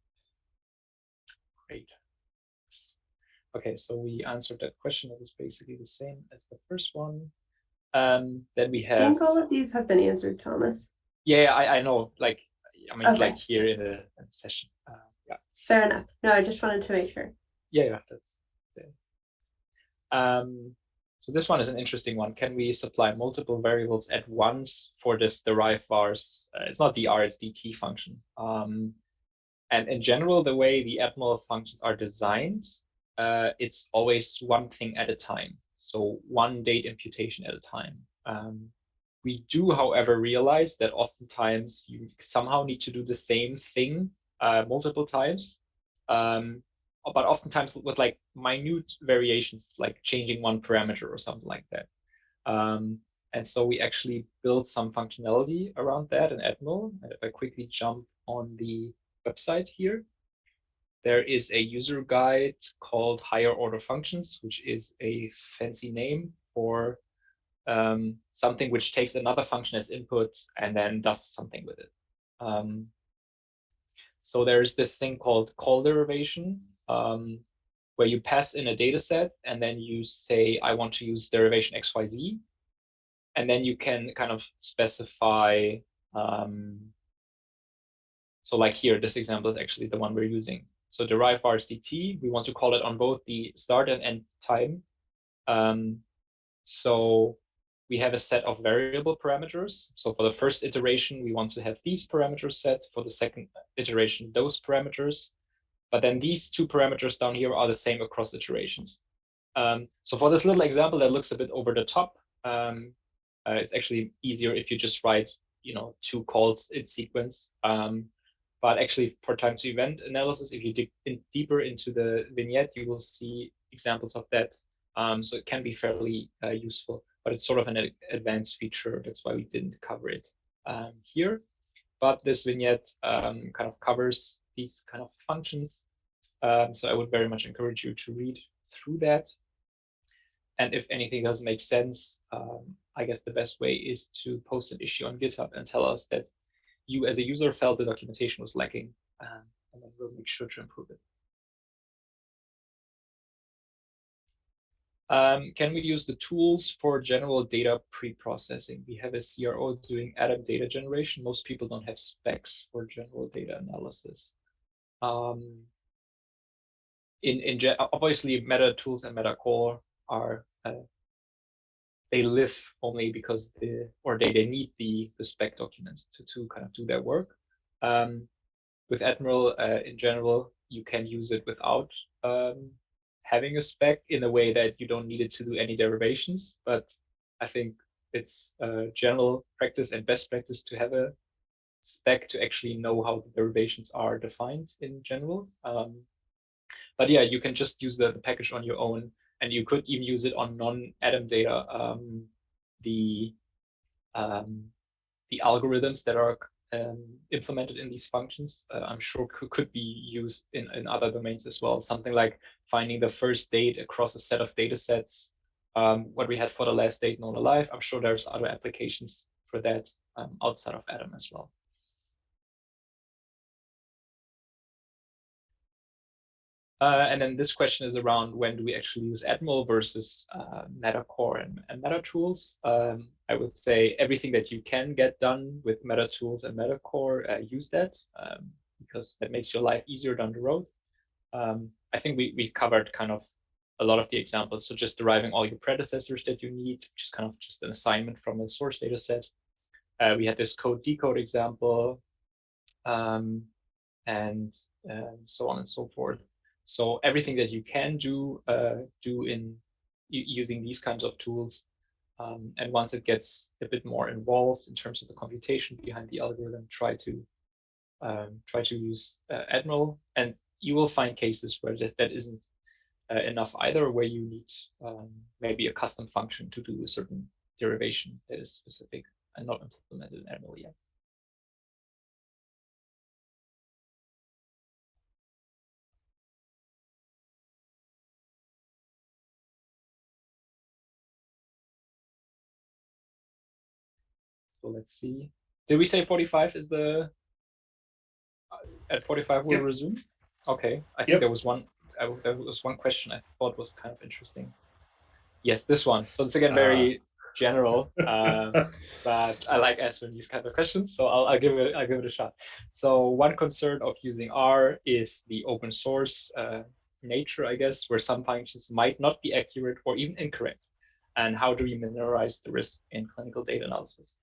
Great. Okay, so we answered that question. That was basically the same as the first one. Then we have. I think all of these have been answered, Thomas. Yeah, I know. Like, I mean, Okay. like here in the session. Yeah. Fair enough. No, I just wanted to make sure. Yeah, that's. So this one is an interesting one. Can we supply multiple variables at once for this derive vars? It's not dr, it's dt function. And in general, the way the Admiral functions are designed, it's always one thing at a time. So one date imputation at a time. We do, however, realize that oftentimes you somehow need to do the same thing multiple times. But oftentimes with like minute variations, like changing one parameter or something like that. And so we actually built some functionality around that in Admiral. And if I quickly jump on the website here, there is a user guide called Higher Order Functions, which is a fancy name for something which takes another function as input and then does something with it. So there's this thing called call derivation, where you pass in a data set and then you say, I want to use derivation XYZ. And then you can kind of specify, so like here, this example is actually the one we're using. So derive vars dt, we want to call it on both the start and end time. So we have a set of variable parameters. So for the first iteration, we want to have these parameters set. For the second iteration, those parameters. But then these two parameters down here are the same across iterations. So for this little example that looks a bit over the top, it's actually easier if you just write, two calls in sequence. But actually, for time to event analysis, if you dig deeper into the vignette, you will see examples of that. So it can be fairly useful, but it's sort of an advanced feature. That's why we didn't cover it here. But this vignette kind of covers these kind of functions. So I would very much encourage you to read through that. And if anything doesn't make sense, I guess the best way is to post an issue on GitHub and tell us that you as a user felt the documentation was lacking, and then we'll make sure to improve it. Can we use the tools for general data pre-processing? We have a CRO doing ADAM data generation. Most people don't have specs for general data analysis. Obviously, Meta Tools and Meta Core are they live only because they need the spec documents to kind of do their work. With Admiral, in general, you can use it without having a spec in a way that you don't need it to do any derivations. But I think it's general practice and best practice to have a spec to actually know how the derivations are defined in general. But yeah, you can just use the package on your own, and you could even use it on non-ADAM data. The algorithms that are implemented in these functions, I'm sure could be used in other domains as well. Something like finding the first date across a set of data sets, what we had for the last date known alive. I'm sure there's other applications for that outside of ADAM as well. And then this question is around when do we actually use Admiral versus Meta Core and Meta Tools. I would say everything that you can get done with Meta Tools and Meta Core, use that because that makes your life easier down the road. I think we covered kind of a lot of the examples. So just deriving all your predecessors that you need, which is kind of just an assignment from a source data set. We had this code decode example, and so on and so forth. So everything that you can do in using these kinds of tools, and once it gets a bit more involved in terms of the computation behind the algorithm, try to use Admiral, and you will find cases where that isn't enough either, where you need maybe a custom function to do a certain derivation that is specific and not implemented in Admiral yet. So let's see. Did we say 45 is the at 45 we'll resume? Okay, I think there was one question I thought was kind of interesting. Yes, this one. So it's again very general, but I like answering these kind of questions, so I'll give it a shot. So one concern of using R is the open source nature, I guess, where some functions might not be accurate or even incorrect. And how do we minimize the risk in clinical data analysis?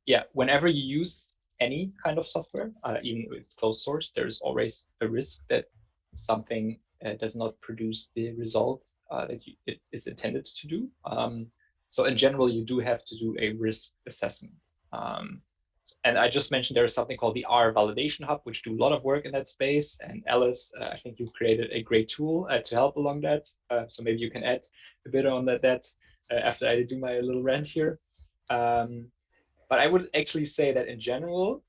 Yeah, whenever you use any kind of software, even if it's closed source, there's always a risk that something does not produce the result that it is intended to do. So in general, you do have to do a risk assessment. And I just mentioned there is something called the R Validation Hub, which do a lot of work in that space. And Alice, I think you've created a great tool to help along that. So maybe you can add a bit on that after I do my little rant here. But I would actually say that in general,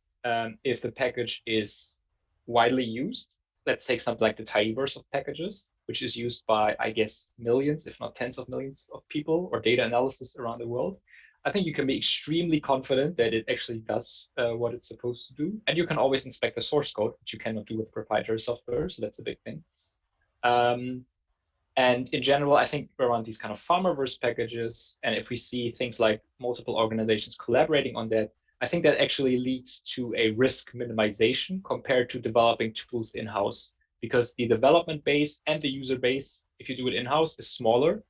if the package is widely used, let's take something like the tidyverse of packages, which is used by, I guess, millions, if not tens of millions of people or data analysis around the world, I think you can be extremely confident that it actually does what it's supposed to do. And you can always inspect the source code, which you cannot do with proprietary software, so that's a big thing. And in general, I think around these kind of Farmerverse packages, and if we see things like multiple organizations collaborating on that, I think that actually leads to a risk minimization compared to developing tools in-house, because the development base and the user base, if you do it in-house, is smaller.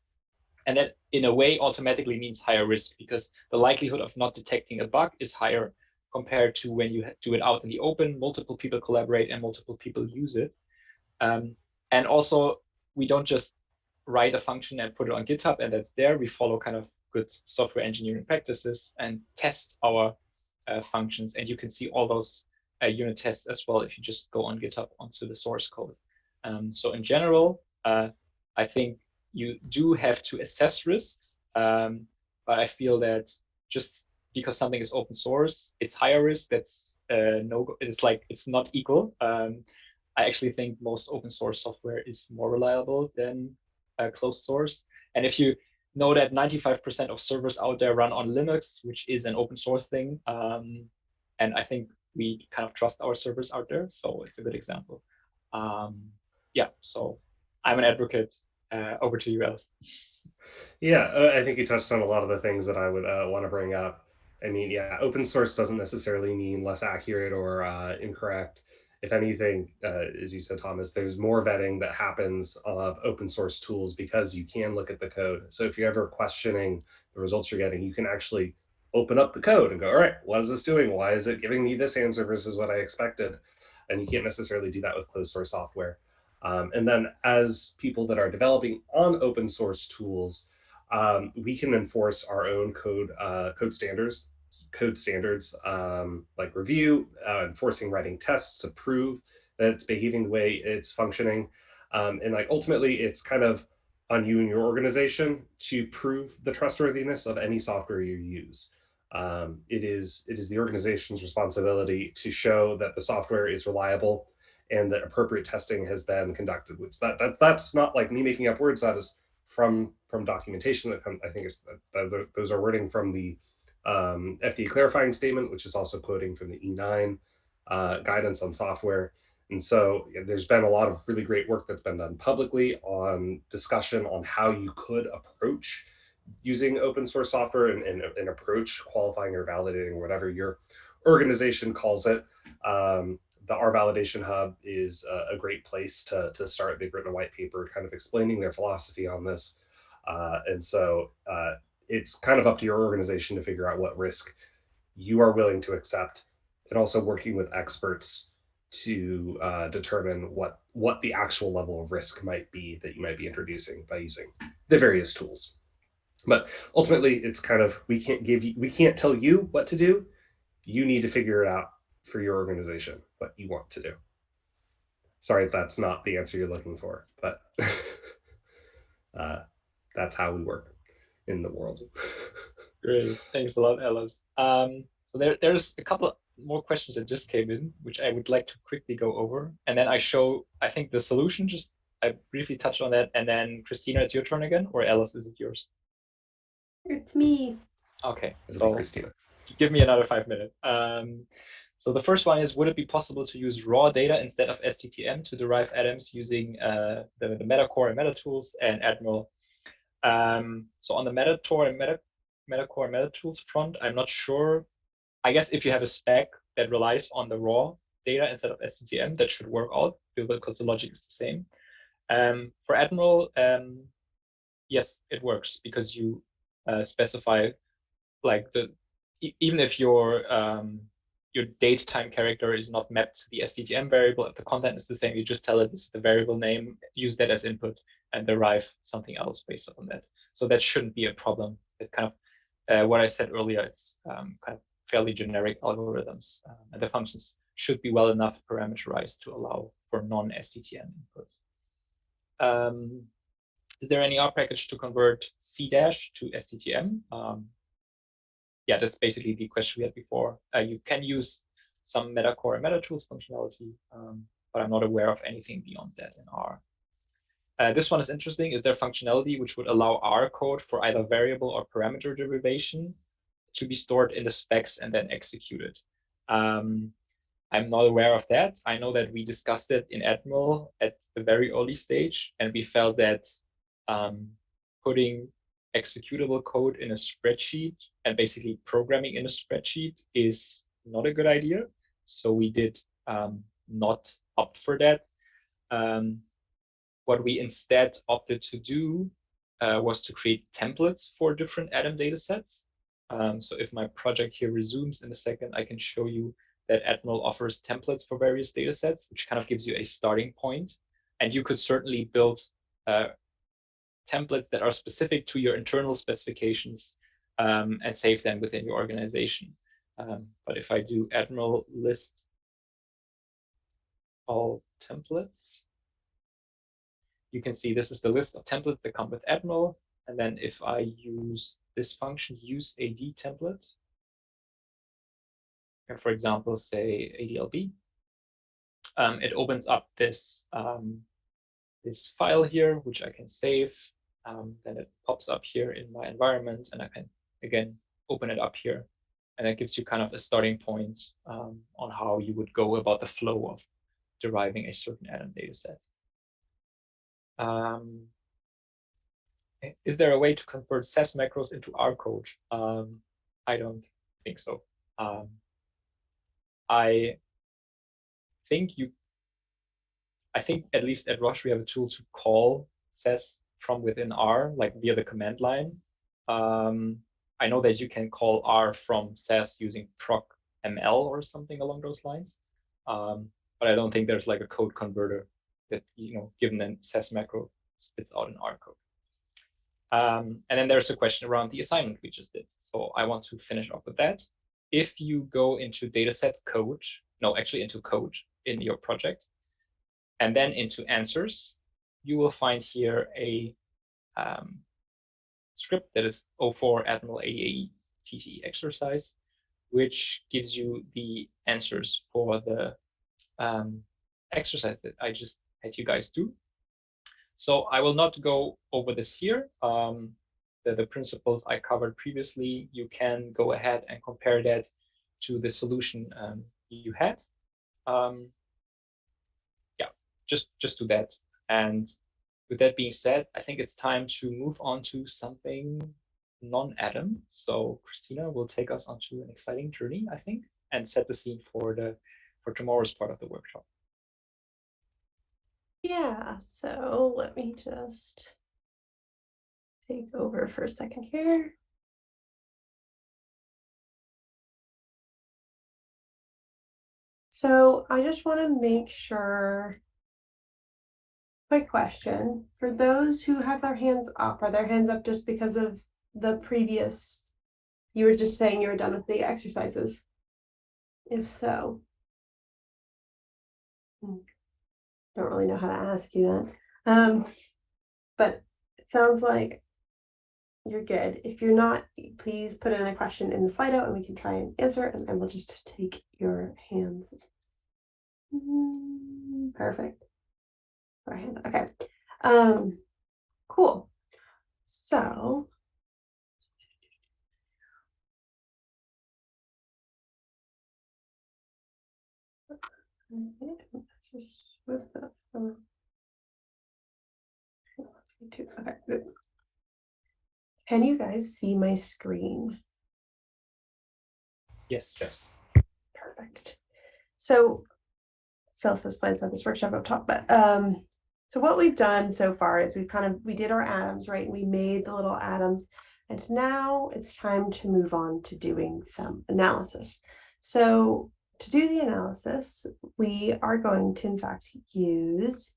And that in a way automatically means higher risk, because the likelihood of not detecting a bug is higher compared to when you do it out in the open, multiple people collaborate and multiple people use it. And also, we don't just write a function and put it on GitHub and that's there. We follow kind of good software engineering practices and test our functions. And you can see all those unit tests as well if you just go on GitHub onto the source code. So in general, I think you do have to assess risk, but I feel that just because something is open source, it's higher risk. That's it's not equal. I actually think most open source software is more reliable than closed source. And if you know that 95% of servers out there run on Linux, which is an open source thing, and I think we kind of trust our servers out there, so it's a good example. Yeah, so I'm an advocate. Over to you, Alice. Yeah, I think you touched on a lot of the things that I would want to bring up. I mean, yeah, open source doesn't necessarily mean less accurate or incorrect. If anything, as you said, Thomas, there's more vetting that happens of open source tools because you can look at the code. So if you're ever questioning the results you're getting, you can actually open up the code and go, all right, what is this doing? Why is it giving me this answer versus what I expected? And you can't necessarily do that with closed source software. And then as people that are developing on open source tools, we can enforce our own code standards, like review, enforcing writing tests to prove that it's behaving the way it's functioning. And like ultimately, it's kind of on you and your organization to prove the trustworthiness of any software you use. It is the organization's responsibility to show that the software is reliable and that appropriate testing has been conducted. Which that's not like me making up words. That is from documentation that I think those are wording from the FDA clarifying statement, which is also quoting from the E9 guidance on software. And so there's been a lot of really great work that's been done publicly on discussion on how you could approach using open source software and approach qualifying or validating, whatever your organization calls it. The R Validation Hub is a great place to start. They've written a white paper kind of explaining their philosophy on this. And so it's kind of up to your organization to figure out what risk you are willing to accept, and also working with experts to determine what the actual level of risk might be that you might be introducing by using the various tools. But ultimately, it's kind of, we can't tell you what to do. You need to figure it out for your organization, what you want to do. Sorry if that's not the answer you're looking for, but that's how we work in the world. Great, thanks a lot, Alice. So there's a couple more questions that just came in, which I would like to quickly go over. And then I think the solution, I briefly touched on that. And then Christina, it's your turn again, or Alice, is it yours? It's me. Okay, so Christina, give me another 5 minutes. So the first one is, would it be possible to use raw data instead of SDTM to derive ADAMs using the Metacore and MetaTools and Admiral? So on the Metator and Metacore and MetaTools front, I'm not sure. I guess if you have a spec that relies on the raw data instead of SDTM, that should work out because the logic is the same. For Admiral, yes, it works because you specify like even if your date time character is not mapped to the SDTM variable, if the content is the same, you just tell it it's the variable name, use that as input, and derive something else based on that. So that shouldn't be a problem. It kind of what I said earlier, it's kind of fairly generic algorithms, and the functions should be well enough parameterized to allow for non-SDTM inputs. Is there any R package to convert C' to SDTM? Yeah, that's basically the question we had before. You can use some Metacore and MetaTools functionality, but I'm not aware of anything beyond that in R. This one is interesting. Is there functionality which would allow R code for either variable or parameter derivation to be stored in the specs and then executed? I'm not aware of that. I know that we discussed it in Admiral at the very early stage, and we felt that putting executable code in a spreadsheet and basically programming in a spreadsheet is not a good idea. So we did not opt for that. What we instead opted to do was to create templates for different Atom data sets. So if my project here resumes in a second, I can show you that Admiral offers templates for various data sets, which kind of gives you a starting point. And you could certainly build templates that are specific to your internal specifications and save them within your organization. But if I do Admiral list all templates, you can see this is the list of templates that come with Admiral. And then if I use this function, use AD template, and for example, say ADLB, it opens up this, this file here, which I can save. Then it pops up here in my environment, and I can, again, open it up here. And that gives you kind of a starting point on how you would go about the flow of deriving a certain Atom data set. Is there a way to convert SAS macros into R code? I don't think so. I think at least at Roche we have a tool to call SAS from within R, like via the command line. I know that you can call R from SAS using procml or something along those lines, but I don't think there's like a code converter that, you know, given a SAS macro, spits out an R code. And then there's a question around the assignment we just did. So I want to finish off with that. If you go into dataset code, no, actually into code in your project, and then into answers, you will find here a script that is 04 Admiral AAE TTE exercise, which gives you the answers for the exercise that I just had you guys do. So I will not go over this here. The principles I covered previously, you can go ahead and compare that to the solution you had. Yeah, just do that. And with that being said, I think it's time to move on to something non-Atom. So Christina will take us onto an exciting journey, I think, and set the scene for tomorrow's part of the workshop. Yeah, so let me just take over for a second here. So I just want to make sure, quick question, for those who have their hands up, are their hands up just because of the previous, you were just saying you were done with the exercises? If so, don't really know how to ask you that. But it sounds like you're good. If you're not, please put in a question in the Slido and we can try and answer it, and we'll just take your hands. Perfect. Okay. Cool. So just move that from. Okay, good. Can you guys see my screen? Yes. Yes. Perfect. So Celsius plans about this workshop up top, but so what we've done so far is we did our atoms, right? We made the little atoms, and now it's time to move on to doing some analysis. So to do the analysis, we are going to in fact use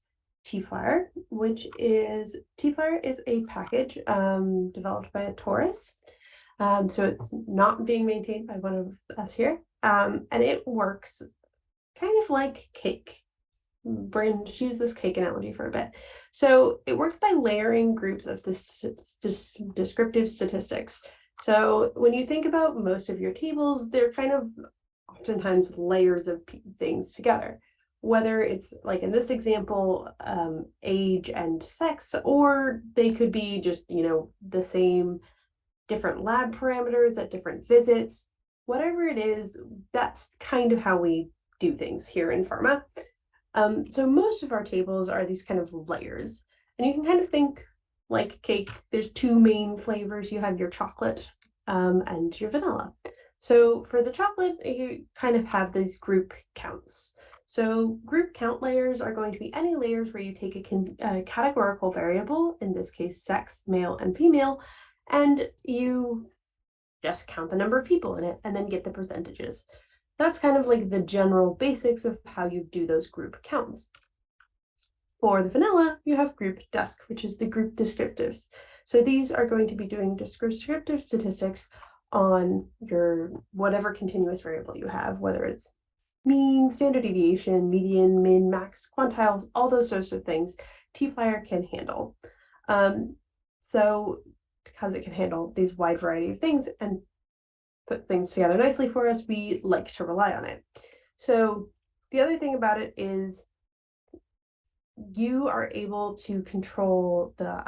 tflyr, which is tflyr is a package developed by Taurus. So it's not being maintained by one of us here, and it works kind of like cake. Bryn, just use this cake analogy for a bit. So it works by layering groups of descriptive statistics. So when you think about most of your tables, they're kind of oftentimes layers of things together, whether it's like in this example, age and sex, or they could be just, you know, the same different lab parameters at different visits. Whatever it is, that's kind of how we do things here in pharma. So most of our tables are these kind of layers, and you can kind of think like cake, there's two main flavors. You have your chocolate and your vanilla. So for the chocolate, you kind of have these group counts. So group count layers are going to be any layers where you take a categorical variable, in this case, sex, male and female, and you just count the number of people in it and then get the percentages. That's kind of like the general basics of how you do those group counts. For the vanilla, you have group desc, which is the group descriptives. So these are going to be doing descriptive statistics on your whatever continuous variable you have, whether it's mean, standard deviation, median, min, max, quantiles, all those sorts of things tplyr can handle. So because it can handle these wide variety of things and put things together nicely for us, we like to rely on it. So the other thing about it is you are able to control the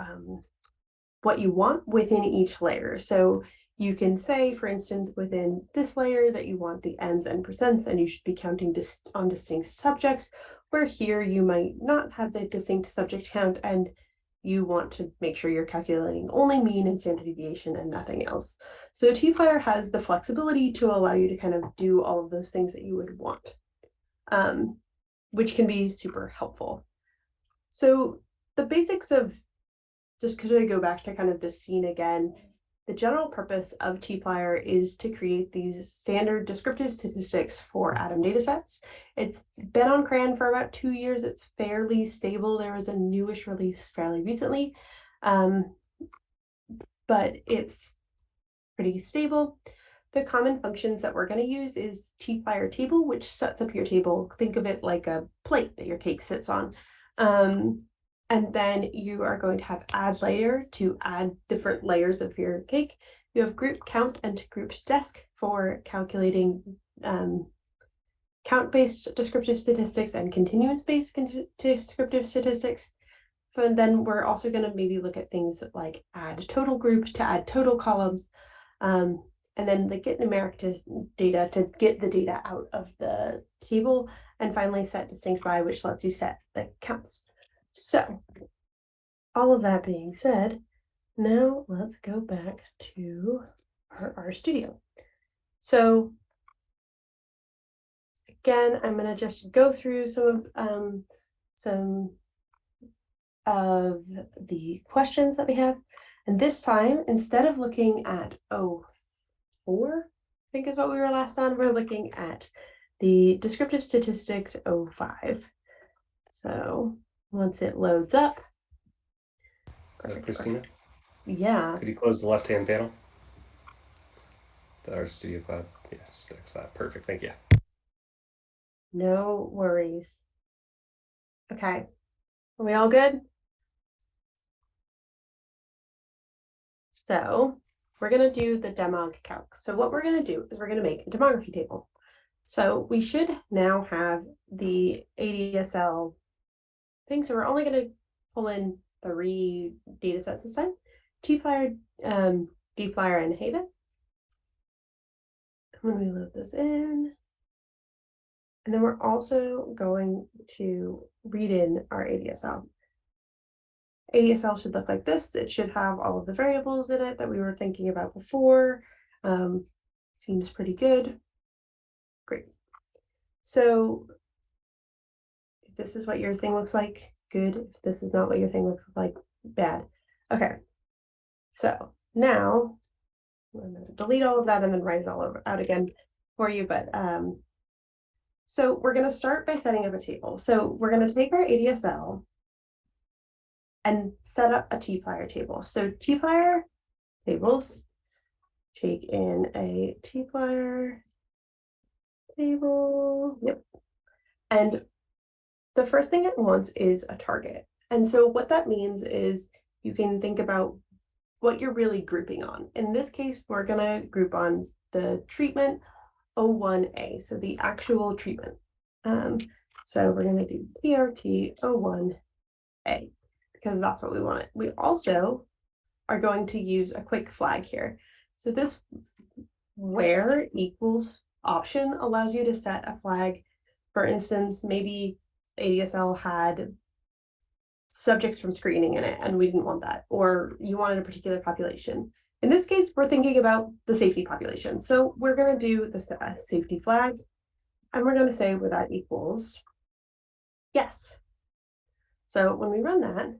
what you want within each layer. So you can say, for instance, within this layer that you want the n's and percents, and you should be counting on distinct subjects, where here you might not have the distinct subject count and you want to make sure you're calculating only mean and standard deviation and nothing else. So tplyr has the flexibility to allow you to kind of do all of those things that you would want, which can be super helpful. So the basics of, just because I go back to kind of this scene again, the general purpose of tplyr is to create these standard descriptive statistics for ADaM datasets. It's been on CRAN for about 2 years. It's fairly stable. There was a newish release fairly recently, but it's pretty stable. The common functions that we're going to use is tplyr table, which sets up your table. Think of it like a plate that your cake sits on. And then you are going to have add layer to add different layers of your cake. You have group count and group desc for calculating count-based descriptive statistics and continuance-based descriptive statistics. And then we're also going to maybe look at things like add total group to add total columns, and then the get numeric data to get the data out of the table, and finally set distinct by, which lets you set the counts. So all of that being said, now let's go back to our RStudio. So again, I'm going to just go through some of the questions that we have. And this time, instead of looking at 04, I think is what we were last on, we're looking at the descriptive statistics 05. So once it loads up. Perfect, Christina? perfect. Yeah. Could you close the left-hand panel? The RStudio Cloud. Yeah, just fix that. Perfect. Thank you. No worries. Okay. Are we all good? So we're going to do the demog calc. So what we're going to do is we're going to make a demography table. So we should now have the ADSL thing. So we're only going to pull in 3 data sets this time: tplyr, dplyr, and Haven. When we load this in, and then we're also going to read in our ADSL. ADSL should look like this. It should have all of the variables in it that we were thinking about before. Seems pretty good. Great. So if this is what your thing looks like, good. If this is not what your thing looks like, bad. Okay. So now I'm going to delete all of that and then write it all out again for you. But so we're going to start by setting up a table. So we're going to take our ADSL and set up a tplyr table. So tplyr tables, take in a tplyr table. Yep. And the first thing it wants is a target. And so what that means is you can think about what you're really grouping on. In this case, we're going to group on the treatment 01A, so the actual treatment. So we're going to do PRT 01A because that's what we want. We also are going to use a quick flag here. So this where equals option allows you to set a flag. For instance, maybe ADSL had subjects from screening in it, and we didn't want that, or you wanted a particular population. In this case, we're thinking about the safety population. So we're going to do the safety flag, and we're going to say where that equals yes. So when we run that,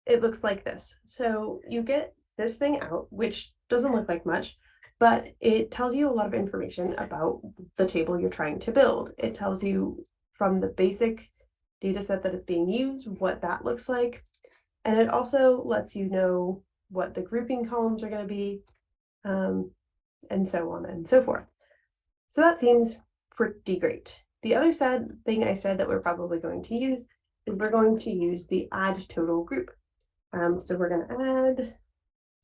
it looks like this. So you get this thing out, which doesn't look like much, but it tells you a lot of information about the table you're trying to build. It tells you from the basic data set that is being used, what that looks like. And it also lets you know what the grouping columns are going to be, and so on and so forth. So that seems pretty great. The other thing I said that we're probably going to use is we're going to use the add total group. So we're going to add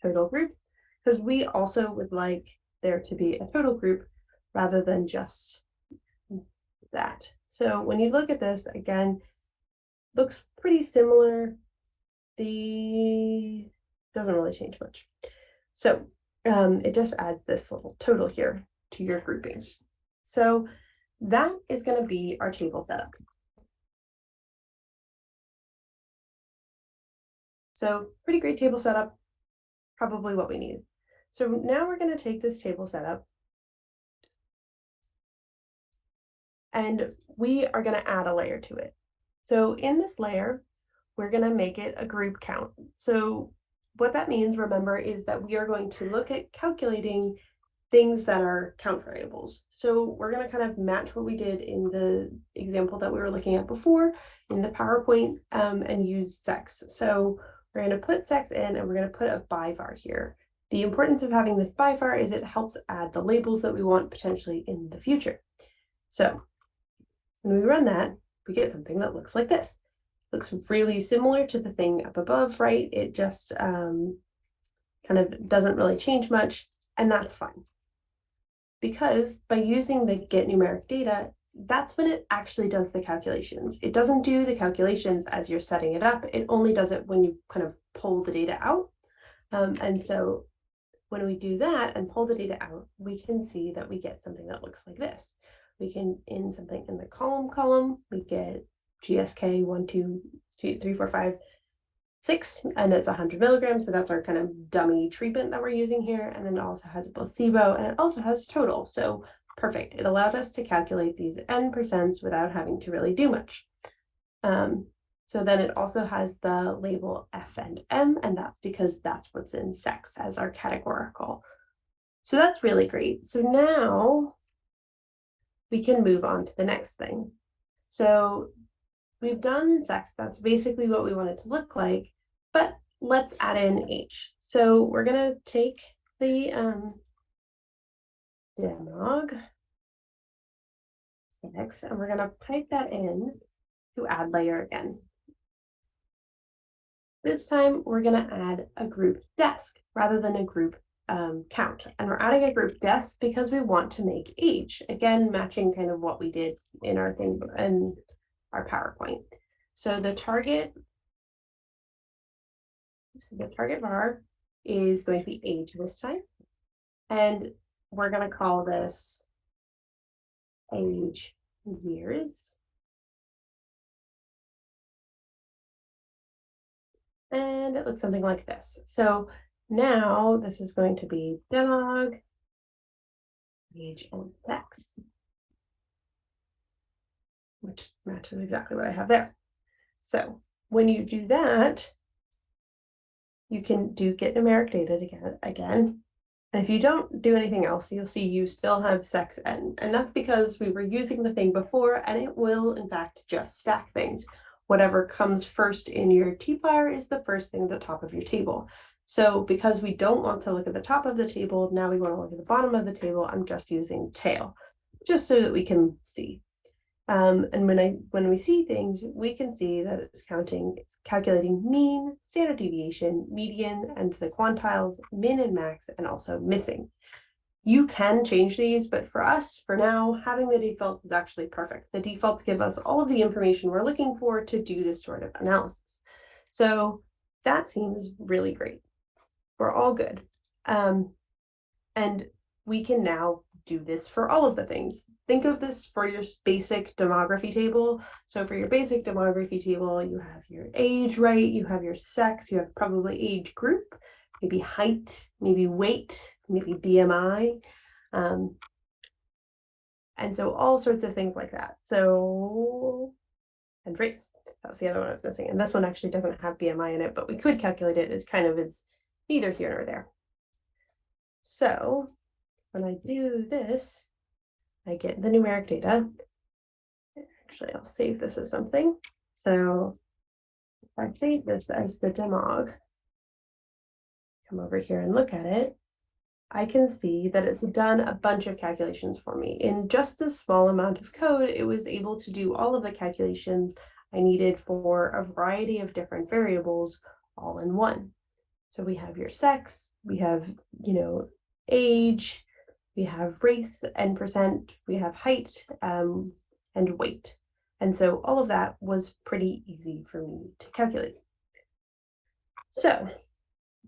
total group because we also would like there to be a total group rather than just that. So when you look at this, again, looks pretty similar. The doesn't really change much. So it just adds this little total here to your groupings. So that is going to be our table setup. So pretty great table setup, probably what we need. So now we're going to take this table setup and we are going to add a layer to it. So in this layer, we're going to make it a group count. So what that means, remember, is that we are going to look at calculating things that are count variables. So we're going to kind of match what we did in the example that we were looking at before in the PowerPoint, and use sex. So we're going to put sex in and we're going to put a byvar here. The importance of having this byvar is it helps add the labels that we want potentially in the future. So when we run that, we get something that looks like this. Looks really similar to the thing up above, right? It just kind of doesn't really change much, and that's fine. Because by using the get numeric data, that's when it actually does the calculations. It doesn't do the calculations as you're setting it up. It only does it when you kind of pull the data out. And so when we do that and pull the data out, we can see that we get something that looks like this. We can, in something in the column, we get GSK 1, 2, 3, 4, 5, 6, and it's 100 milligrams. So that's our kind of dummy treatment that we're using here. And then it also has a placebo and it also has total. So perfect. It allowed us to calculate these n% without having to really do much. So then it also has the label F and M, and that's because that's what's in sex as our categorical. So that's really great. So now we can move on to the next thing. So we've done sex. That's basically what we want it to look like, but let's add in age. So we're going to take the demog sex, and we're going to pipe that in to add layer again. This time we're going to add a group desk rather than a group count. And we're adding a group desk because we want to make age, again, matching kind of what we did in our thing in our PowerPoint. So the target var is going to be age this time. And we're going to call this age years. And it looks something like this. So now this is going to be demog age and sex, which matches exactly what I have there. So when you do that, you can do get numeric data again. And if you don't do anything else, you'll see you still have sex n. And that's because we were using the thing before, and it will, in fact, just stack things. Whatever comes first in your tplyr is the first thing at the top of your table. So because we don't want to look at the top of the table, now we want to look at the bottom of the table, I'm just using tail, just so that we can see. And when we see things, we can see that it's calculating mean, standard deviation, median, and the quantiles, min and max, and also missing. You can change these, but for us, for now, having the defaults is actually perfect. The defaults give us all of the information we're looking for to do this sort of analysis. So that seems really great. We're all good. And we can now do this for all of the things. think of this for your basic demography table. So for your basic demography table, you have your age, right? You have your sex, you have probably age group, maybe height, maybe weight, maybe BMI. And so all sorts of things like that. So, and race, that was the other one I was missing. And this one actually doesn't have BMI in it, but we could calculate it. It kind of is neither here nor there. So when I do this, I get the numeric data. Actually, I'll save this as something. So if I save this as the demog, come over here and look at it, I can see that it's done a bunch of calculations for me. In just a small amount of code, it was able to do all of the calculations I needed for a variety of different variables all in one. So we have your sex, we have, age, we have race and percent, we have height and weight. And so all of that was pretty easy for me to calculate. So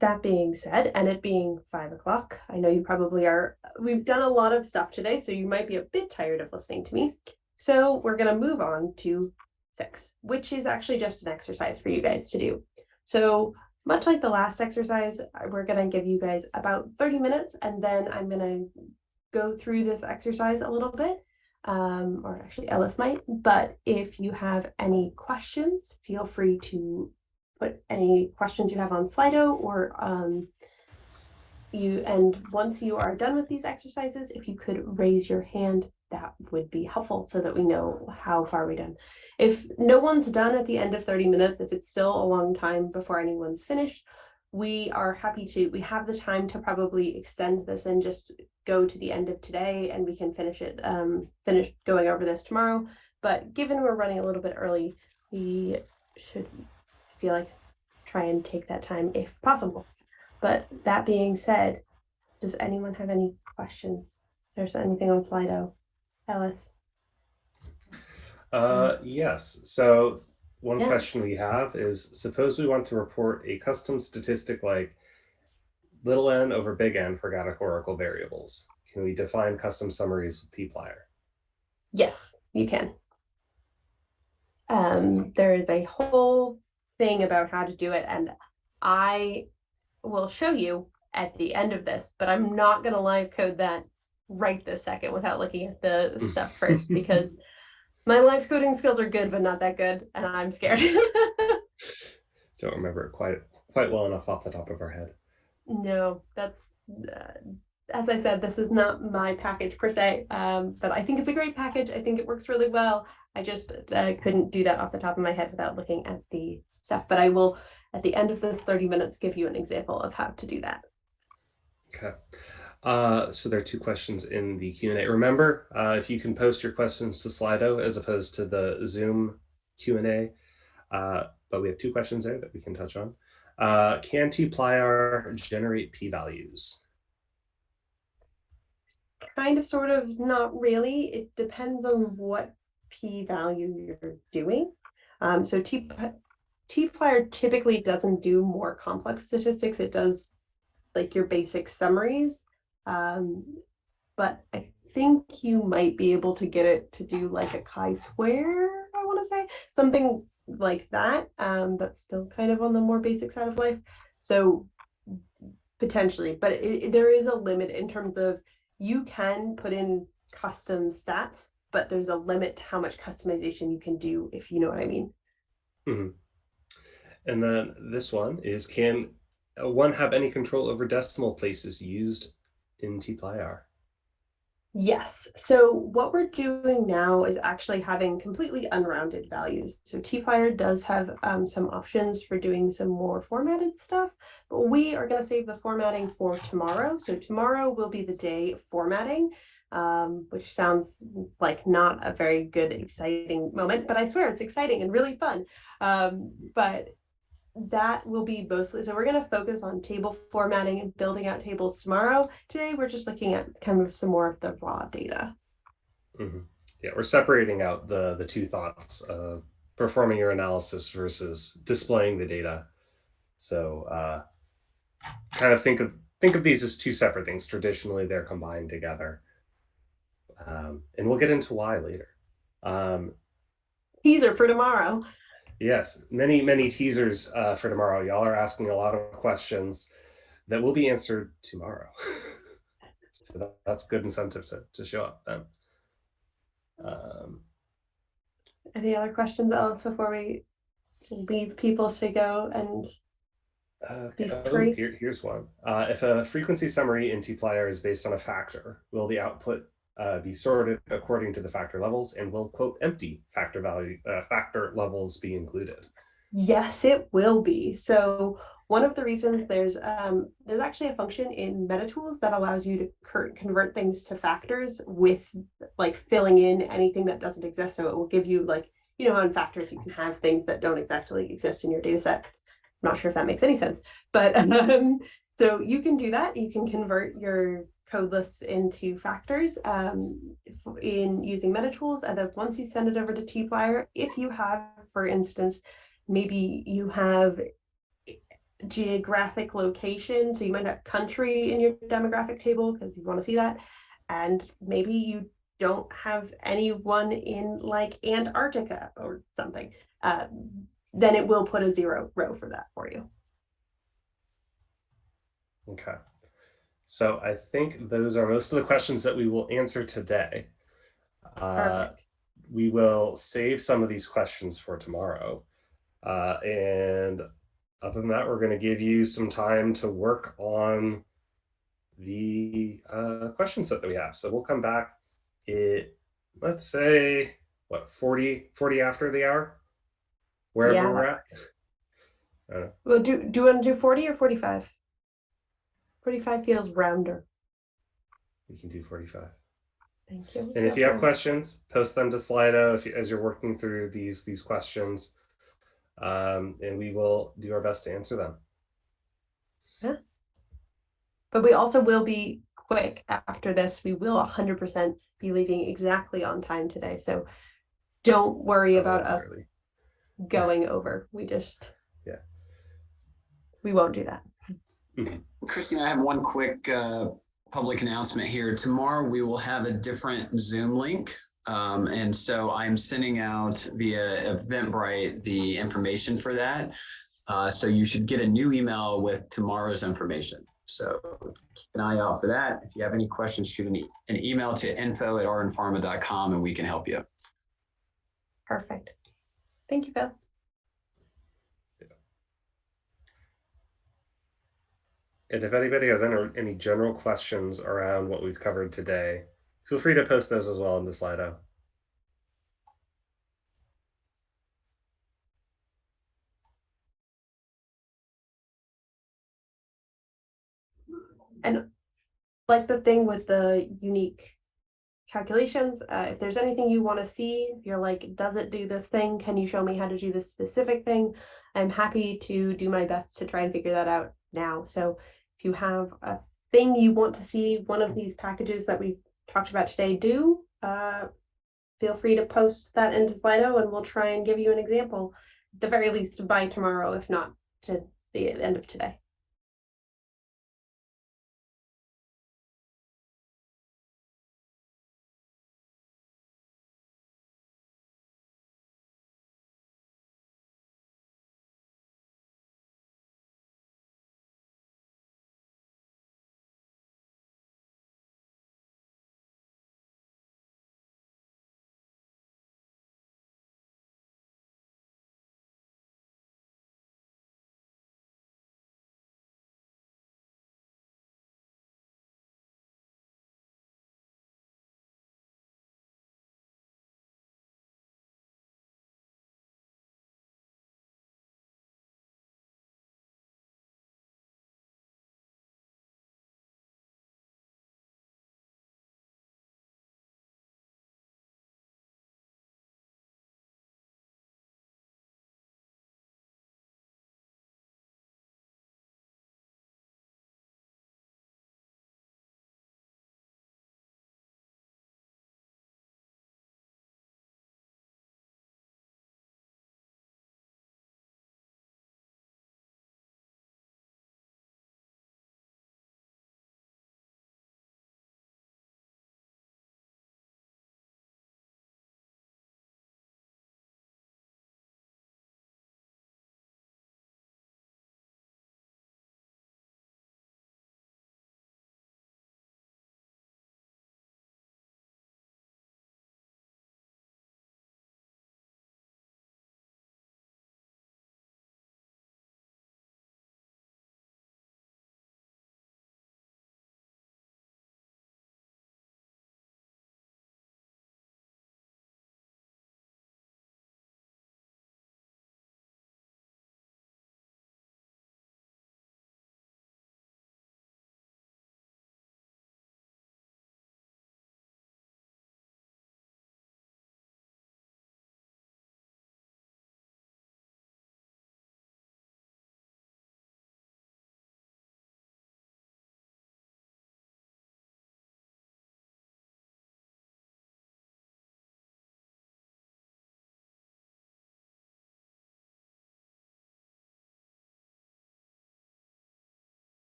that being said, and it being 5 o'clock, I know you probably are, we've done a lot of stuff today, so you might be a bit tired of listening to me. So we're going to move on to 6, which is actually just an exercise for you guys to do. So much like the last exercise, we're going to give you guys about 30 minutes, and then I'm going to go through this exercise a little bit, or actually Ellis might, but if you have any questions, feel free to put any questions you have on Slido, or and once you are done with these exercises, if you could raise your hand, that would be helpful so that we know how far we're done. If no one's done at the end of 30 minutes, if it's still a long time before anyone's finished, we are happy to, we have the time to probably extend this and just go to the end of today, and we can finish it, finish going over this tomorrow. But given we're running a little bit early, we should feel like try and take that time if possible. But that being said, does anyone have any questions? Is there anything on Slido? Ellis? Yes. So one question we have is, suppose we want to report a custom statistic like little n over big N for categorical variables. Can we define custom summaries with tplyr? Yes, you can. There is a whole thing about how to do it, and I will show you at the end of this, but I'm not going to live code that right this second without looking at the stuff first, because my live coding skills are good, but not that good, and I'm scared. Don't remember it quite well enough off the top of our head. No, that's, as I said, this is not my package per se, but I think it's a great package. I think it works really well. I just couldn't do that off the top of my head without looking at the stuff, but I will, at the end of this 30 minutes, give you an example of how to do that. Okay. So there are 2 questions in the Q&A. Remember, if you can post your questions to Slido as opposed to the Zoom Q&A, but we have 2 questions there that we can touch on. Can tplyr generate p-values? Kind of, sort of, not really. It depends on what p-value you're doing. So tplyr typically doesn't do more complex statistics. It does like your basic summaries. But I think you might be able to get it to do like a chi-square, I want to say, something like that. That's still kind of on the more basic side of life. So potentially, but there is a limit in terms of, you can put in custom stats, but there's a limit to how much customization you can do, if you know what I mean. Mm-hmm. And then this one is, can one have any control over decimal places used in tplyr? Yes. So what we're doing now is actually having completely unrounded values. So tplyr does have some options for doing some more formatted stuff, but we are going to save the formatting for tomorrow. So tomorrow will be the day of formatting, which sounds like not a very good, exciting moment, but I swear it's exciting and really fun. But that will be mostly, so we're going to focus on table formatting and building out tables tomorrow. Today we're just looking at kind of some more of the raw data. Mm-hmm. Yeah, we're separating out the 2 thoughts of performing your analysis versus displaying the data. So kind of think of these as 2 separate things. Traditionally, they're combined together. And we'll get into why later. Teaser for tomorrow. Yes, many teasers for tomorrow. Y'all are asking a lot of questions that will be answered tomorrow. So that's good incentive to show up then. Any other questions, Alice, before we leave people to go and be free? Here's one. If a frequency summary in tplyr is based on a factor, will the output be sorted according to the factor levels, and will quote empty factor levels be included? Yes, it will be. So one of the reasons there's actually a function in MetaTools that allows you to convert things to factors with like filling in anything that doesn't exist. So it will give you like, you know, how in factors you can have things that don't exactly exist in your data set. I'm not sure if that makes any sense, but so you can do that. You can convert your code lists into factors in using MetaTools, and then once you send it over to tplyr, if you have, for instance, maybe you have geographic location, so you might have country in your demographic table because you want to see that, and maybe you don't have anyone in like Antarctica or something, then it will put a 0 row for that for you. Okay. So I think those are most of the questions that we will answer today. Perfect. We will save some of these questions for tomorrow. And other than that, we're going to give you some time to work on the question set that we have. So we'll come back at, let's say, what, 40 after the hour? Wherever we're at. Well, do you want to do 40 or 45? 45 feels rounder. We can do 45. Thank you. And if you have questions, post them to Slido as you're working through these questions, and we will do our best to answer them. Yeah. But we also will be quick after this. We will 100% be leaving exactly on time today. So don't worry about us going over. We just, we won't do that. Christine, I have one quick public announcement here. Tomorrow we will have a different Zoom link. And so I'm sending out via Eventbrite the information for that. So you should get a new email with tomorrow's information. So keep an eye out for that. If you have any questions, shoot an email to info@rnpharma.com and we can help you. Perfect. Thank you, Phil. And if anybody has any general questions around what we've covered today, feel free to post those as well in the Slido. And like the thing with the unique calculations, if there's anything you want to see, if you're like, does it do this thing? Can you show me how to do this specific thing? I'm happy to do my best to try and figure that out now. So if you have a thing you want to see one of these packages that we talked about today do, feel free to post that into Slido and we'll try and give you an example, at the very least by tomorrow, if not to the end of today.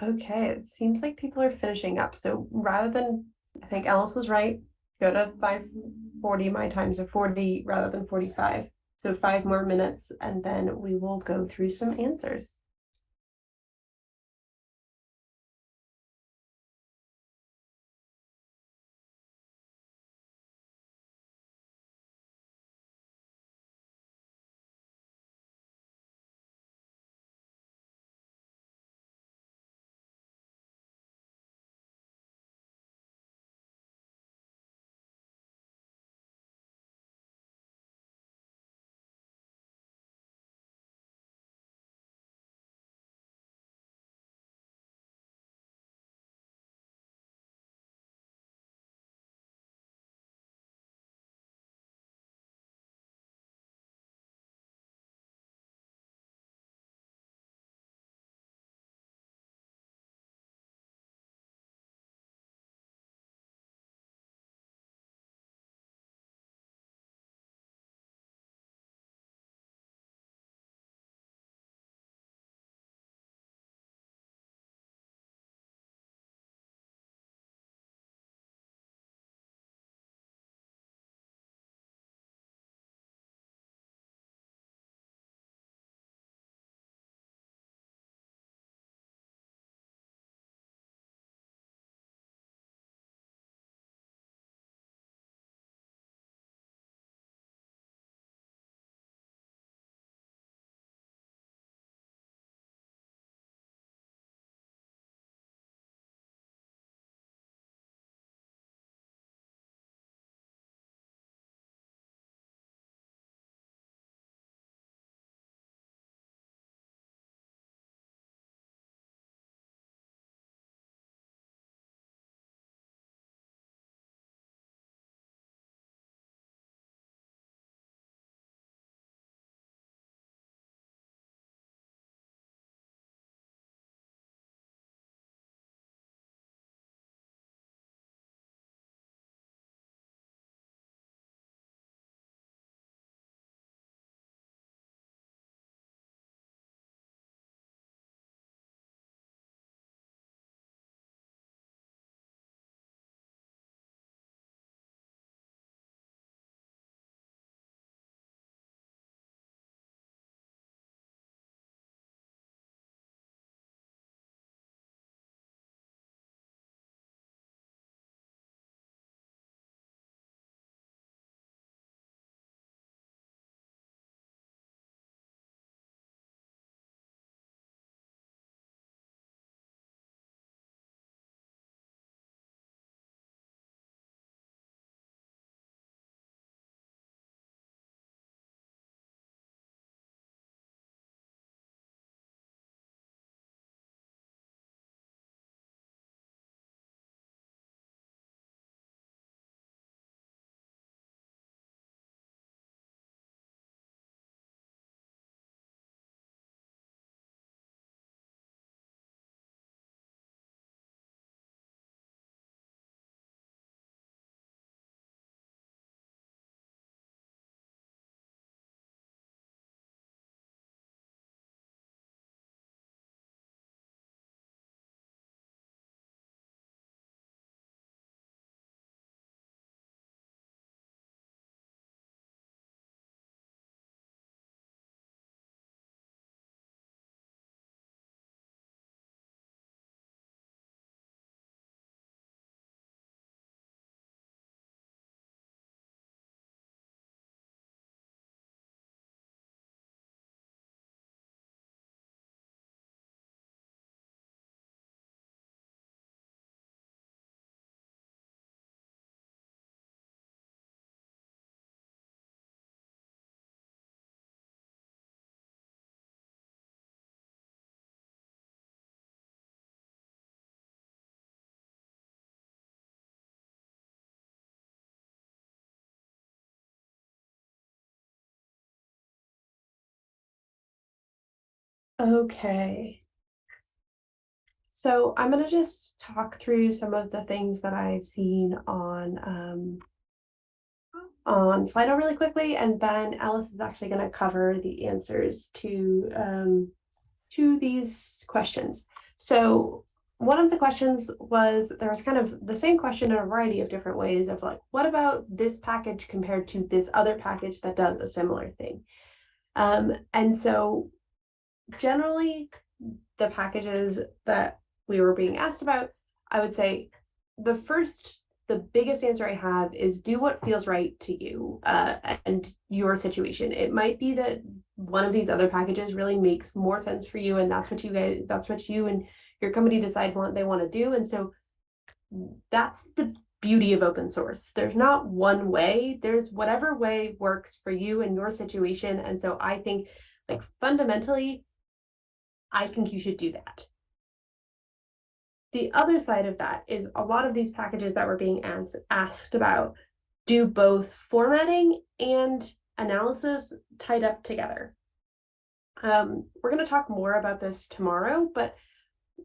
Okay, it seems like people are finishing up. So rather than, I think Alice was right, go to 5:40 my time, so 40 rather than 45. So 5 more minutes, and then we will go through some answers. Okay. So I'm going to just talk through some of the things that I've seen on Slido really quickly, and then Alice is actually going to cover the answers to these questions. So one of the questions was, there was kind of the same question in a variety of different ways of like, what about this package compared to this other package that does a similar thing? And so generally the packages that we were being asked about, I would say the biggest answer I have is do what feels right to you and your situation. It might be that one of these other packages really makes more sense for you, and that's what you and your company decide they want to do. And so that's the beauty of open source. There's not one way, there's whatever way works for you and your situation. And so I think, like, fundamentally, I think you should do that. The other side of that is a lot of these packages that we're being asked about do both formatting and analysis tied up together. We're going to talk more about this tomorrow, but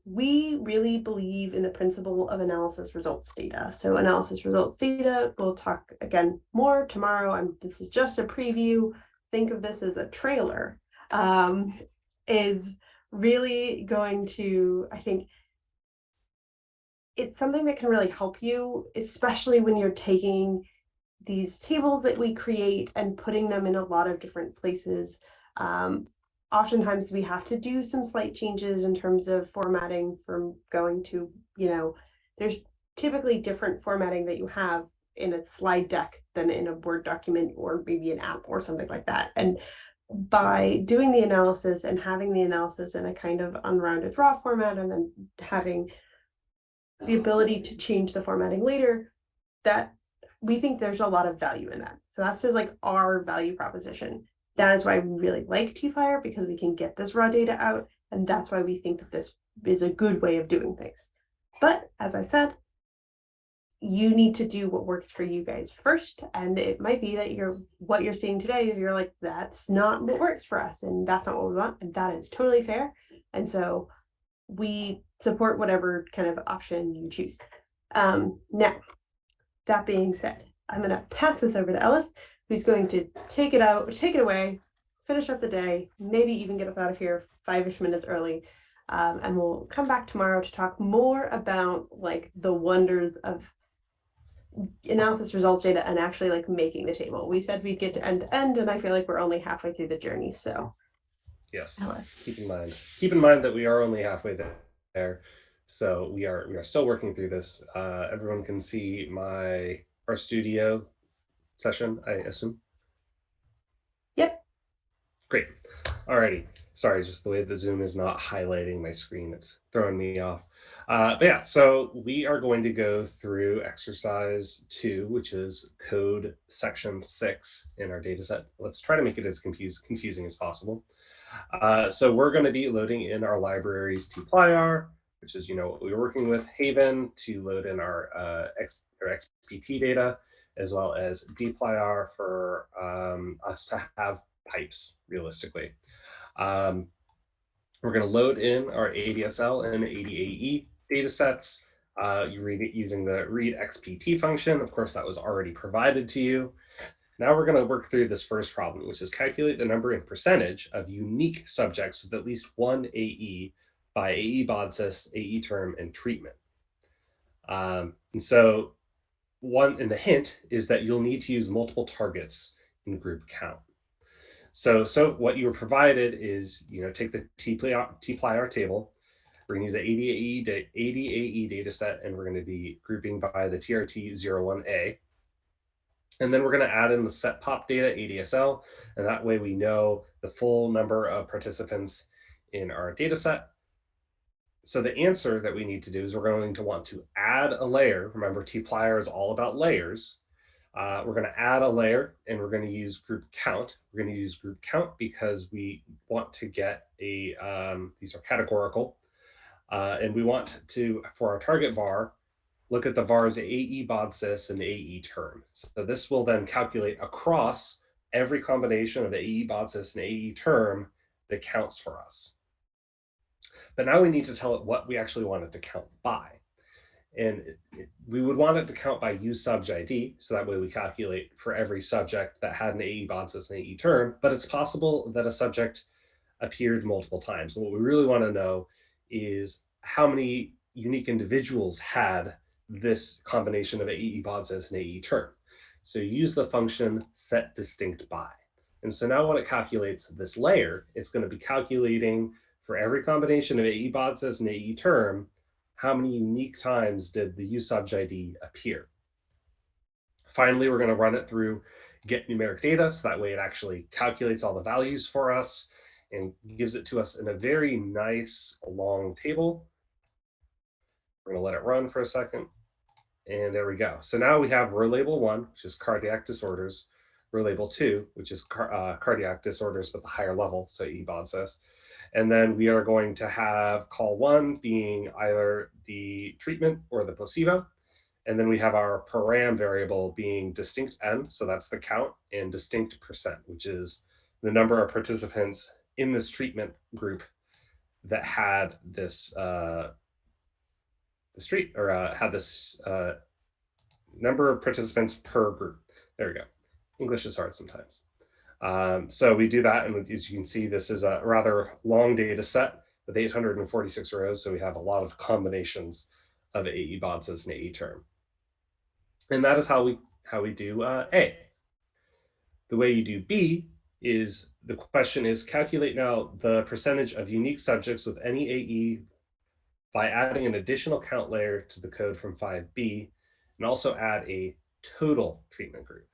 we really believe in the principle of analysis results data. So analysis results data, we'll talk again more tomorrow. This is just a preview. Think of this as a trailer. Is really going to, I think, it's something that can really help you, especially when you're taking these tables that we create and putting them in a lot of different places. Oftentimes we have to do some slight changes in terms of formatting from going to, there's typically different formatting that you have in a slide deck than in a Word document or maybe an app or something like that. And by doing the analysis and having the analysis in a kind of unrounded raw format and then having the ability to change the formatting later, that we think there's a lot of value in that. So that's just like our value proposition. That is why we really like tflyr, because we can get this raw data out, and that's why we think that this is a good way of doing things. But as I said, you need to do what works for you guys first, and it might be that what you're seeing today is you're like, that's not what works for us, and that's not what we want, and that is totally fair. And so we support whatever kind of option you choose. Now, that being said, I'm going to pass this over to Ellis, who's going to take it away, finish up the day, maybe even get us out of here 5-ish minutes early. And we'll come back tomorrow to talk more about like the wonders of analysis results data and actually like making the table. We said we'd get to end, and I feel like we're only halfway through the journey. So Yes. Ellis. Keep in mind that we are only halfway there. So we are still working through this. Everyone can see my RStudio session, I assume. Yep. Great. Alrighty. Sorry, just the way the Zoom is not highlighting my screen, it's throwing me off. But yeah, so we are going to go through exercise 2, which is code section 6 in our data set. Let's try to make it as confusing as possible. So we're going to be loading in our libraries tplyr, which is what we were working with, Haven to load in our XPT data, as well as dplyr for us to have pipes realistically. We're going to load in our ADSL and ADAE data sets. You read it using the read XPT function. Of course, that was already provided to you. Now we're going to work through this first problem, which is calculate the number and percentage of unique subjects with at least one AE by AE BODSIS, AE term, and treatment. And the hint is that you'll need to use multiple targets in group count. So what you were provided is, take the tplyr table. We're going to use the ADAE data set, and we're going to be grouping by the TRT01A. And then we're going to add in the set pop data ADSL, and that way we know the full number of participants in our data set. So the answer that we need to do is we're going to want to add a layer. Remember, tplyr is all about layers. We're going to add a layer, and we're going to use group count. We're going to use group count because we want to get these are categorical, and we want to, for our target var, look at the vars AE BODSIS and the AE term. So this will then calculate across every combination of the AE BODSIS and AE term that counts for us. But now we need to tell it what we actually want it to count by. And we would want it to count by uSubjID, so that way we calculate for every subject that had an AE BODSIS and AE term, but it's possible that a subject appeared multiple times. And what we really want to know is how many unique individuals had this combination of AE BODSIS and AE term. So you use the function set distinct by. And so now when it calculates this layer, it's going to be calculating for every combination of AE BODSIS and AE term, how many unique times did the USubj ID appear. Finally, we're going to run it through get numeric data, so that way it actually calculates all the values for us and gives it to us in a very nice long table. We're going to let it run for a second. And there we go. So now we have row label 1, which is cardiac disorders, row label 2, which is cardiac disorders but the higher level, so AE BODSIS. And then we are going to have call 1 being either the treatment or the placebo. And then we have our param variable being distinct n, so that's the count, and distinct percent, which is the number of participants in this treatment group that had this number of participants per group. There we go. English is hard sometimes. So we do that, and as you can see, this is a rather long data set with 846 rows, so we have a lot of combinations of AE BODSIS and AE term. And that is how we do A. The way you do B is, the question is calculate now the percentage of unique subjects with any AE by adding an additional count layer to the code from 5B, and also add a total treatment group.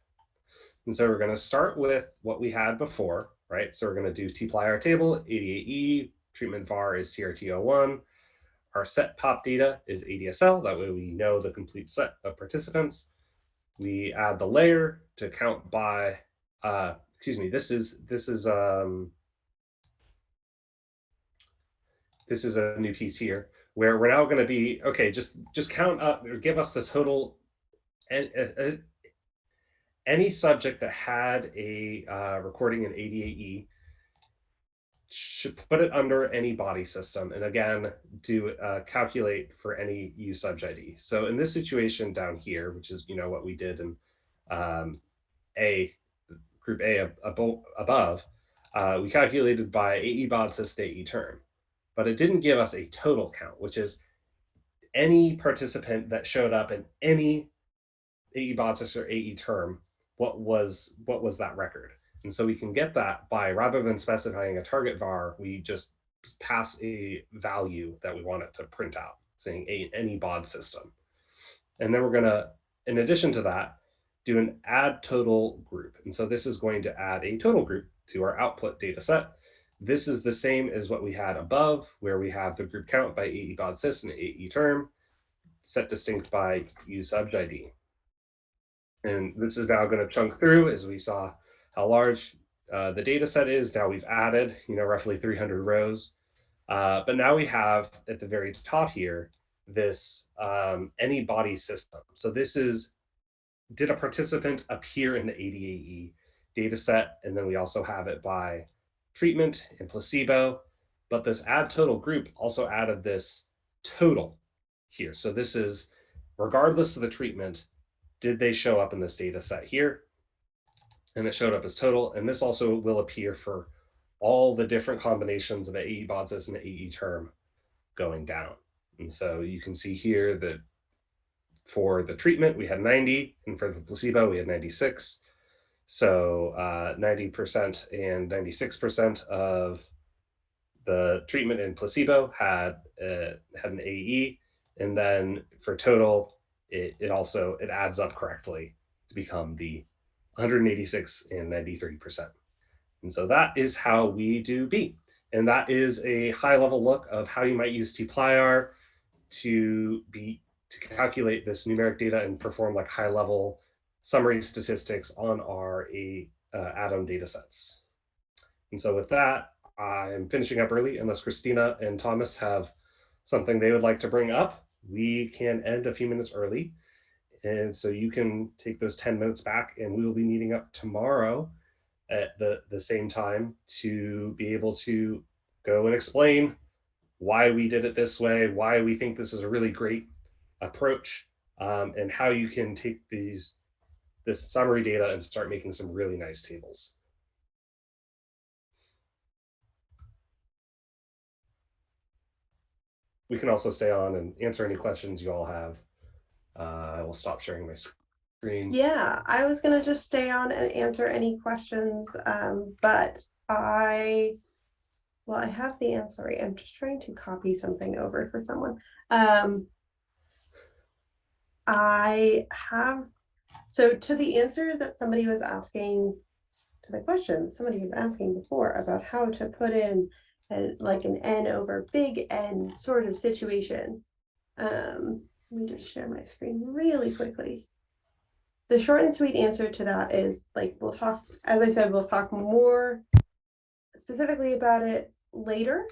And so we're going to start with what we had before, right? So we're going to do tplyr table, 88E, treatment var is TRT01. Our set pop data is ADSL, that way we know the complete set of participants. We add the layer to count by, this is a new piece here where we're now going to be, okay, just count up, or give us the total, any subject that had a recording in ADAE should put it under any body system, and again, do calculate for any USubj ID. So in this situation down here, which is what we did in group A above, we calculated by AE BODSIS to AE term, but it didn't give us a total count, which is any participant that showed up in any AE BODSIS or AE term, what was that record? And so we can get that by, rather than specifying a target var, we just pass a value that we want it to print out, saying any BOD system. And then we're going to, in addition to that, do an add total group. And so this is going to add a total group to our output data set. This is the same as what we had above, where we have the group count by AE BODSIS and AE term, set distinct by USubj ID. And this is now going to chunk through as we saw how large the data set is. Now we've added, roughly 300 rows. But now we have at the very top here, this any body system. So this is, did a participant appear in the ADAE data set? And then we also have it by treatment and placebo. But this add total group also added this total here. So this is, regardless of the treatment, did they show up in this data set here? And it showed up as total. And this also will appear for all the different combinations of AE BODSIS and AE term going down. And so you can see here that for the treatment, we had 90, and for the placebo, we had 96. So 90% and 96% of the treatment and placebo had an AE. And then for total, it adds up correctly to become the 186 and 93%. And so that is how we do B. And that is a high level look of how you might use tplyr to calculate this numeric data and perform like high level summary statistics on our ADAM data sets. And so with that, I'm finishing up early. Unless Christina and Thomas have something they would like to bring up, we can end a few minutes early. And so you can take those 10 minutes back, and we will be meeting up tomorrow at the same time to be able to go and explain why we did it this way, why we think this is a really great approach, and how you can take this summary data and start making some really nice tables. we can also stay on and answer any questions you all have. I will stop sharing my screen. Yeah, I was gonna just stay on and answer any questions, but I have the answer right. I'm just trying to copy something over for someone. I have, so to the answer that somebody was asking, to the question somebody was asking before about how to put in like an N over big N sort of situation. Let me just share my screen really quickly. The short and sweet answer to that is, like, we'll talk, as I said, we'll talk more specifically about it later,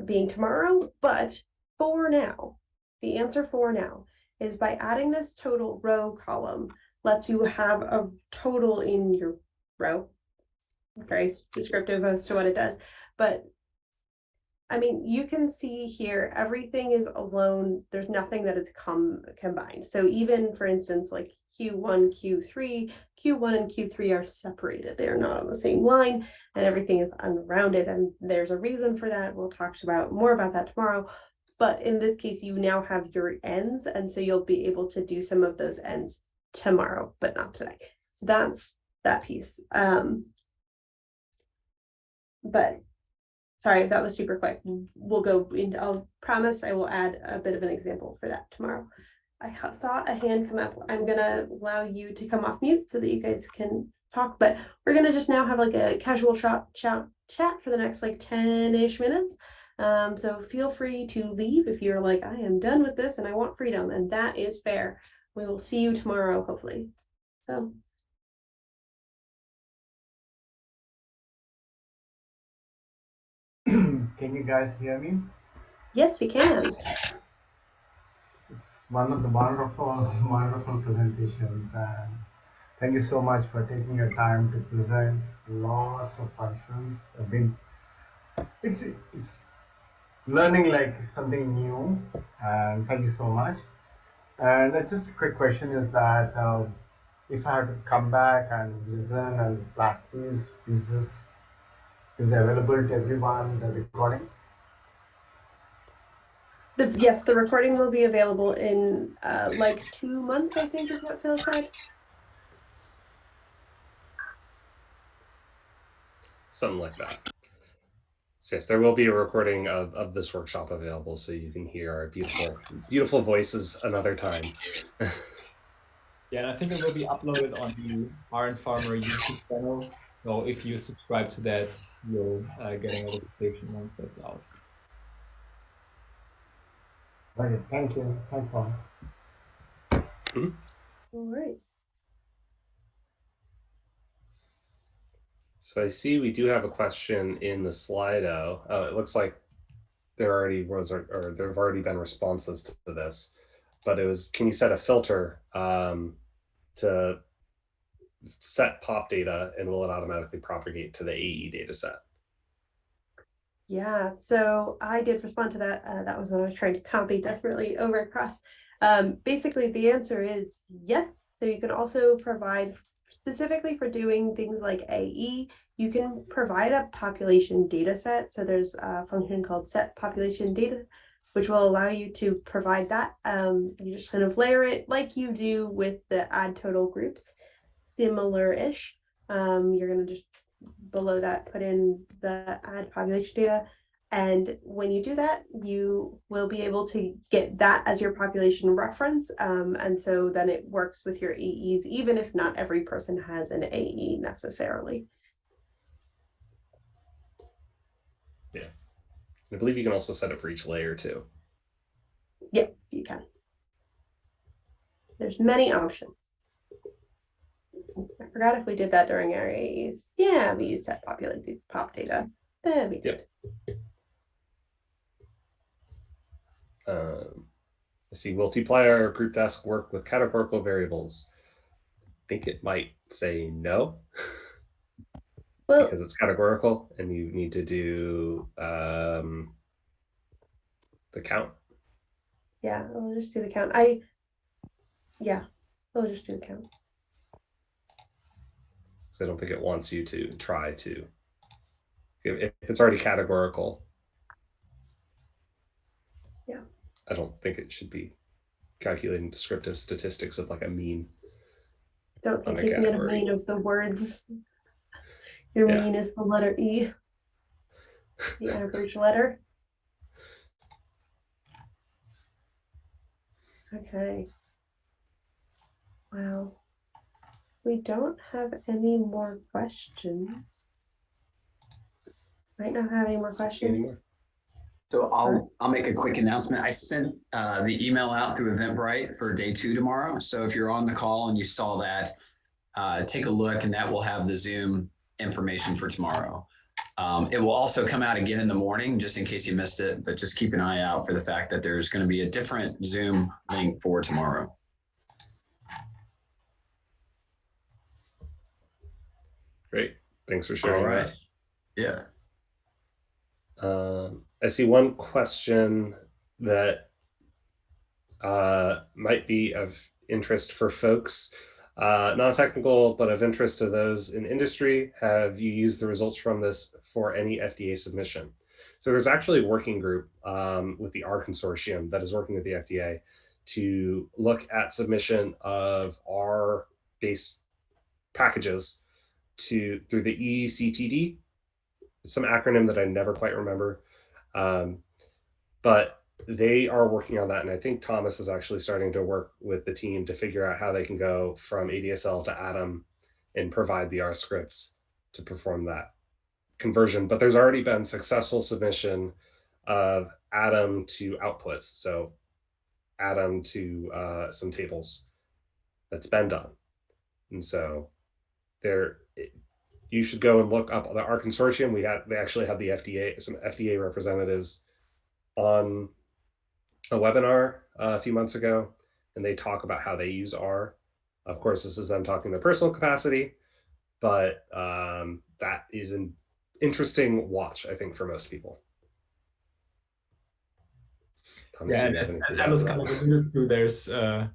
being tomorrow, but for now, the answer for now is by adding this total row column lets you have a total in your row. Very descriptive as to what it does, but I mean, you can see here, everything is alone. There's nothing that is combined. So even, for instance, like Q1, Q3, Q1 and Q3 are separated. They are not on the same line, and everything is unrounded. And there's a reason for that. We'll talk about more about that tomorrow. But in this case, you now have your ends, and so you'll be able to do some of those ends tomorrow, but not today. So that's that piece. But sorry if that was super quick. We'll go into, I'll promise I will add a bit of an example for that tomorrow. I saw a hand come up. I'm gonna allow you to come off mute so that you guys can talk, but we're gonna just now have like a casual chat for the next like 10-ish minutes. So feel free to leave if you're like, I am done with this and I want freedom, and that is fair. We will see you tomorrow, hopefully. So. Can you guys hear me? Yes, we can. It's one of the wonderful presentations, and thank you so much for taking your time to present lots of functions. It's learning like something new, and thank you so much. And just a quick question is that if I had to come back and listen and practice pieces, is it available to everyone, the recording? Yes, the recording will be available in like 2 months, I think is what Phil said. Something like that. So yes, there will be a recording of this workshop available, so you can hear our beautiful voices another time. Yeah, and I think it will be uploaded on the Iron Farmer YouTube channel. So if you subscribe to that, you'll get a notification once that's out. Okay, thank you. Thanks, Thomas. Mm-hmm. No worries. So I see we do have a question in the Slido. Oh, it looks like there already was, or there have already been responses to this, but it was, can you set a filter to set pop data, and will it automatically propagate to the AE data set? Yeah, so I did respond to that. That was what I was trying to copy desperately over across. Basically, the answer is yes. So you can also provide, specifically for doing things like AE, you can provide a population data set. So there's a function called set population data, which will allow you to provide that. You just kind of layer it like you do with the add total groups, similar-ish. You're going to just below that put in the add population data, and when you do that, you will be able to get that as your population reference, and so then it works with your AEs, even if not every person has an AE necessarily. Yeah, I believe you can also set it for each layer too. Yep, you can. There's many options. I forgot if we did that during our AEs. Yeah, we used set populated pop data. Yeah, we did. Yep. I see multiplier group task work with categorical variables. I think it might say no. Well, because it's categorical and you need to do the count. Yeah, we'll just do the count. Yeah, we'll just do the count. So I don't think it wants you to try to, if it's already categorical. Yeah. I don't think it should be calculating descriptive statistics of like a mean. Don't think On a you can get a category. mean of the words. Your Yeah. mean is the letter E, the average letter. Okay. Wow. We don't have any more questions. Might not have any more questions. Anymore. So I'll make a quick announcement. I sent the email out through Eventbrite for day 2 tomorrow. So if you're on the call and you saw that, take a look, and that will have the Zoom information for tomorrow. It will also come out again in the morning, just in case you missed it, but just keep an eye out for the fact that there's going to be a different Zoom link for tomorrow. Great. Thanks for sharing. All right. That. Yeah. I see one question that might be of interest for folks, non-technical, but of interest to those in industry. Have you used the results from this for any FDA submission? So there's actually a working group with the R consortium that is working with the FDA to look at submission of R-based packages through the ECTD. It's some acronym that I never quite remember, but they are working on that. And I think Thomas is actually starting to work with the team to figure out how they can go from ADSL to Atom and provide the R scripts to perform that conversion. But there's already been successful submission of Atom to outputs. So Atom to some tables that's been done. And so you should go and look up the R consortium. They actually have some FDA representatives on a webinar a few months ago, and they talk about how they use R. Of course, this is them talking their personal capacity, but that is an interesting watch, I think, for most people. Thomas, Yeah, as Alice kind of alluded to,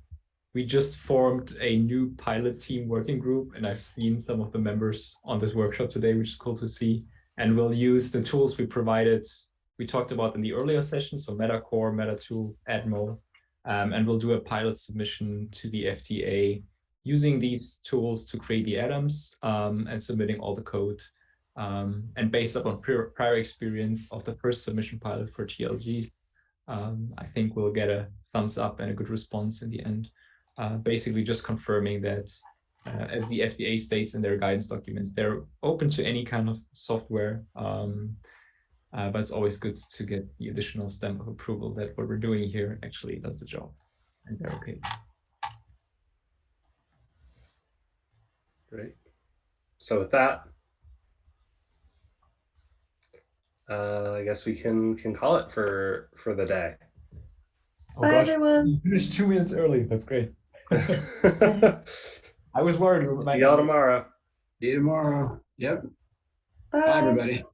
we just formed a new pilot team working group, and I've seen some of the members on this workshop today, which is cool to see. And we'll use the tools we provided, we talked about in the earlier session, so Metacore, MetaTools, Admo, and we'll do a pilot submission to the FDA using these tools to create the atoms and submitting all the code. And based upon prior experience of the first submission pilot for TLGs, I think we'll get a thumbs up and a good response in the end. Basically just confirming that, as the FDA states in their guidance documents, they're open to any kind of software, but it's always good to get the additional stamp of approval that what we're doing here actually does the job, and they're okay. Great. So with that, I guess we can call it for the day. Oh, Bye, gosh, everyone. we finished 2 minutes early. That's great. I was worried. See y'all tomorrow. See you tomorrow. Yep. Bye. Bye, everybody.